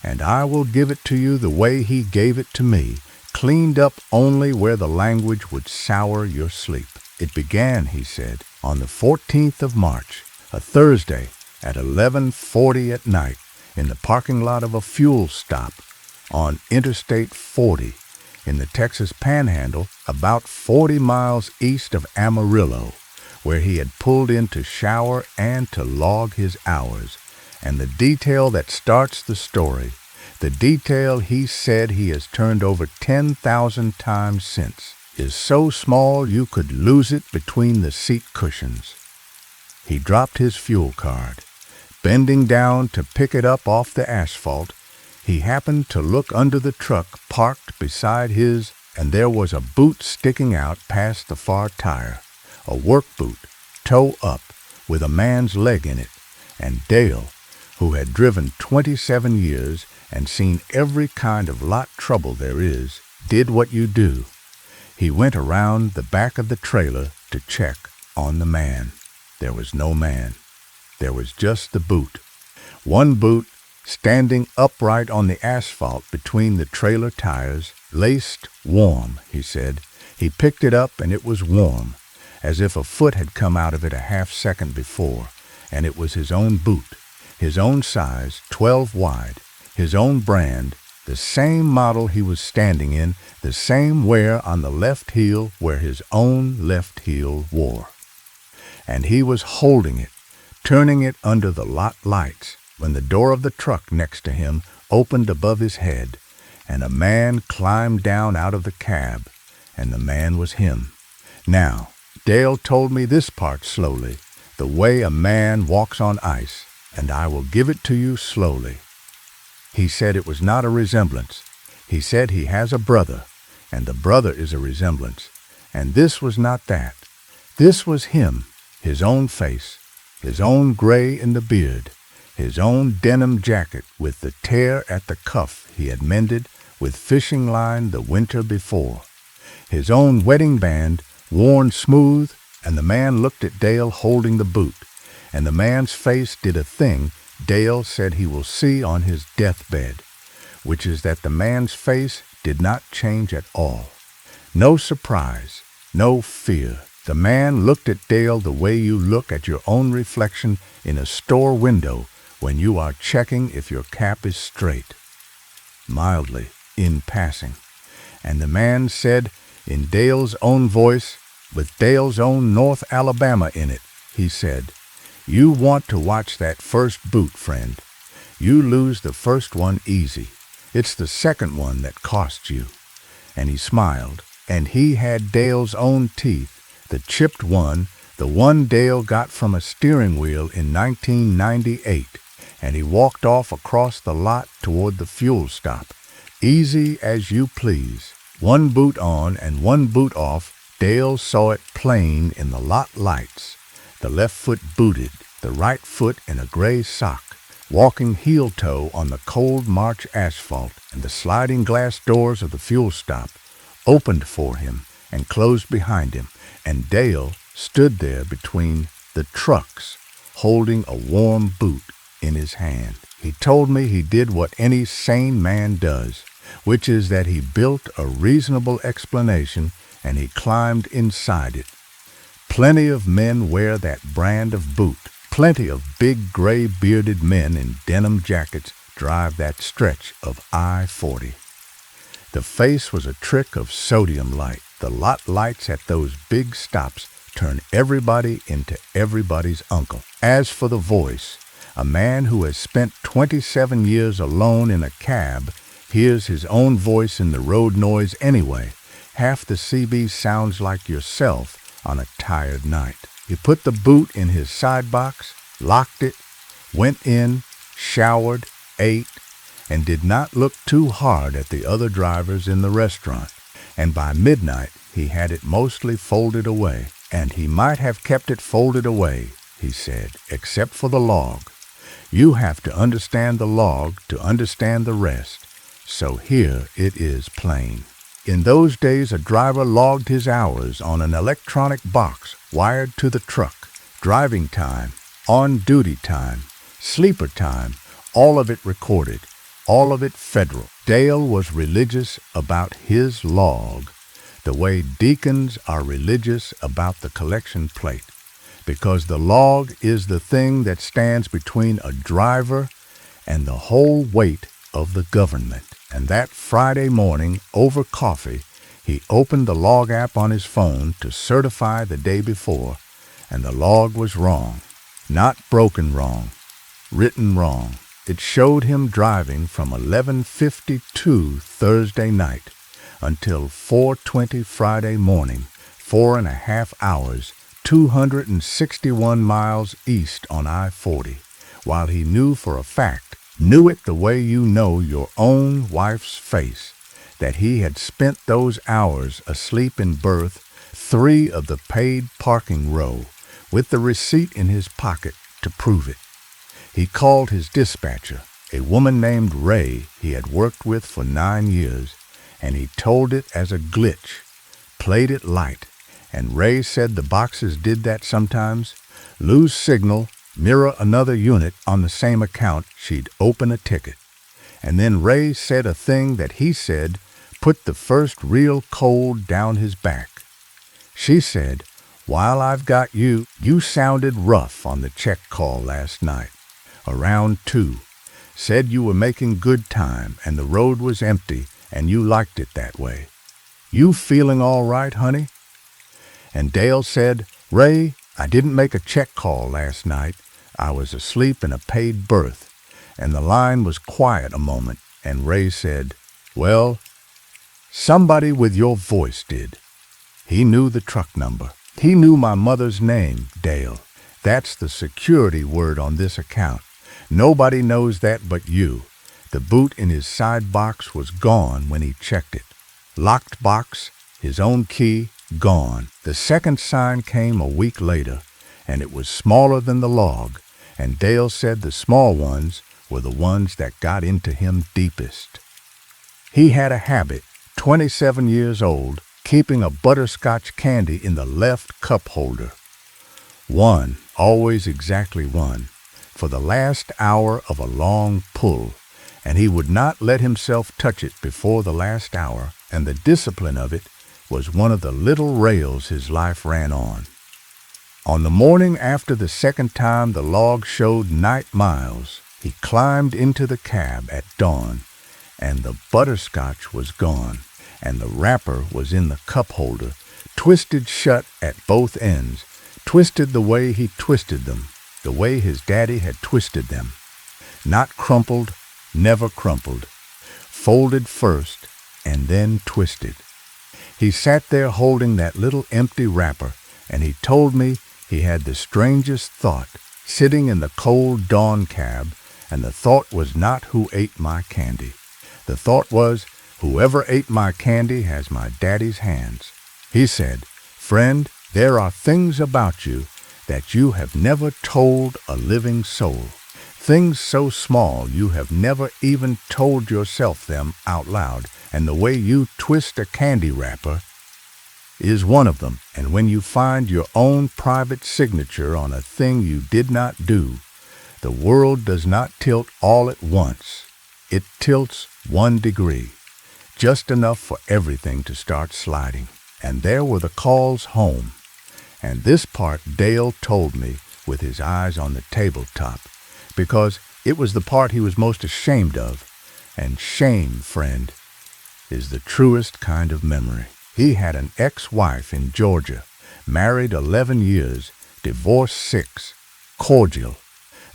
and I will give it to you the way he gave it to me, cleaned up only where the language would sour your sleep. It began, he said, on the 14th of March, a Thursday, at 11:40 at night, in the parking lot of a fuel stop on Interstate 40 in the Texas Panhandle, about 40 miles east of Amarillo, where he had pulled in to shower and to log his hours. And the detail that starts the story, the detail he said he has turned over 10,000 times since, is so small you could lose it between the seat cushions. He dropped his fuel card. Bending down to pick it up off the asphalt, he happened to look under the truck parked beside his, and there was a boot sticking out past the far tire, a work boot, toe up, with a man's leg in it, and Dale, who had driven 27 years and seen every kind of lot trouble there is, did what you do. He went around the back of the trailer to check on the man. There was no man. There was just the boot. One boot, standing upright on the asphalt between the trailer tires, laced warm, he said. He picked it up and it was warm, as if a foot had come out of it a half-second before, and it was his own boot, his own size, 12 wide, his own brand, the same model he was standing in, the same wear on the left heel where his own left heel wore. And he was holding it, turning it under the lot lights, when the door of the truck next to him opened above his head, and a man climbed down out of the cab, and the man was him. Now, Dale told me this part slowly, the way a man walks on ice, and I will give it to you slowly. He said it was not a resemblance. He said he has a brother, and the brother is a resemblance, and this was not that. This was him, his own face, his own gray in the beard, his own denim jacket with the tear at the cuff he had mended with fishing line the winter before, his own wedding band worn smooth, and the man looked at Dale holding the boot, and the man's face did a thing Dale said he will see on his deathbed, which is that the man's face did not change at all. No surprise, no fear. The man looked at Dale the way you look at your own reflection in a store window when you are checking if your cap is straight. Mildly, in passing. And the man said, in Dale's own voice, with Dale's own North Alabama in it, he said, "You want to watch that first boot, friend. You lose the first one easy. It's the second one that costs you." And he smiled, and he had Dale's own teeth, the chipped one, the one Dale got from a steering wheel in 1998, and he walked off across the lot toward the fuel stop, easy as you please. One boot on and one boot off. Dale saw it plain in the lot lights. The left foot booted, the right foot in a gray sock, walking heel-toe on the cold March asphalt, and the sliding glass doors of the fuel stop opened for him and closed behind him, and Dale stood there between the trucks, holding a warm boot in his hand. He told me he did what any sane man does, which is that he built a reasonable explanation and he climbed inside it. Plenty of men wear that brand of boot. Plenty of big gray-bearded men in denim jackets drive that stretch of I-40. The face was a trick of sodium light. The lot lights at those big stops turn everybody into everybody's uncle. As for the voice, a man who has spent 27 years alone in a cab hears his own voice in the road noise anyway. Half the CB sounds like yourself on a tired night. He put the boot in his side box, locked it, went in, showered, ate, and did not look too hard at the other drivers in the restaurant. And by midnight, he had it mostly folded away. And he might have kept it folded away, he said, except for the log. You have to understand the log to understand the rest. So here it is plain. In those days, a driver logged his hours on an electronic box wired to the truck. Driving time, on-duty time, sleeper time, all of it recorded, all of it federal. Dale was religious about his log, the way deacons are religious about the collection plate, because the log is the thing that stands between a driver and the whole weight of the government. And that Friday morning, over coffee, he opened the log app on his phone to certify the day before, and the log was wrong. Not broken wrong, written wrong. It showed him driving from 11:52 Thursday night until 4:20 Friday morning, 4.5 hours, 261 miles east on I-40, while he knew for a fact, knew it the way you know your own wife's face, that he had spent those hours asleep in berth 3 of the paid parking row, with the receipt in his pocket to prove it. He called his dispatcher, a woman named Ray he had worked with for 9 years, and he told it as a glitch, played it light, and Ray said the boxes did that sometimes, lose signal, mirror another unit on the same account, she'd open a ticket. And then Ray said a thing that he said put the first real cold down his back. She said, "While I've got you, you sounded rough on the check call last night, around 2. Said you were making good time and the road was empty and you liked it that way. You feeling all right, honey?" And Dale said, "Ray, I didn't make a check call last night. I was asleep in a paid berth." And the line was quiet a moment, and Ray said, "Well, somebody with your voice did." He knew the truck number. He knew my mother's name, Dale. That's the security word on this account. Nobody knows that but you. The boot in his side box was gone when he checked it. Locked box, his own key, gone. The second sign came a week later, and it was smaller than the log, and Dale said the small ones were the ones that got into him deepest. He had a habit, 27 years old, keeping a butterscotch candy in the left cup holder. One, always exactly one, for the last hour of a long pull, and he would not let himself touch it before the last hour, and the discipline of it was one of the little rails his life ran on. On the morning after the second time the log showed night miles, he climbed into the cab at dawn, and the butterscotch was gone, and the wrapper was in the cup holder, twisted shut at both ends, twisted the way he twisted them, the way his daddy had twisted them. Not crumpled, never crumpled. Folded first, and then twisted. He sat there holding that little empty wrapper, and he told me he had the strangest thought, sitting in the cold dawn cab, and the thought was not who ate my candy. The thought was, whoever ate my candy has my daddy's hands. He said, "Friend, there are things about you that you have never told a living soul. Things so small you have never even told yourself them out loud, and the way you twist a candy wrapper is one of them. And when you find your own private signature on a thing you did not do, the world does not tilt all at once. It tilts 1 degree, just enough for everything to start sliding." And there were the calls home. And this part Dale told me with his eyes on the tabletop, because it was the part he was most ashamed of. And shame, friend, is the truest kind of memory. He had an ex-wife in Georgia, married 11 years, divorced 6, cordial.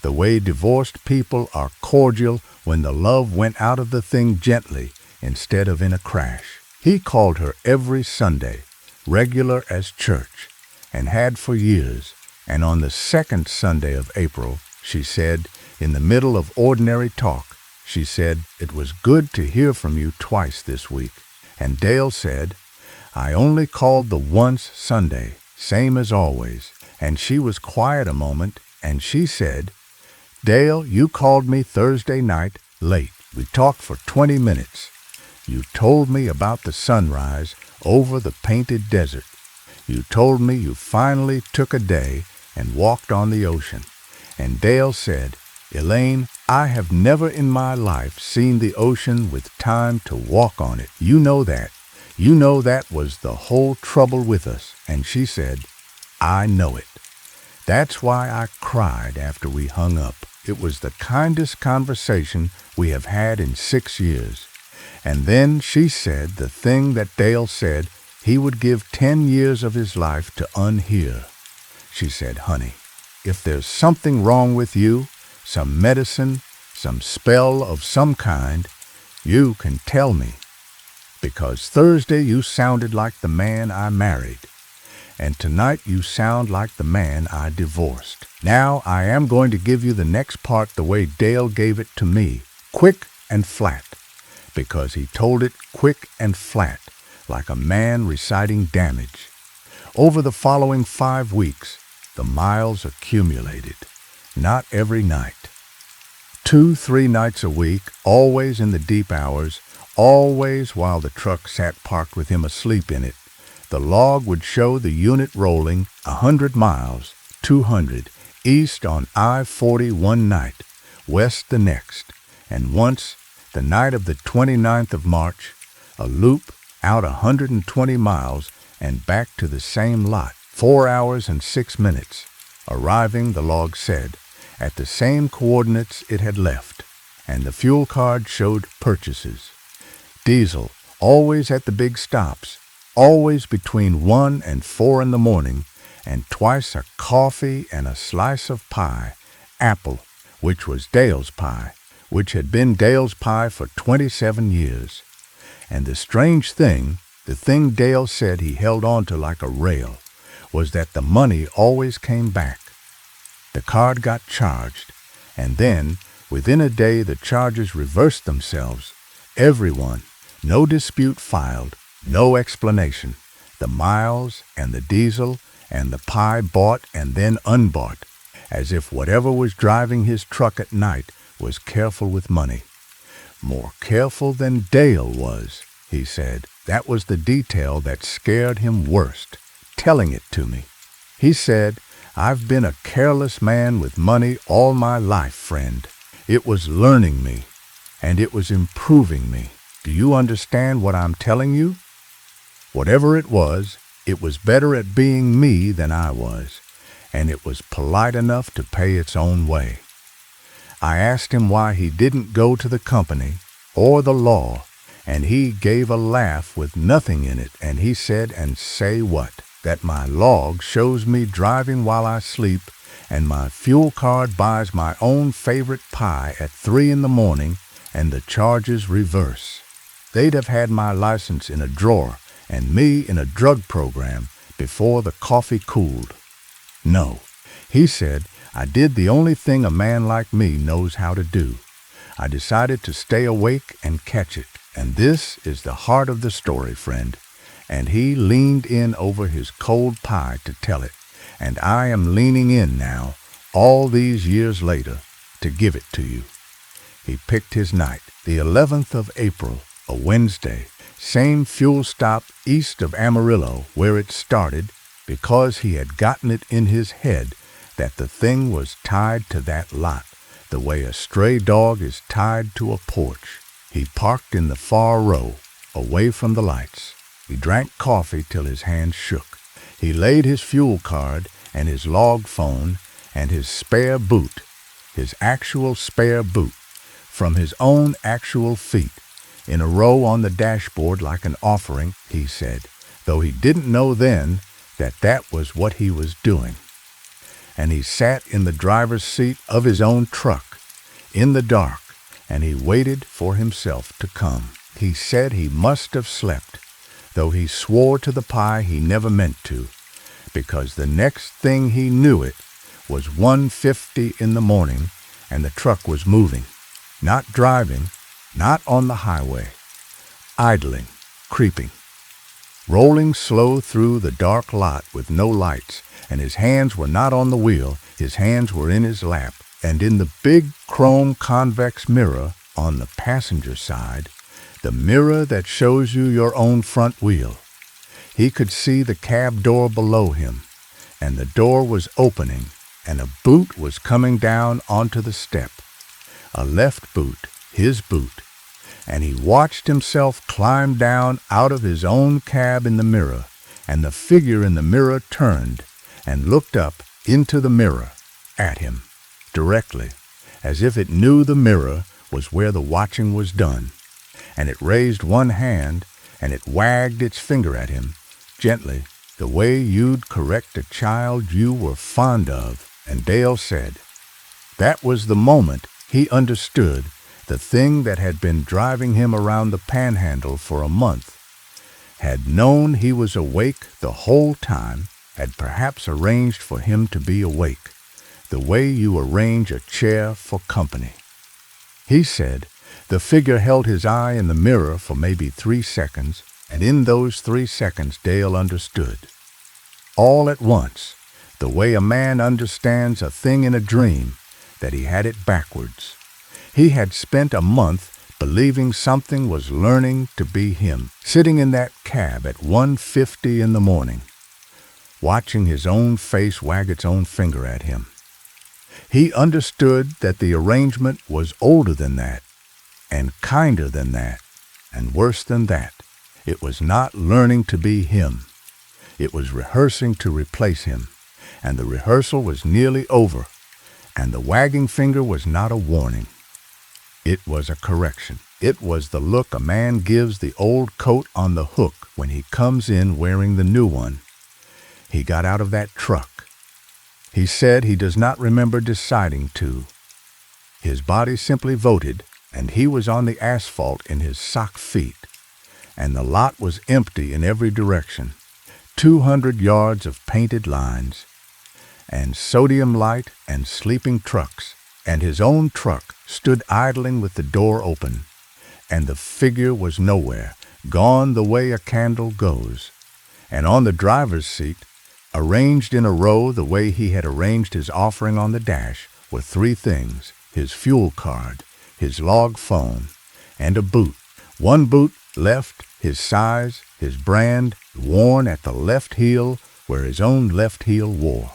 The way divorced people are cordial when the love went out of the thing gently instead of in a crash. He called her every Sunday, regular as church, and had for years. And on the second Sunday of April, she said, in the middle of ordinary talk, she said, "It was good to hear from you twice this week." And Dale said, "I only called the once Sunday, same as always." And she was quiet a moment, and she said, "Dale, you called me Thursday night late. We talked for 20 minutes. You told me about the sunrise over the painted desert. You told me you finally took a day and walked on the ocean." And Dale said, "Elaine, I have never in my life seen the ocean with time to walk on it. You know that. You know that was the whole trouble with us." And she said, "I know it. That's why I cried after we hung up. It was the kindest conversation we have had in 6 years." And then she said the thing that Dale said he would give 10 years of his life to unhear. She said, "Honey, if there's something wrong with you, some medicine, some spell of some kind, you can tell me. Because Thursday you sounded like the man I married, and tonight you sound like the man I divorced. Now I am going to give you the next part the way Dale gave it to me, quick and flat, because he told it quick and flat, like a man reciting damage. Over the following 5 weeks, the miles accumulated, not every night. 2-3 nights a week, always in the deep hours, always while the truck sat parked with him asleep in it, the log would show the unit rolling 100 miles, 200, east on I-40 one night, west the next, and once, the night of the 29th of March, a loop out 120 miles and back to the same lot, 4 hours and 6 minutes, arriving, the log said, at the same coordinates it had left, and the fuel card showed purchases. Diesel, always at the big stops, always between 1 and 4 in the morning, and twice a coffee and a slice of pie, apple, which was Dale's pie, which had been Dale's pie for 27 years. And the strange thing, the thing Dale said he held on to like a rail, was that the money always came back. The card got charged, and then, within a day, the charges reversed themselves. Everyone, no dispute filed, no explanation. The miles and the diesel and the pie bought and then unbought, as if whatever was driving his truck at night was careful with money. More careful than Dale was, he said. That was the detail that scared him worst, telling it to me. He said, "I've been a careless man with money all my life, friend. It was learning me, and it was improving me. Do you understand what I'm telling you? Whatever it was better at being me than I was, and it was polite enough to pay its own way." I asked him why he didn't go to the company or the law, and he gave a laugh with nothing in it, and he said, "And say what? That my log shows me driving while I sleep, and my fuel card buys my own favorite pie at 3 in the morning, and the charges reverse. They'd have had my license in a drawer and me in a drug program before the coffee cooled. No," he said, "I did the only thing a man like me knows how to do. I decided to stay awake and catch it. And this is the heart of the story, friend." And he leaned in over his cold pie to tell it, and I am leaning in now, all these years later, to give it to you. He picked his night, the 11th of April, a Wednesday, same fuel stop east of Amarillo where it started, because he had gotten it in his head that the thing was tied to that lot, the way a stray dog is tied to a porch. He parked in the far row, away from the lights. He drank coffee till his hands shook. He laid his fuel card and his log phone and his spare boot, his actual spare boot, from his own actual feet, in a row on the dashboard like an offering, he said, though he didn't know then that that was what he was doing. And he sat in the driver's seat of his own truck, in the dark, and he waited for himself to come. He said he must have slept, though he swore to the pie he never meant to, because the next thing he knew it was 1:50 in the morning and the truck was moving, not driving, not on the highway, idling, creeping, rolling slow through the dark lot with no lights, and his hands were not on the wheel, his hands were in his lap, and in the big chrome convex mirror on the passenger side, the mirror that shows you your own front wheel, he could see the cab door below him, and the door was opening, and a boot was coming down onto the step, a left boot, his boot, and he watched himself climb down out of his own cab in the mirror, and the figure in the mirror turned and looked up into the mirror at him, directly, as if it knew the mirror was where the watching was done, and it raised one hand and it wagged its finger at him, gently, the way you'd correct a child you were fond of, and Dale said, that was the moment he understood the thing that had been driving him around the panhandle for a month, had known he was awake the whole time, had perhaps arranged for him to be awake, the way you arrange a chair for company. He said the figure held his eye in the mirror for maybe 3 seconds, and in those 3 seconds Dale understood. All at once, the way a man understands a thing in a dream, that he had it backwards. He had spent a month believing something was learning to be him, sitting in that cab at 1:50 in the morning, watching his own face wag its own finger at him. He understood that the arrangement was older than that, and kinder than that, and worse than that. It was not learning to be him. It was rehearsing to replace him, and the rehearsal was nearly over, and the wagging finger was not a warning. It was a correction. It was the look a man gives the old coat on the hook when he comes in wearing the new one. He got out of that truck. He said he does not remember deciding to. His body simply voted, and he was on the asphalt in his sock feet, and the lot was empty in every direction, 200 yards of painted lines, and sodium light and sleeping trucks, and his own truck stood idling with the door open, and the figure was nowhere, gone the way a candle goes, and on the driver's seat, arranged in a row the way he had arranged his offering on the dash, were 3 things: his fuel card, his log phone, and a boot. One boot left, his size, his brand, worn at the left heel where his own left heel wore.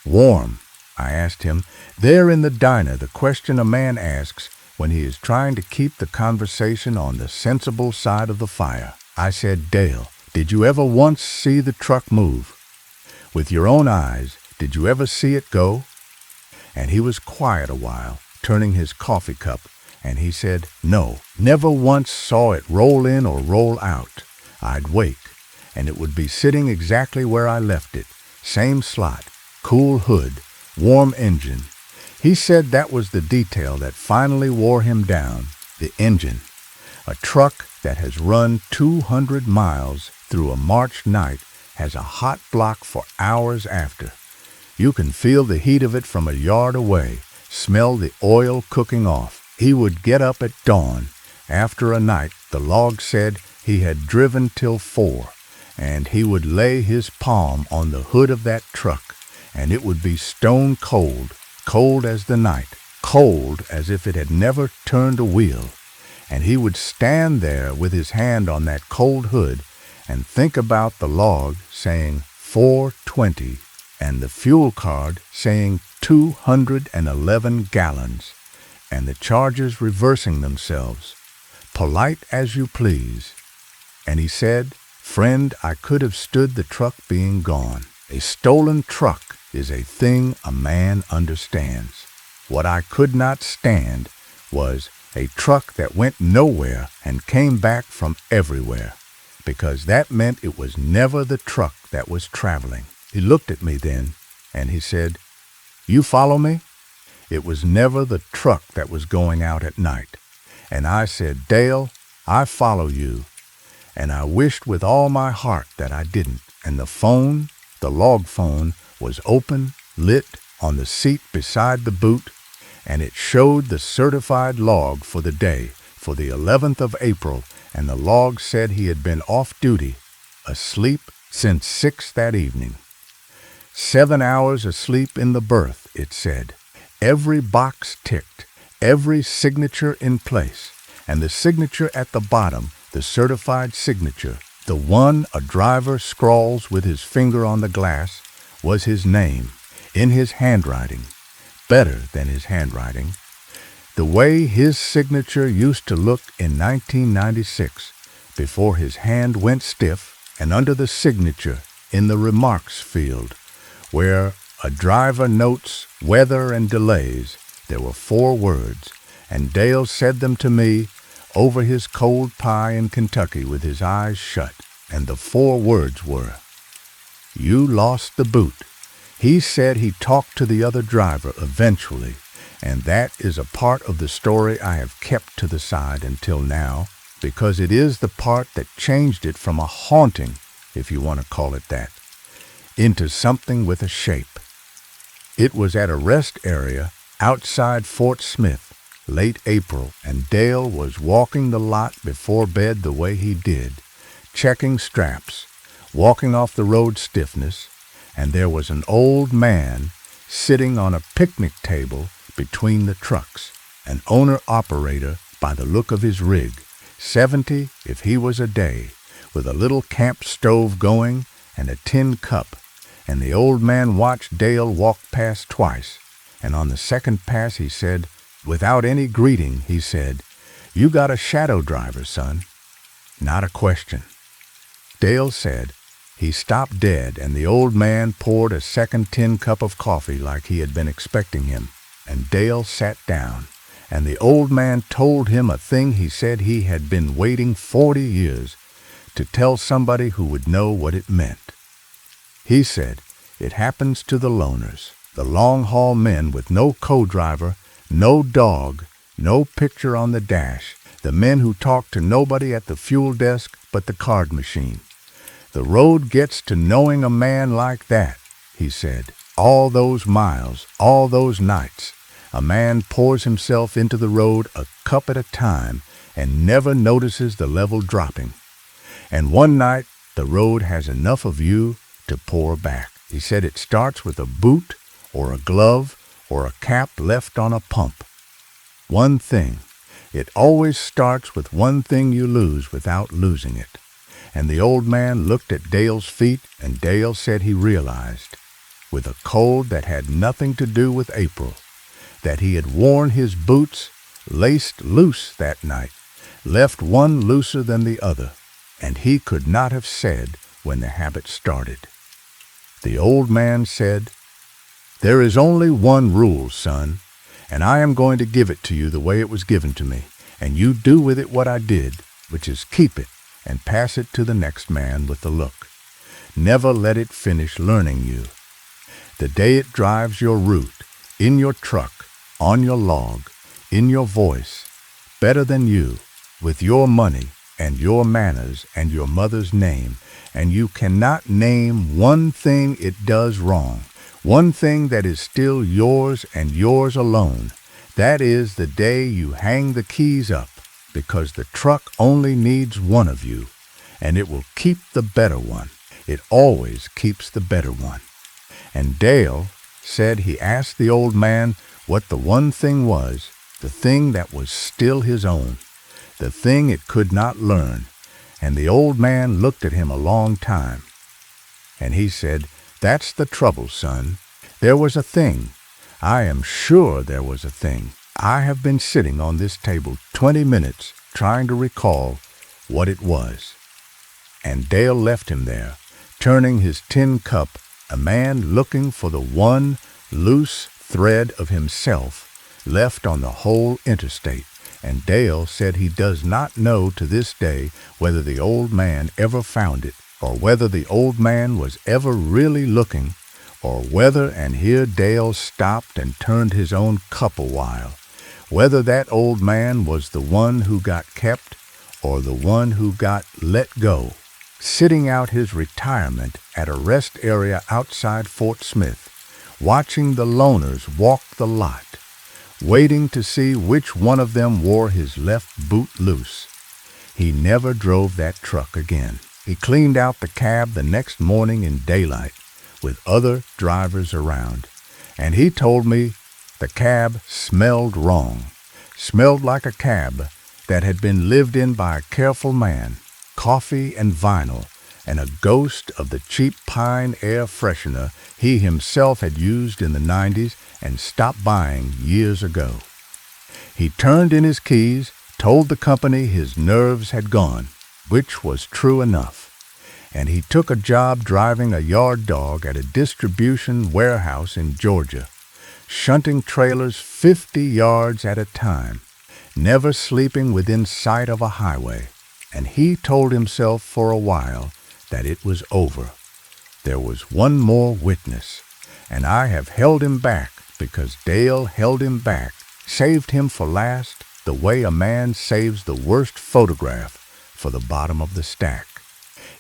Warm, I asked him, there in the diner, the question a man asks when he is trying to keep the conversation on the sensible side of the fire. I said, Dale, did you ever once see the truck move? With your own eyes, did you ever see it go? And he was quiet a while, turning his coffee cup, and he said, no, never once saw it roll in or roll out. I'd wake, and it would be sitting exactly where I left it, same slot, cool hood, warm engine. He said that was the detail that finally wore him down, the engine. A truck that has run 200 miles through a March night has a hot block for hours after. You can feel the heat of it from a yard away, smell the oil cooking off. He would get up at dawn. After a night, the log said he had driven till 4, and he would lay his palm on the hood of that truck, and it would be stone cold, cold as the night, cold as if it had never turned a wheel, and he would stand there with his hand on that cold hood and think about the log saying 420 and the fuel card saying 211 gallons, and the charges reversing themselves, polite as you please. And he said, friend, I could have stood the truck being gone. A stolen truck is a thing a man understands. What I could not stand was a truck that went nowhere and came back from everywhere, because that meant it was never the truck that was traveling. He looked at me then, and he said, you follow me? It was never the truck that was going out at night. And I said, Dale, I follow you. And I wished with all my heart that I didn't. And the phone, The log phone was open, lit, on the seat beside the boot, and it showed the certified log for the day, for the 11th of April, and the log said he had been off duty, asleep since 6 that evening. 7 hours asleep in the berth, it said. Every box ticked, every signature in place, and the signature at the bottom, the certified signature, the one a driver scrawls with his finger on the glass, was his name, in his handwriting, better than his handwriting. The way his signature used to look in 1996, before his hand went stiff, and under the signature, in the remarks field, where a driver notes weather and delays, there were 4 words, and Dale said them to me over his cold pie in Kentucky with his eyes shut, and the 4 words were, "You lost the boot." He said he talked to the other driver eventually, and that is a part of the story I have kept to the side until now, because it is the part that changed it from a haunting, if you want to call it that, into something with a shape. It was at a rest area outside Fort Smith, late April, and Dale was walking the lot before bed the way he did, checking straps, walking off the road stiffness, and there was an old man sitting on a picnic table between the trucks, an owner-operator by the look of his rig, 70 if he was a day, with a little camp stove going and a tin cup, and the old man watched Dale walk past twice, and on the second pass he said, without any greeting, he said, "You got a shadow driver, son." Not a question. Dale said, he stopped dead, and the old man poured a second tin cup of coffee like he had been expecting him, and Dale sat down, and the old man told him a thing he said he had been waiting 40 years to tell somebody who would know what it meant. He said, it happens to the loners, the long-haul men with no co-driver, no dog, no picture on the dash, the men who talk to nobody at the fuel desk but the card machine. The road gets to knowing a man like that, he said. All those miles, all those nights, a man pours himself into the road a cup at a time and never notices the level dropping. And one night, the road has enough of you to pour back. He said it starts with a boot or a glove or a cap left on a pump. One thing. It always starts with one thing you lose without losing it. And the old man looked at Dale's feet, and Dale said he realized, with a cold that had nothing to do with April, that he had worn his boots laced loose that night, left one looser than the other, and he could not have said when the habit started. The old man said, "There is only one rule, son, and I am going to give it to you the way it was given to me, and you do with it what I did, which is keep it and pass it to the next man with the look. Never let it finish learning you. The day it drives your route, in your truck, on your log, in your voice, better than you, with your money and your manners and your mother's name, and you cannot name one thing it does wrong, one thing that is still yours and yours alone. That is the day you hang the keys up, because the truck only needs one of you, and it will keep the better one. It always keeps the better one." And Dale said he asked the old man what the one thing was, the thing that was still his own, the thing it could not learn, and the old man looked at him a long time. And he said, "That's the trouble, son. There was a thing. I am sure there was a thing. I have been sitting on this table 20 minutes trying to recall what it was." And Dale left him there, turning his tin cup, a man looking for the one loose thread of himself left on the whole interstate. And Dale said he does not know to this day whether the old man ever found it, or whether the old man was ever really looking, or whether, and here Dale stopped and turned his own cup a while, whether that old man was the one who got kept or the one who got let go, sitting out his retirement at a rest area outside Fort Smith, watching the loners walk the lot, waiting to see which one of them wore his left boot loose. He never drove that truck again. He cleaned out the cab the next morning in daylight, with other drivers around, and he told me the cab smelled wrong, smelled like a cab that had been lived in by a careful man, coffee and vinyl, and a ghost of the cheap pine air freshener he himself had used in the 90s and stopped buying years ago. He turned in his keys, told the company his nerves had gone, which was true enough, and he took a job driving a yard dog at a distribution warehouse in Georgia, shunting trailers 50 yards at a time, never sleeping within sight of a highway. And he told himself for a while that it was over. There was one more witness, and I have held him back because Dale held him back, saved him for last, the way a man saves the worst photograph for the bottom of the stack.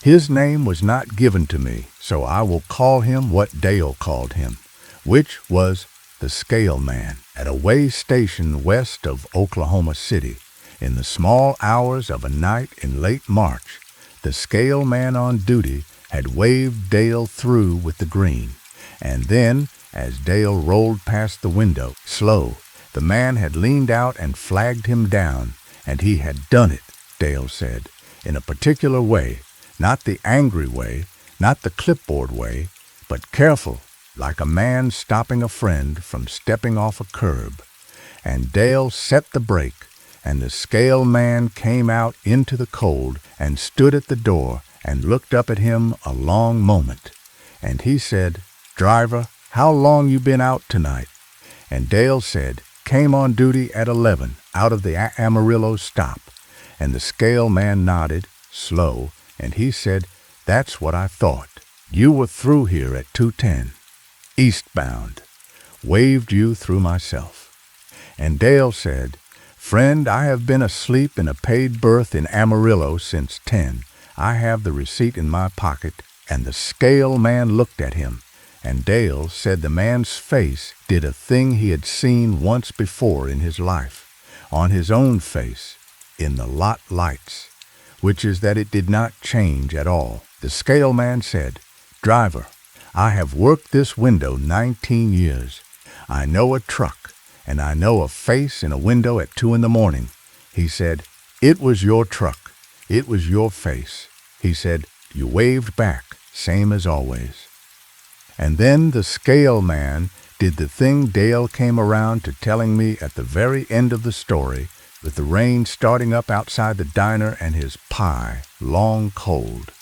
His name was not given to me, so I will call him what Dale called him, which was the Scale Man, at a way station west of Oklahoma City. In the small hours of a night in late March, the Scale Man on duty had waved Dale through with the green, and then, as Dale rolled past the window, slow, the man had leaned out and flagged him down, and he had done it, Dale said, in a particular way, not the angry way, not the clipboard way, but careful, like a man stopping a friend from stepping off a curb. And Dale set the brake, and the Scale Man came out into the cold and stood at the door and looked up at him a long moment. And he said, "Driver, how long you been out tonight?" And Dale said, "Came on duty at 11, out of the Amarillo stop." And the Scale Man nodded, slow, and he said, "That's what I thought. You were through here at 2:10, eastbound. Waved you through myself." And Dale said, "Friend, I have been asleep in a paid berth in Amarillo since 10. I have the receipt in my pocket." And the Scale Man looked at him, and Dale said the man's face did a thing he had seen once before in his life, on his own face, in the lot lights, which is that it did not change at all. The Scale Man said, "Driver, I have worked this window 19 years. I know a truck, and I know a face in a window at 2 in the morning." He said, "It was your truck. It was your face." He said, "You waved back, same as always." And then the Scale Man did the thing Dale came around to telling me at the very end of the story, with the rain starting up outside the diner and his pie long cold.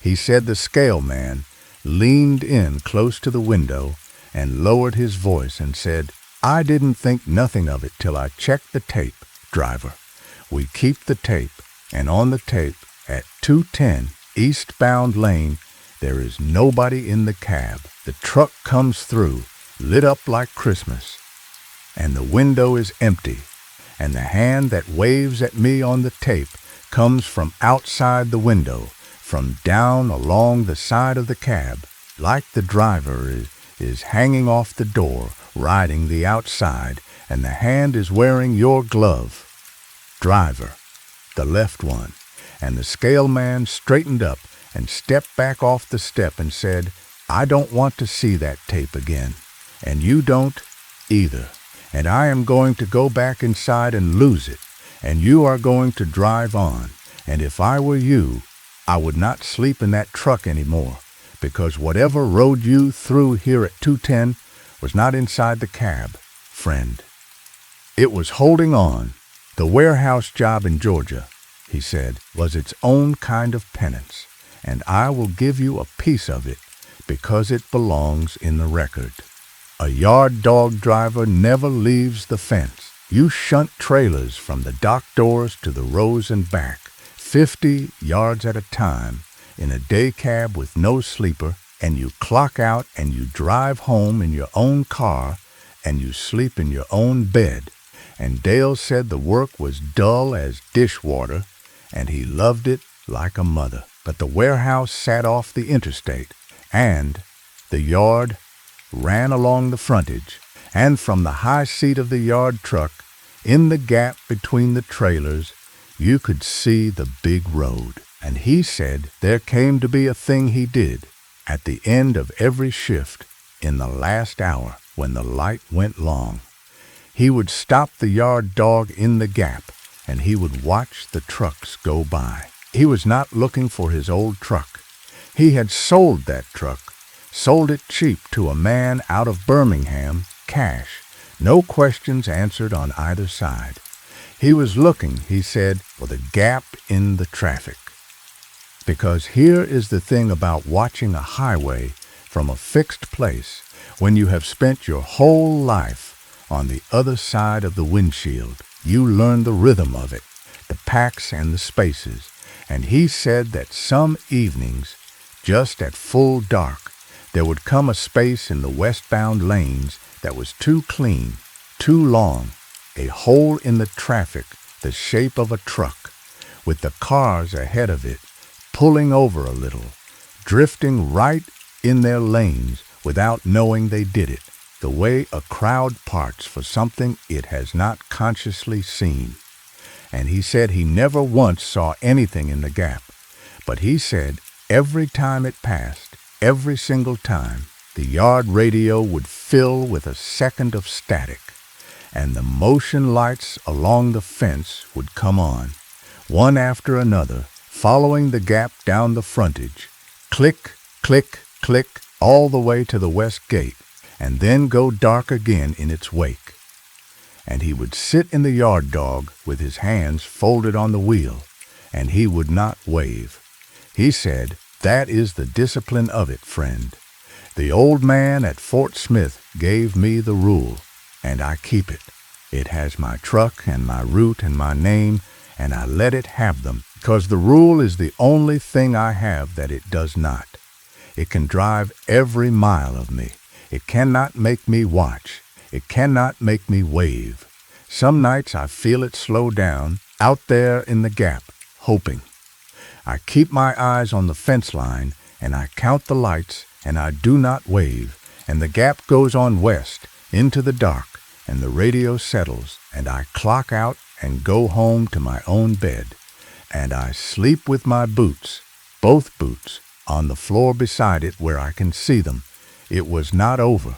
He said the Scale Man leaned in close to the window and lowered his voice and said, "I didn't think nothing of it till I checked the tape, driver. We keep the tape, and on the tape, at 210 eastbound lane, there is nobody in the cab. The truck comes through, lit up like Christmas, and the window is empty, and the hand that waves at me on the tape comes from outside the window, from down along the side of the cab, like the driver is hanging off the door, riding the outside, and the hand is wearing your glove, driver, the left one." And the Scale Man straightened up and stepped back off the step and said, "I don't want to see that tape again, and you don't either. And I am going to go back inside and lose it, and you are going to drive on. And if I were you, I would not sleep in that truck anymore, because whatever rode you through here at 210 was not inside the cab, friend. It was holding on. The warehouse job in Georgia," he said, "was its own kind of penance, and I will give you a piece of it because it belongs in the record. A yard dog driver never leaves the fence. You shunt trailers from the dock doors to the rows and back, 50 yards at a time, in a day cab with no sleeper, and you clock out and you drive home in your own car, and you sleep in your own bed." And Dale said the work was dull as dishwater, and he loved it like a mother. but the warehouse sat off the interstate, and the yard ran along the frontage, and from the high seat of the yard truck, in the gap between the trailers, you could see the big road. And he said there came to be a thing he did at the end of every shift, in the last hour when the light went long. He would stop the yard dog in the gap, and he would watch the trucks go by. He was not looking for his old truck. He had sold that truck, sold it cheap to a man out of Birmingham, cash, no questions answered on either side. He was looking, he said, for the gap in the traffic. Because here is the thing about watching a highway from a fixed place when you have spent your whole life on the other side of the windshield. You learn the rhythm of it, the packs and the spaces. And he said that some evenings, just at full dark, there would come a space in the westbound lanes that was too clean, too long, a hole in the traffic the shape of a truck, with the cars ahead of it, pulling over a little, drifting right in their lanes without knowing they did it, the way a crowd parts for something it has not consciously seen. And he said he never once saw anything in the gap, but he said every time it passed, every single time, the yard radio would fill with a second of static, and the motion lights along the fence would come on, one after another, following the gap down the frontage, click, click, click, all the way to the west gate, and then go dark again in its wake. And he would sit in the yard dog with his hands folded on the wheel, and he would not wave. He said, "That is the discipline of it, friend. The old man at Fort Smith gave me the rule, and I keep it. It has my truck and my route and my name, and I let it have them, because the rule is the only thing I have that it does not. It can drive every mile of me. It cannot make me watch. It cannot make me wave. Some nights I feel it slow down, out there in the gap, hoping. I keep my eyes on the fence line, and I count the lights, and I do not wave, and the gap goes on west, into the dark, and the radio settles, and I clock out and go home to my own bed, and I sleep with my boots, both boots, on the floor beside it where I can see them. It was not over."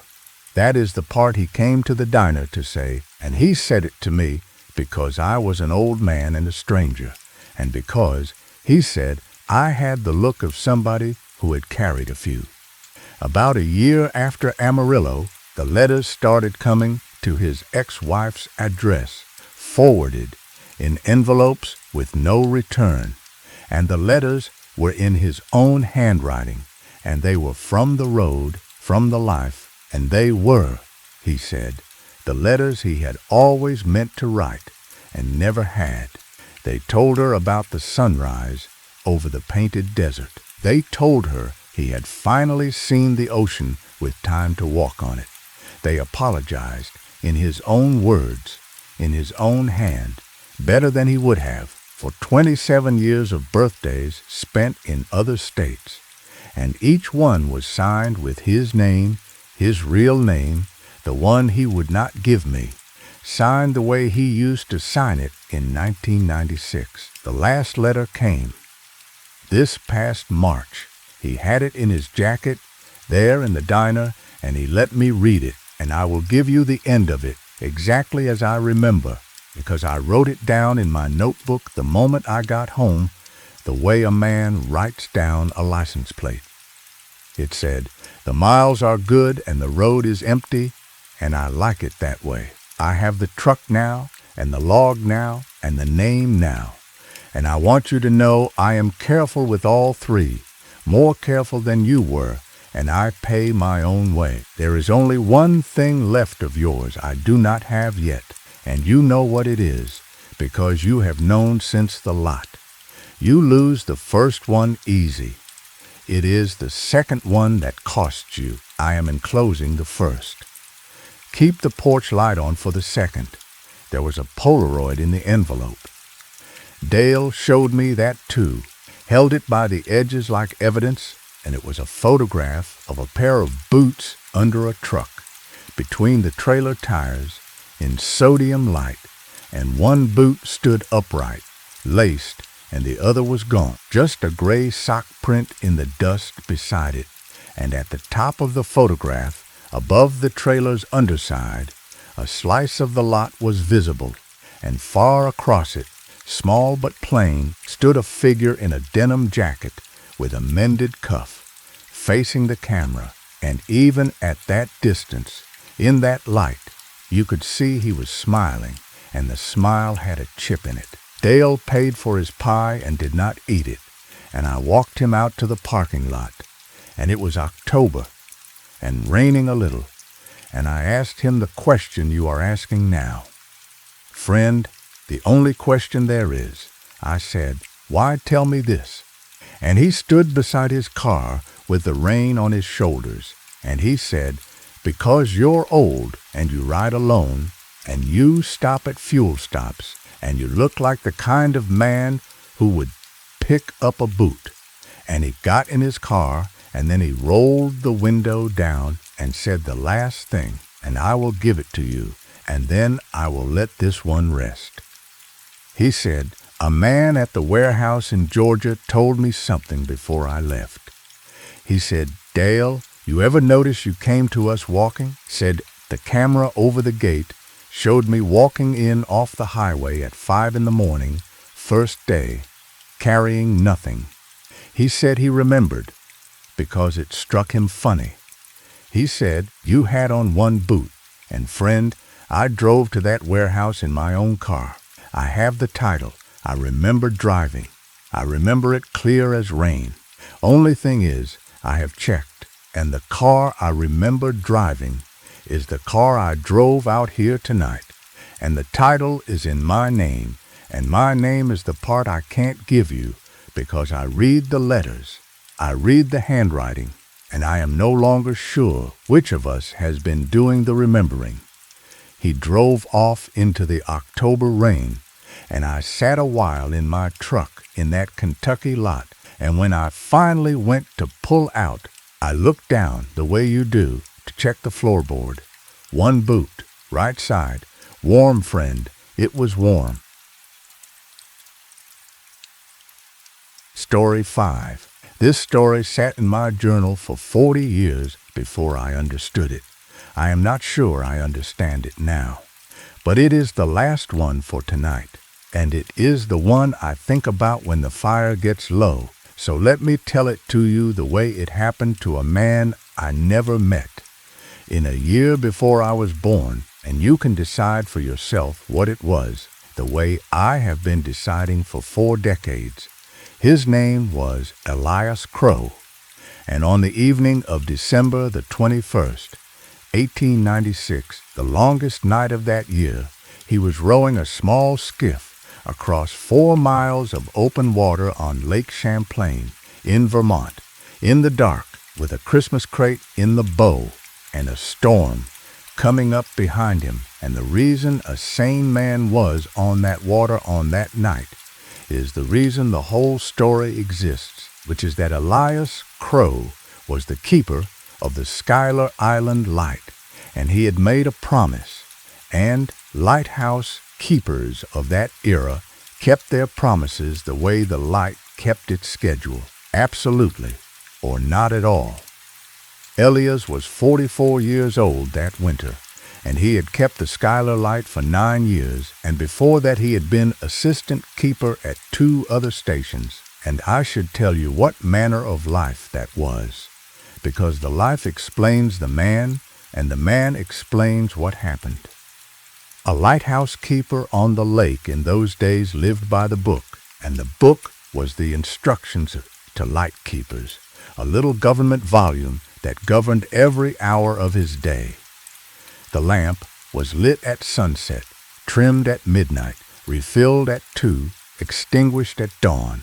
That is the part he came to the diner to say, and he said it to me because I was an old man and a stranger, and because, he said, I had the look of somebody who had carried a few. About a year after Amarillo, the letters started coming to his ex-wife's address, forwarded in envelopes with no return, and the letters were in his own handwriting, and they were from the road, from the life, and they were, he said, the letters he had always meant to write and never had. They told her about the sunrise over the painted desert. They told her he had finally seen the ocean with time to walk on it. They apologized in his own words, in his own hand, better than he would have, for 27 years of birthdays spent in other states. And each one was signed with his name, his real name, the one he would not give me, signed the way he used to sign it in 1996. The last letter came this past March. He had it in his jacket, there in the diner, and he let me read it, and I will give you the end of it, exactly as I remember, because I wrote it down in my notebook the moment I got home, the way a man writes down a license plate. It said, "The miles are good and the road is empty, and I like it that way. I have the truck now, and the log now, and the name now. And I want you to know I am careful with all three, more careful than you were, and I pay my own way. There is only one thing left of yours I do not have yet, and you know what it is, because you have known since the lot. You lose the first one easy. It is the second one that costs you. I am enclosing the first. Keep the porch light on for the second." There was a Polaroid in the envelope. Dale showed me that too, held it by the edges like evidence, and it was a photograph of a pair of boots under a truck, between the trailer tires, in sodium light, and one boot stood upright, laced, and the other was gone. Just a gray sock print in the dust beside it, and at the top of the photograph, above the trailer's underside, a slice of the lot was visible, and far across it, small but plain, stood a figure in a denim jacket with a mended cuff, facing the camera, and even at that distance, in that light, you could see he was smiling, and the smile had a chip in it. Dale paid for his pie and did not eat it, and I walked him out to the parking lot, and it was October, and raining a little, and I asked him the question you are asking now. Friend, the only question there is, I said, why tell me this? And he stood beside his car with the rain on his shoulders, and he said, because you're old and you ride alone, and you stop at fuel stops, and you look like the kind of man who would pick up a boot. And he got in his car, and then he rolled the window down and said the last thing, and I will give it to you, and then I will let this one rest. He said, a man at the warehouse in Georgia told me something before I left. He said, Dale, you ever notice you came to us walking? Said, the camera over the gate showed me walking in off the highway at 5 a.m, first day, carrying nothing. He said he remembered, because it struck him funny. He said, you had on one boot, and friend, I drove to that warehouse in my own car. I have the title. I remember driving. I remember it clear as rain. Only thing is, I have checked, and the car I remember driving is the car I drove out here tonight, and the title is in my name, and my name is the part I can't give you, because I read the letters, I read the handwriting, and I am no longer sure which of us has been doing the remembering. He drove off into the October rain, and I sat a while in my truck in that Kentucky lot, and when I finally went to pull out, I looked down the way you do to check the floorboard. One boot, right side. Warm, friend. It was warm. Story 5. This story sat in my journal for 40 years before I understood it. I am not sure I understand it now. But it is the last one for tonight, and it is the one I think about when the fire gets low. So let me tell it to you the way it happened to a man I never met. In a year before I was born, and you can decide for yourself what it was, the way I have been deciding for 4 decades. His name was Elias Crow, and on the evening of December the 21st, 1896, the longest night of that year, he was rowing a small skiff across 4 miles of open water on Lake Champlain in Vermont, in the dark, with a Christmas crate in the bow and a storm coming up behind him. And the reason a sane man was on that water on that night is the reason the whole story exists, which is that Elias Crow was the keeper of the Schuyler Island Light, and he had made a promise, and lighthouse keepers of that era kept their promises the way the light kept its schedule, absolutely, or not at all. Elias was 44 years old that winter, and he had kept the Schuyler Light for 9 years, and before that he had been assistant keeper at 2 other stations. And I should tell you what manner of life that was, because the life explains the man, and the man explains what happened. A lighthouse keeper on the lake in those days lived by the book, and the book was the instructions to light keepers, a little government volume that governed every hour of his day. The lamp was lit at sunset, trimmed at midnight, refilled at 2, extinguished at dawn.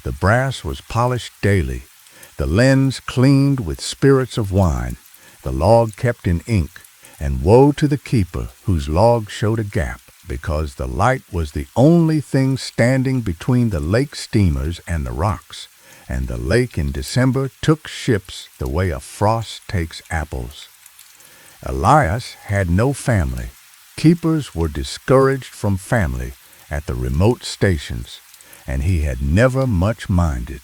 The brass was polished daily, the lens cleaned with spirits of wine, the log kept in ink, and woe to the keeper whose log showed a gap. because the light was the only thing standing between the lake steamers and the rocks, and the lake in December took ships the way a frost takes apples. Elias had no family. Keepers were discouraged from family at the remote stations, and he had never much minded.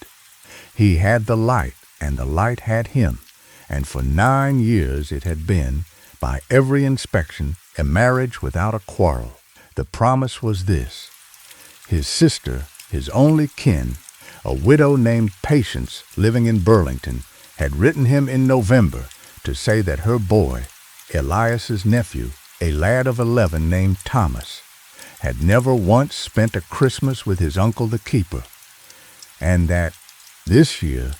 He had the light, and the light had him, and for 9 years it had been, by every inspection, a marriage without a quarrel. The promise was this: his sister, his only kin, a widow named Patience living in Burlington, had written him in November to say that her boy, Elias's nephew, a lad of 11 named Thomas, had never once spent a Christmas with his uncle the keeper, and that this year,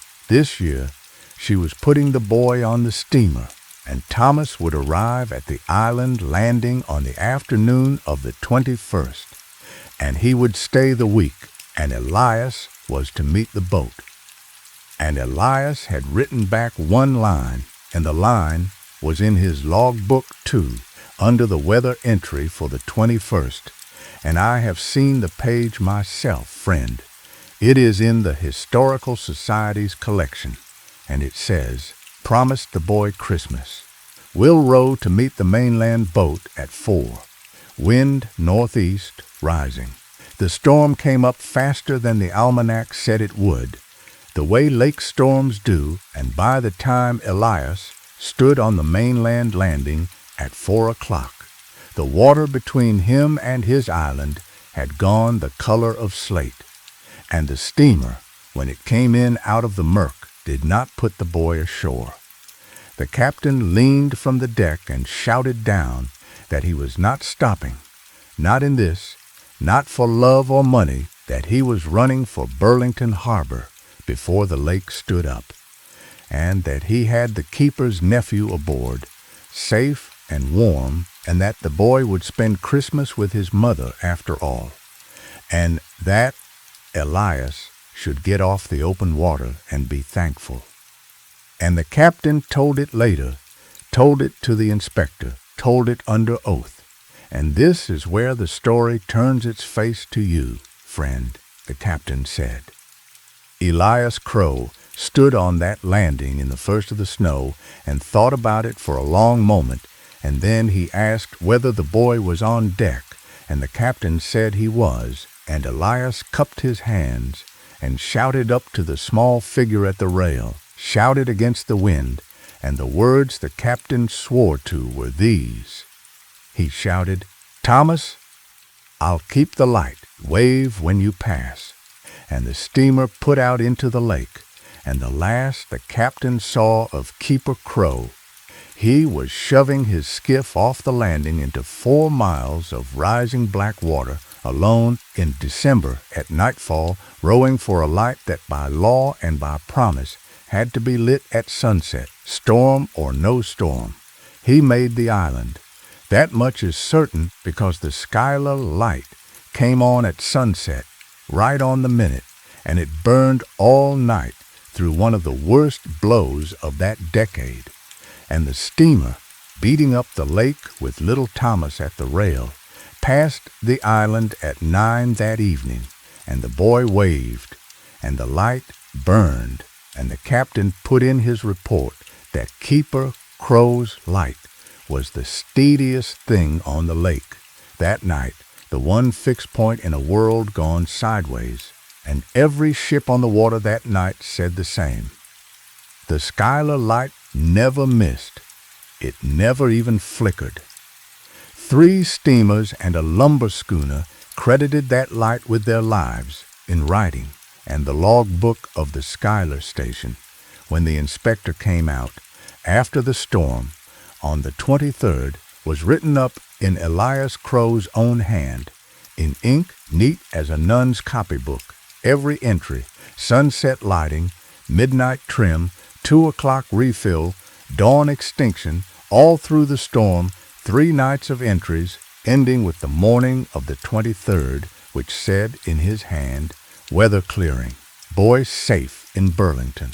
she was putting the boy on the steamer, and Thomas would arrive at the island landing on the afternoon of the 21st, and he would stay the week, and Elias was to meet the boat. And Elias had written back one line, and the line was in his logbook too, under the weather entry for the 21st, and I have seen the page myself, friend. It is in the Historical Society's collection, and it says, "Promised the boy Christmas. Will row to meet the mainland boat at 4. Wind northeast, rising. The storm came up faster than the almanac said it would, the way lake storms do, and by the time Elias stood on the mainland landing at 4 o'clock, the water between him and his island had gone the color of slate, and the steamer, when it came in out of the murk, did not put the boy ashore. The captain leaned from the deck and shouted down that he was not stopping, not in this, not for love or money, that he was running for Burlington Harbor before the lake stood up, and that he had the keeper's nephew aboard, safe and warm, and that the boy would spend Christmas with his mother after all, and that Elias should get off the open water and be thankful. And the captain told it later, told it to the inspector, told it under oath. And this is where the story turns its face to you, friend, the captain said. Elias Crow stood on that landing in the first of the snow and thought about it for a long moment, and then he asked whether the boy was on deck, and the captain said he was, and Elias cupped his hands and shouted up to the small figure at the rail, shouted against the wind, and the words the captain swore to were these. He shouted, "Thomas, I'll keep the light, wave when you pass." And the steamer put out into the lake, and the last the captain saw of Keeper Crow, he was shoving his skiff off the landing into 4 miles of rising black water, alone in December at nightfall, rowing for a light that by law and by promise had to be lit at sunset, storm or no storm. He made the island. That much is certain because the Schuyler light came on at sunset, right on the minute, and it burned all night through one of the worst blows of that decade. And the steamer, beating up the lake with little Thomas at the rail, passed the island at 9 that evening, and the boy waved, and the light burned, and the captain put in his report that Keeper Crow's light was the steadiest thing on the lake that night, the one fixed point in a world gone sideways, and every ship on the water that night said the same. The Schuyler light never missed. It never even flickered. 3 steamers and a lumber schooner credited that light with their lives in writing, and the logbook of the Schuyler station, when the inspector came out after the storm on the 23rd, was written up in Elias Crow's own hand, in ink neat as a nun's copybook, every entry, sunset lighting, midnight trim, 2 o'clock refill, dawn extinction, all through the storm, 3 nights of entries, ending with the morning of the 23rd, which said in his hand, weather clearing, boy safe in Burlington.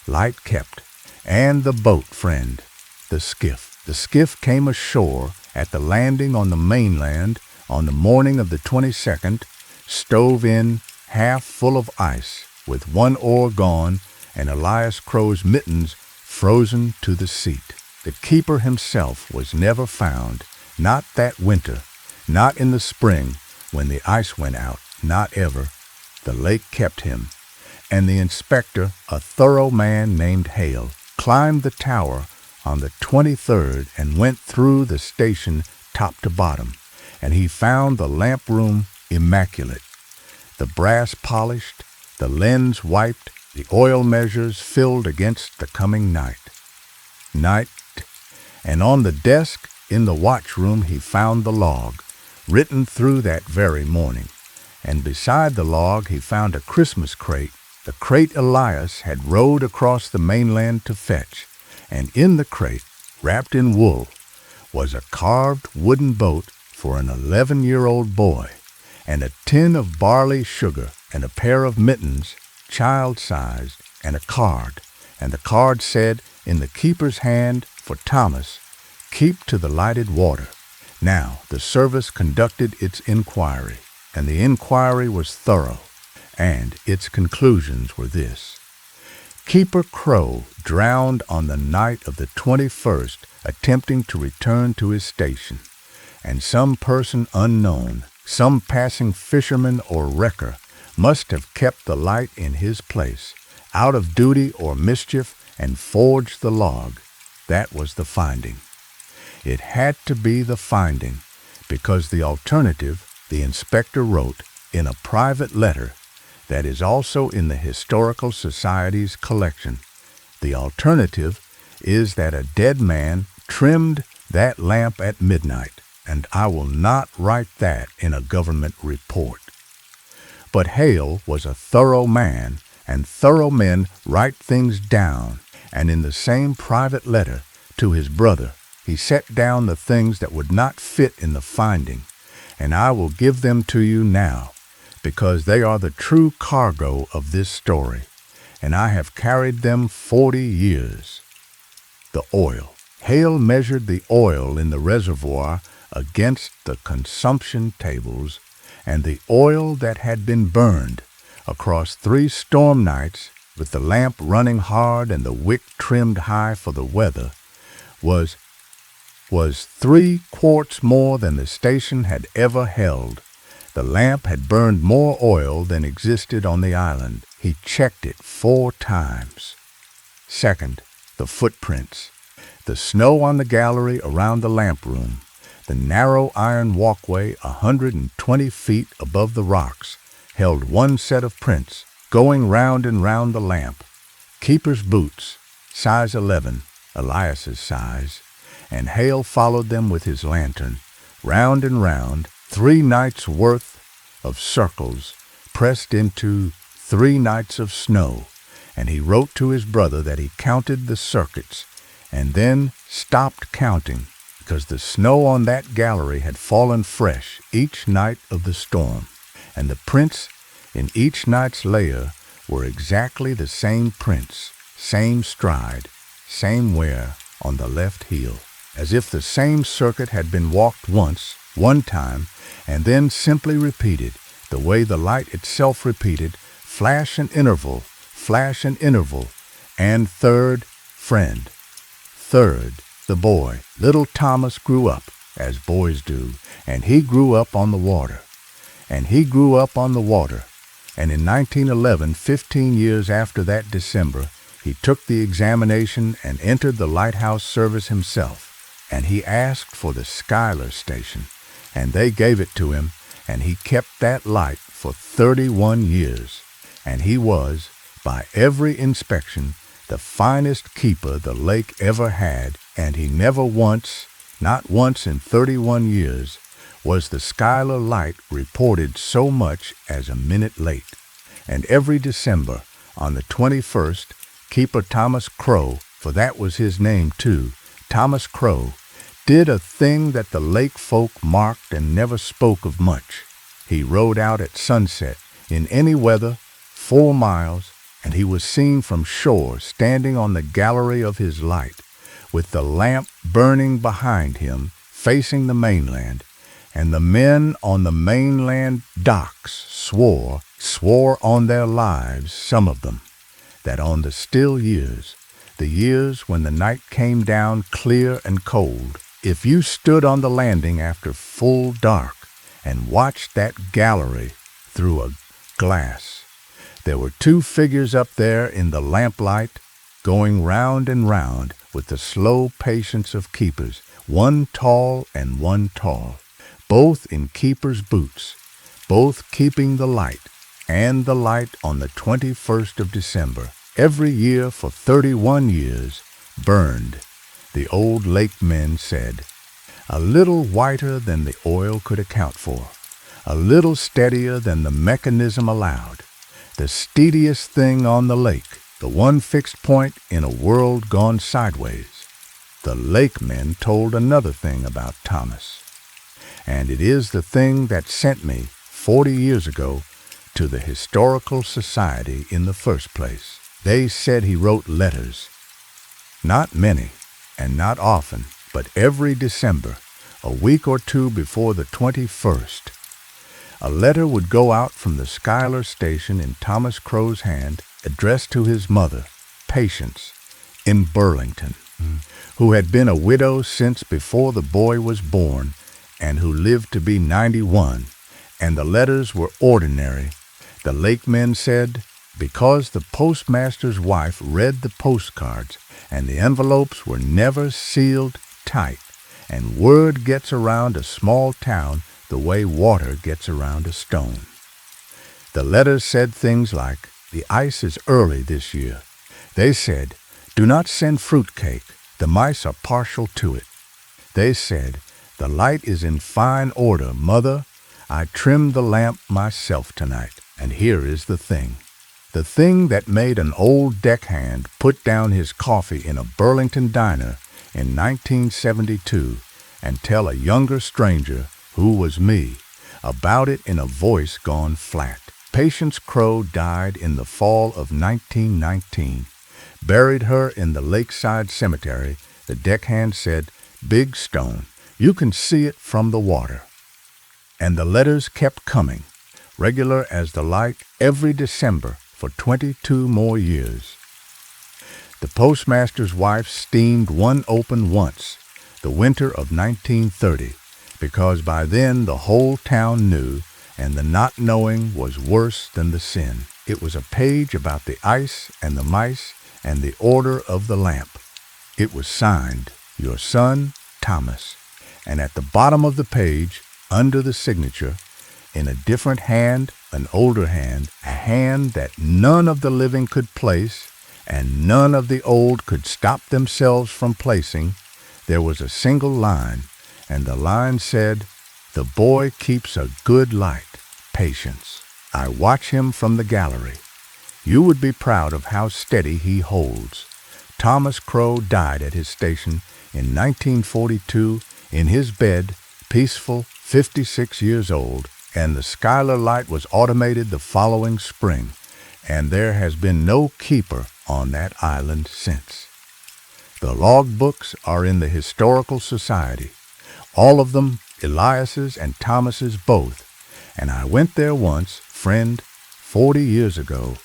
Light kept, and the boat, friend, the skiff. The skiff came ashore at the landing on the mainland on the morning of the 22nd, stove in half full of ice, with one oar gone and Elias Crow's mittens frozen to the seat. The keeper himself was never found, not that winter, not in the spring when the ice went out, not ever. The lake kept him, and the inspector, a thorough man named Hale, climbed the tower on the 23rd and went through the station top to bottom, and he found the lamp room immaculate, the brass polished, the lens wiped, the oil measures filled against the coming night. And on the desk in the watchroom he found the log, written through that very morning, and beside the log he found a Christmas crate, the crate Elias had rowed across the mainland to fetch, and in the crate, wrapped in wool, was a carved wooden boat for an 11-year-old boy, and a tin of barley sugar, and a pair of mittens, child-sized, and a card, and the card said, in the keeper's hand for Thomas, "Keep to the lighted water." Now the service conducted its inquiry, and the inquiry was thorough, and its conclusions were this: Keeper Crow drowned on the night of the 21st attempting to return to his station, and some person unknown, some passing fisherman or wrecker, must have kept the light in his place, out of duty or mischief, and forged the log. That was the finding. It had to be the finding, because the alternative, the inspector wrote in a private letter that is also in the Historical Society's collection. The alternative is that a dead man trimmed that lamp at midnight, and I will not write that in a government report. But Hale was a thorough man, and thorough men write things down, and in the same private letter to his brother, he set down the things that would not fit in the finding, and I will give them to you now, because they are the true cargo of this story, and I have carried them 40 years. The oil. Hale measured the oil in the reservoir against the consumption tables, and the oil that had been burned across 3 storm nights, with the lamp running hard and the wick trimmed high for the weather, was 3 quarts more than the station had ever held. The lamp had burned more oil than existed on the island. He checked it 4 times. Second, the footprints. The snow on the gallery around the lamp room, the narrow iron walkway 120 feet above the rocks, held one set of prints, going round and round the lamp. Keeper's boots, size 11, Elias's size, and Hale followed them with his lantern, round and round, 3 nights' worth of circles pressed into 3 nights of snow, and he wrote to his brother that he counted the circuits, and then stopped counting, because the snow on that gallery had fallen fresh each night of the storm, and the prints in each night's layer were exactly the same prints, same stride, same wear on the left heel, as if the same circuit had been walked once, one time, and then simply repeated, the way the light itself repeated, flash an interval, and third, friend. Third, the boy, little Thomas, grew up, as boys do, and he grew up on the water. And he grew up on the water. And in 1911, 15 years after that December, he took the examination and entered the lighthouse service himself. And he asked for the Schuyler station, and they gave it to him, and he kept that light for 31 years. And he was, by every inspection, the finest keeper the lake ever had, and he never once, not once in 31 years, was the Schuyler light reported so much as a minute late. And every December, on the 21st, Keeper Thomas Crow, for that was his name too, Thomas Crow, did a thing that the lake folk marked and never spoke of much. He rode out at sunset, in any weather, 4 miles, and he was seen from shore standing on the gallery of his light, with the lamp burning behind him, facing the mainland, and the men on the mainland docks swore on their lives, some of them, that on the still years, the years when the night came down clear and cold, if you stood on the landing after full dark and watched that gallery through a glass, there were two figures up there in the lamplight going round and round with the slow patience of keepers, one tall and one tall, both in keepers' boots, both keeping the light, and the light on the 21st of December, every year for 31 years, burned, the old lake men said, a little whiter than the oil could account for, a little steadier than the mechanism allowed, the steadiest thing on the lake, the one fixed point in a world gone sideways. The lake men told another thing about Thomas, and it is the thing that sent me 40 years ago to the Historical Society in the first place. They said he wrote letters, not many and not often, but every December, a week or two before the 21st. A letter would go out from the Schuyler station in Thomas Crow's hand, addressed to his mother, Patience, in Burlington, who had been a widow since before the boy was born and who lived to be 91, and the letters were ordinary. The lake men said, because the postmaster's wife read the postcards and the envelopes were never sealed tight, and word gets around a small town the way water gets around a stone. The letters said things like, the ice is early this year. They said, do not send fruitcake, the mice are partial to it. They said, the light is in fine order, mother. I trimmed the lamp myself tonight, and here is the thing. The thing that made an old deckhand put down his coffee in a Burlington diner in 1972 and tell a younger stranger, who was me, about it in a voice gone flat. Patience Crow died in the fall of 1919. Buried her in the lakeside cemetery. The deckhand said, big stone, you can see it from the water. And the letters kept coming, regular as the light, every December for 22 more years. The postmaster's wife steamed one open once, the winter of 1930, because by then the whole town knew, and the not knowing was worse than the sin. It was a page about the ice and the mice and the order of the lamp. It was signed, your son, Thomas, and at the bottom of the page, under the signature, in a different hand, an older hand, a hand that none of the living could place, and none of the old could stop themselves from placing, there was a single line, and the line said, the boy keeps a good light, Patience. I watch him from the gallery. You would be proud of how steady he holds. Thomas Crow died at his station in 1942 in his bed, peaceful, 56 years old, and the Schuyler light was automated the following spring, and there has been no keeper on that island since. The log books are in the Historical Society, all of them Elias's and Thomas's both, and I went there once, friend, 40 years ago,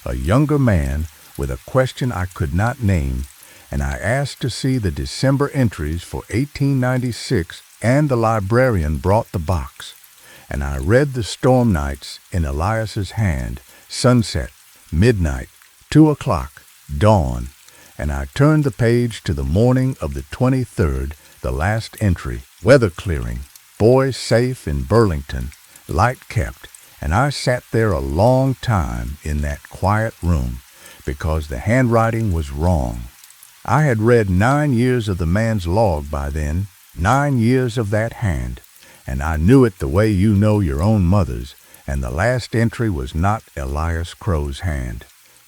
a younger man with a question I could not name, and I asked to see the December entries for 1896, and the librarian brought the box, and I read the storm nights in Elias's hand, sunset, midnight, 2 o'clock, dawn, and I turned the page to the morning of the 23rd, the last entry, weather clearing, boy safe in Burlington, light kept, and I sat there a long time in that quiet room because the handwriting was wrong. I had read 9 years of the man's log by then, 9 years of that hand, and I knew it the way you know your own mother's, and the last entry was not Elias Crow's hand.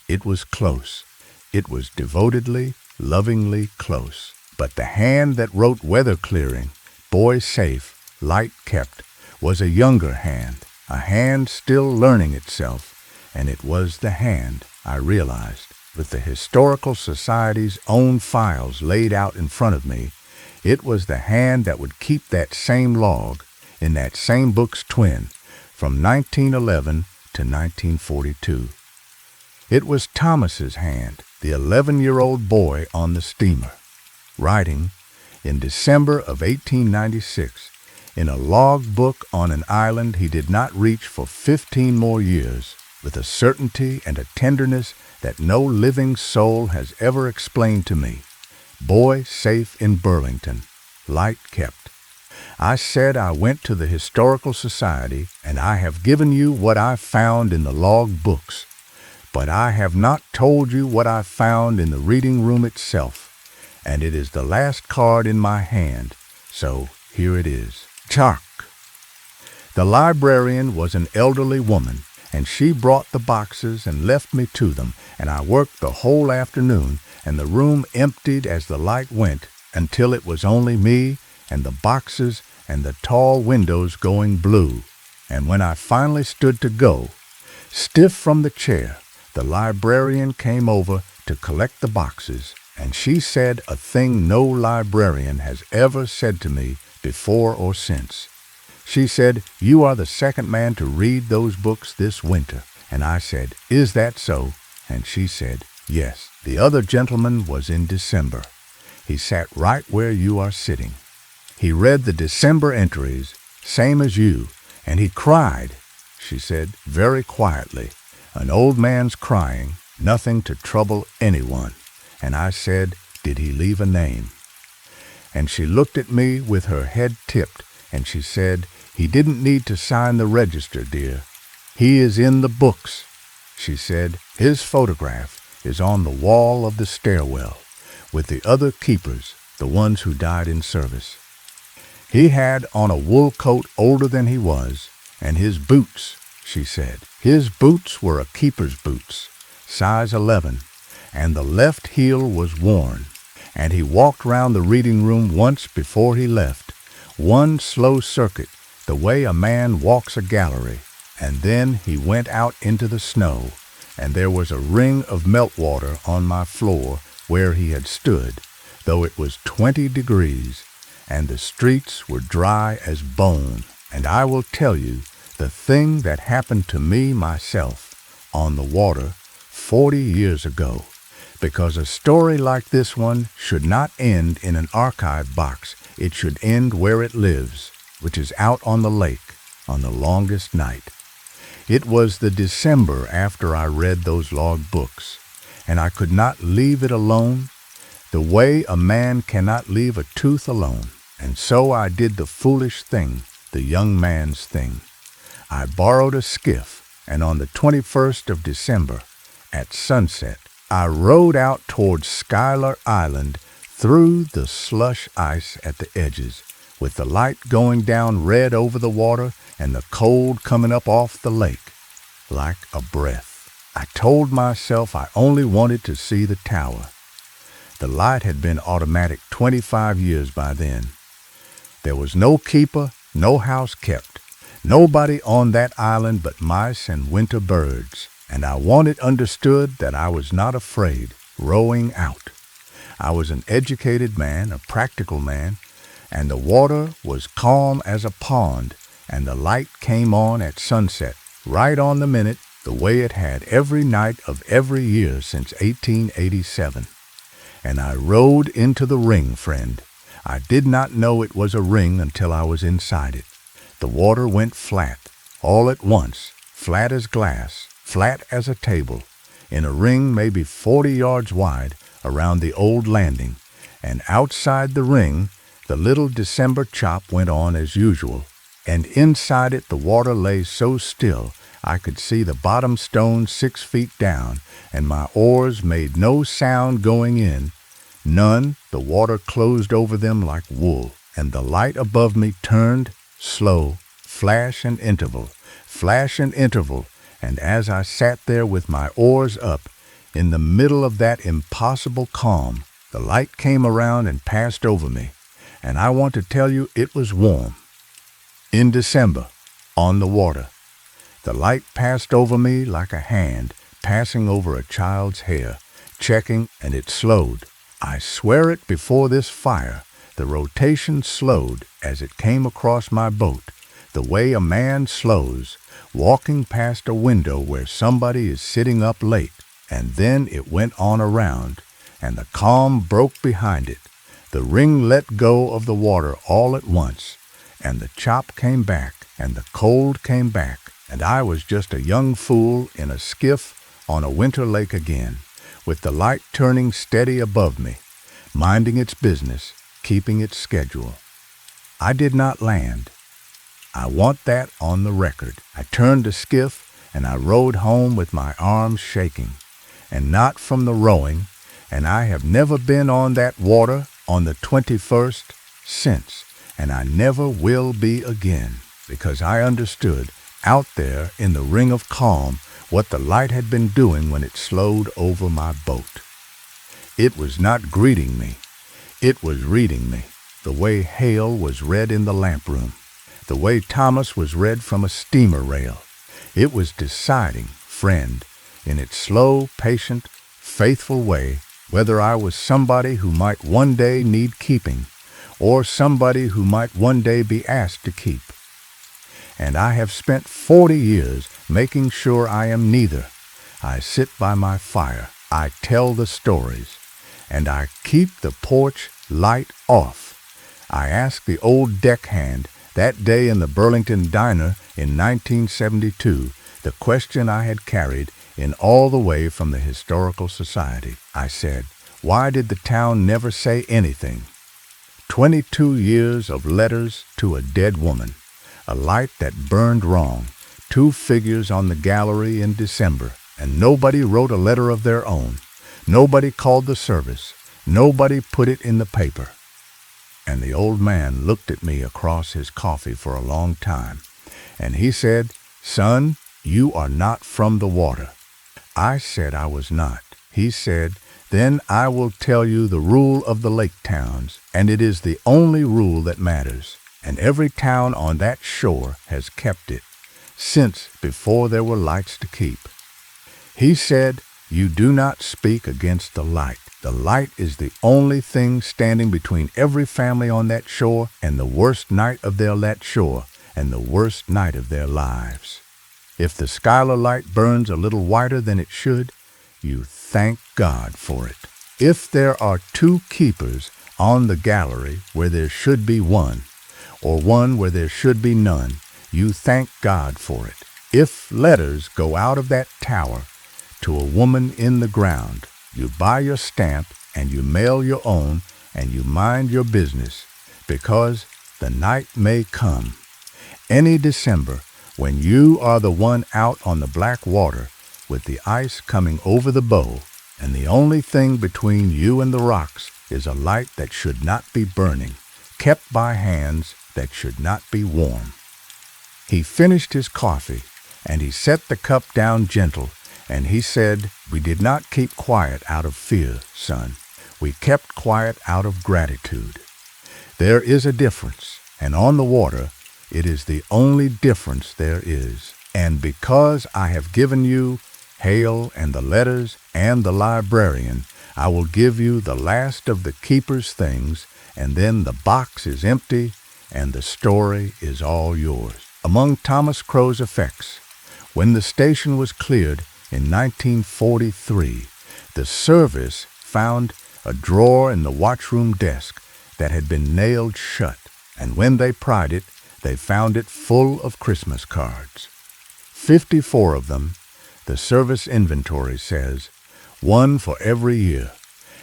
It was close. It was devotedly, lovingly close. But the hand that wrote weather clearing, boy safe, light kept, was a younger hand, a hand still learning itself, and it was the hand, I realized, with the Historical Society's own files laid out in front of me. It was the hand that would keep that same log in that same book's twin from 1911 to 1942. It was Thomas's hand, the 11-year-old boy on the steamer, writing in December of 1896 in a log book on an island he did not reach for 15 more years, with a certainty and a tenderness that no living soul has ever explained to me. Boy safe in Burlington, light kept. I said I went to the Historical Society, and I have given you what I found in the log books, but I have not told you what I found in the reading room itself, and it is the last card in my hand, so here it is. Chark. The librarian was an elderly woman, and she brought the boxes and left me to them, and I worked the whole afternoon, and the room emptied as the light went until it was only me and the boxes and the tall windows going blue. And when I finally stood to go, stiff from the chair, the librarian came over to collect the boxes, and she said a thing no librarian has ever said to me before or since. She said, "You are the second man to read those books this winter." And I said, "Is that so?" And she said, "Yes. The other gentleman was in December. He sat right where you are sitting. He read the December entries, same as you, and he cried," she said, very quietly. "An old man's crying, nothing to trouble anyone." And I said, "Did he leave a name?" And she looked at me with her head tipped, and she said, "He didn't need to sign the register, dear. He is in the books." She said, "His photograph is on the wall of the stairwell, with the other keepers, the ones who died in service. He had on a wool coat older than he was, and his boots," she said, "his boots were a keeper's boots, size 11, and the left heel was worn, and he walked round the reading room once before he left, one slow circuit, the way a man walks a gallery, and then he went out into the snow, and there was a ring of meltwater on my floor where he had stood, though it was 20 degrees, and the streets were dry as bone. And I will tell you the thing that happened to me myself on the water 40 years ago, because a story like this one should not end in an archive box. It should end where it lives, which is out on the lake on the longest night. It was the December after I read those log books, and I could not leave it alone, the way a man cannot leave a tooth alone. And so I did the foolish thing, the young man's thing. I borrowed a skiff, and on the 21st of December, at sunset, I rowed out towards Schuyler Island through the slush ice at the edges, with the light going down red over the water and the cold coming up off the lake like a breath. I told myself I only wanted to see the tower. The light had been automatic 25 years by then. There was no keeper, no house kept, nobody on that island but mice and winter birds, and I wanted understood that I was not afraid, rowing out. I was an educated man, a practical man, and the water was calm as a pond, and the light came on at sunset, right on the minute, the way it had every night of every year since 1887. And I rode into the ring, friend. I did not know it was a ring until I was inside it. The water went flat, all at once, flat as glass, flat as a table, in a ring maybe 40 yards wide around the old landing, and outside the ring the little December chop went on as usual, and inside it the water lay so still I could see the bottom stone 6 feet down, and my oars made no sound going in, none. The water closed over them like wool, and the light above me turned, slow, flash and interval, and as I sat there with my oars up, in the middle of that impossible calm, the light came around and passed over me, and I want to tell you it was warm. In December, on the water, the light passed over me like a hand passing over a child's hair, checking, and it slowed. I swear it before this fire The rotation slowed as it came across my boat, the way a man slows, walking past a window where somebody is sitting up late, and then it went on around, and the calm broke behind it. The ring let go of the water all at once, and the chop came back, and the cold came back, and I was just a young fool in a skiff on a winter lake again, with the light turning steady above me, minding its business, keeping its schedule. I did not land. I want that on the record. I turned the skiff and I rowed home with my arms shaking, and not from the rowing, and I have never been on that water on the 21st since, and I never will be again, because I understood out there in the ring of calm what the light had been doing when it slowed over my boat. It was not greeting me. It was reading me, the way hail was read in the lamp room, the way Thomas was read from a steamer rail. It was deciding, friend, in its slow, patient, faithful way, whether I was somebody who might one day need keeping, or somebody who might one day be asked to keep. And I have spent 40 years making sure I am neither. I sit by my fire, I tell the stories, and I keep the porch light off. I asked the old deckhand that day in the Burlington Diner in 1972 the question I had carried in all the way from the Historical Society. I said, "Why did the town never say anything?" 22 years of letters to a dead woman, a light that burned wrong, 2 figures on the gallery in December, and nobody wrote a letter of their own. Nobody called the service. Nobody put it in the paper. And the old man looked at me across his coffee for a long time, and he said, "Son, you are not from the water." I said I was not. He said, "Then I will tell you the rule of the lake towns, and it is the only rule that matters, and every town on that shore has kept it, since before there were lights to keep." He said, "You do not speak against the light. The light is the only thing standing between every family on that shore and the worst night of their that shore and the worst night of their lives. If the Schuyler light burns a little whiter than it should, you thank God for it. If there are 2 keepers on the gallery where there should be 1, or 1 where there should be none, you thank God for it. If letters go out of that tower to a woman in the ground, you buy your stamp and you mail your own and you mind your business, because the night may come, any December, when you are the one out on the black water with the ice coming over the bow, and the only thing between you and the rocks is a light that should not be burning, kept by hands that should not be warm." He finished his coffee, and he set the cup down gentle, and he said, "We did not keep quiet out of fear, son. We kept quiet out of gratitude. There is a difference, and on the water, it is the only difference there is. And because I have given you Hale and the letters and the librarian, I will give you the last of the keeper's things, and then the box is empty, and the story is all yours." Among Thomas Crow's effects, when the station was cleared in 1943, the service found a drawer in the watchroom desk that had been nailed shut, and when they pried it, they found it full of Christmas cards. 54 of them, the service inventory says, 1 for every year,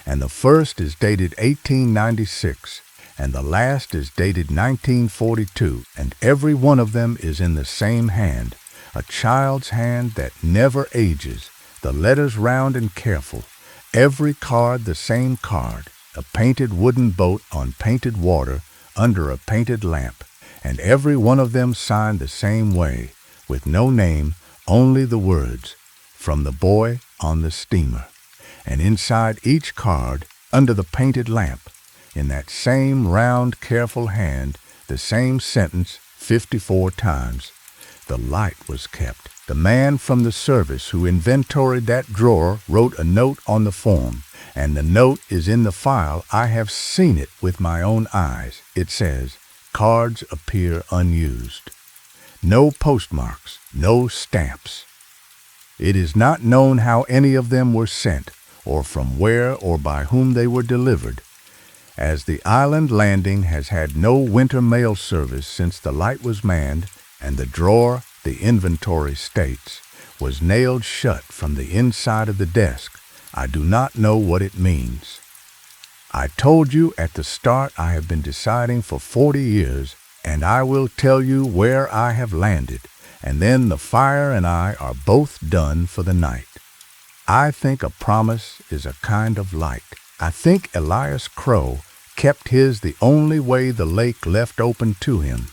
and the first is dated 1896, and the last is dated 1942, and every one of them is in the same hand, a child's hand that never ages, the letters round and careful, every card the same card, a painted wooden boat on painted water under a painted lamp, and every one of them signed the same way, with no name, only the words, "From the boy on the steamer." And inside each card, under the painted lamp, in that same round, careful hand, the same sentence 54 times, the light was kept. The man from the service who inventoried that drawer wrote a note on the form, and the note is in the file. I have seen it with my own eyes. It says, "Cards appear unused." No postmarks, no stamps. It is not known how any of them were sent, or from where or by whom they were delivered. As the island landing has had no winter mail service since the light was manned, and the drawer, the inventory states, was nailed shut from the inside of the desk, I do not know what it means. I told you at the start I have been deciding for 40 years, and I will tell you where I have landed, and then the fire and I are both done for the night. I think a promise is a kind of light. I think Elias Crow kept his the only way the lake left open to him,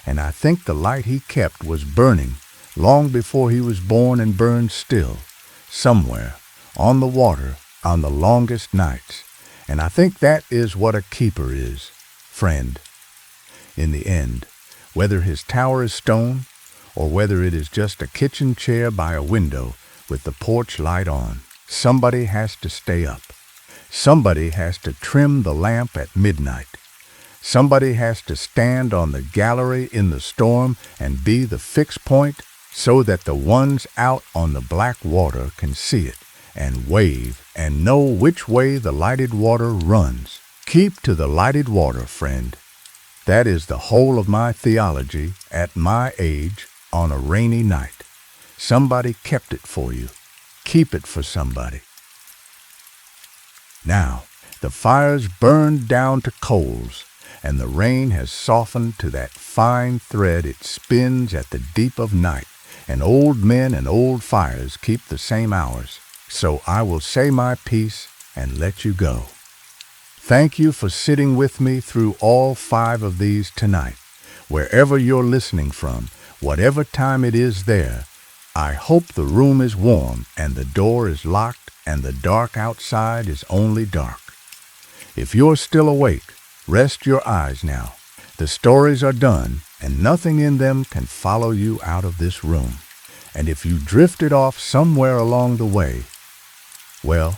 and I think the light he kept was burning long before he was born and burned still, somewhere, on the water, on the longest nights, and I think that is what a keeper is, friend. In the end, whether his tower is stone, or whether it is just a kitchen chair by a window with the porch light on, somebody has to stay up. Somebody has to trim the lamp at midnight. Somebody has to stand on the gallery in the storm and be the fixed point so that the ones out on the black water can see it and wave and know which way the lighted water runs. Keep to the lighted water, friend. That is the whole of my theology at my age on a rainy night. Somebody kept it for you. Keep it for somebody. Now, the fire's burned down to coals, and the rain has softened to that fine thread it spins at the deep of night, and old men and old fires keep the same hours. So I will say my piece and let you go. Thank you for sitting with me through all 5 of these tonight. Wherever you're listening from, whatever time it is there, I hope the room is warm and the door is locked and the dark outside is only dark. If you're still awake, rest your eyes now. The stories are done and nothing in them can follow you out of this room. And if you drifted off somewhere along the way, well,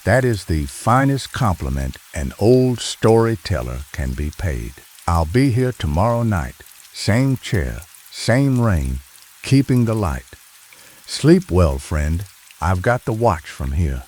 that is the finest compliment an old storyteller can be paid. I'll be here tomorrow night, same chair, same rain, keeping the light. Sleep well, friend. I've got the watch from here.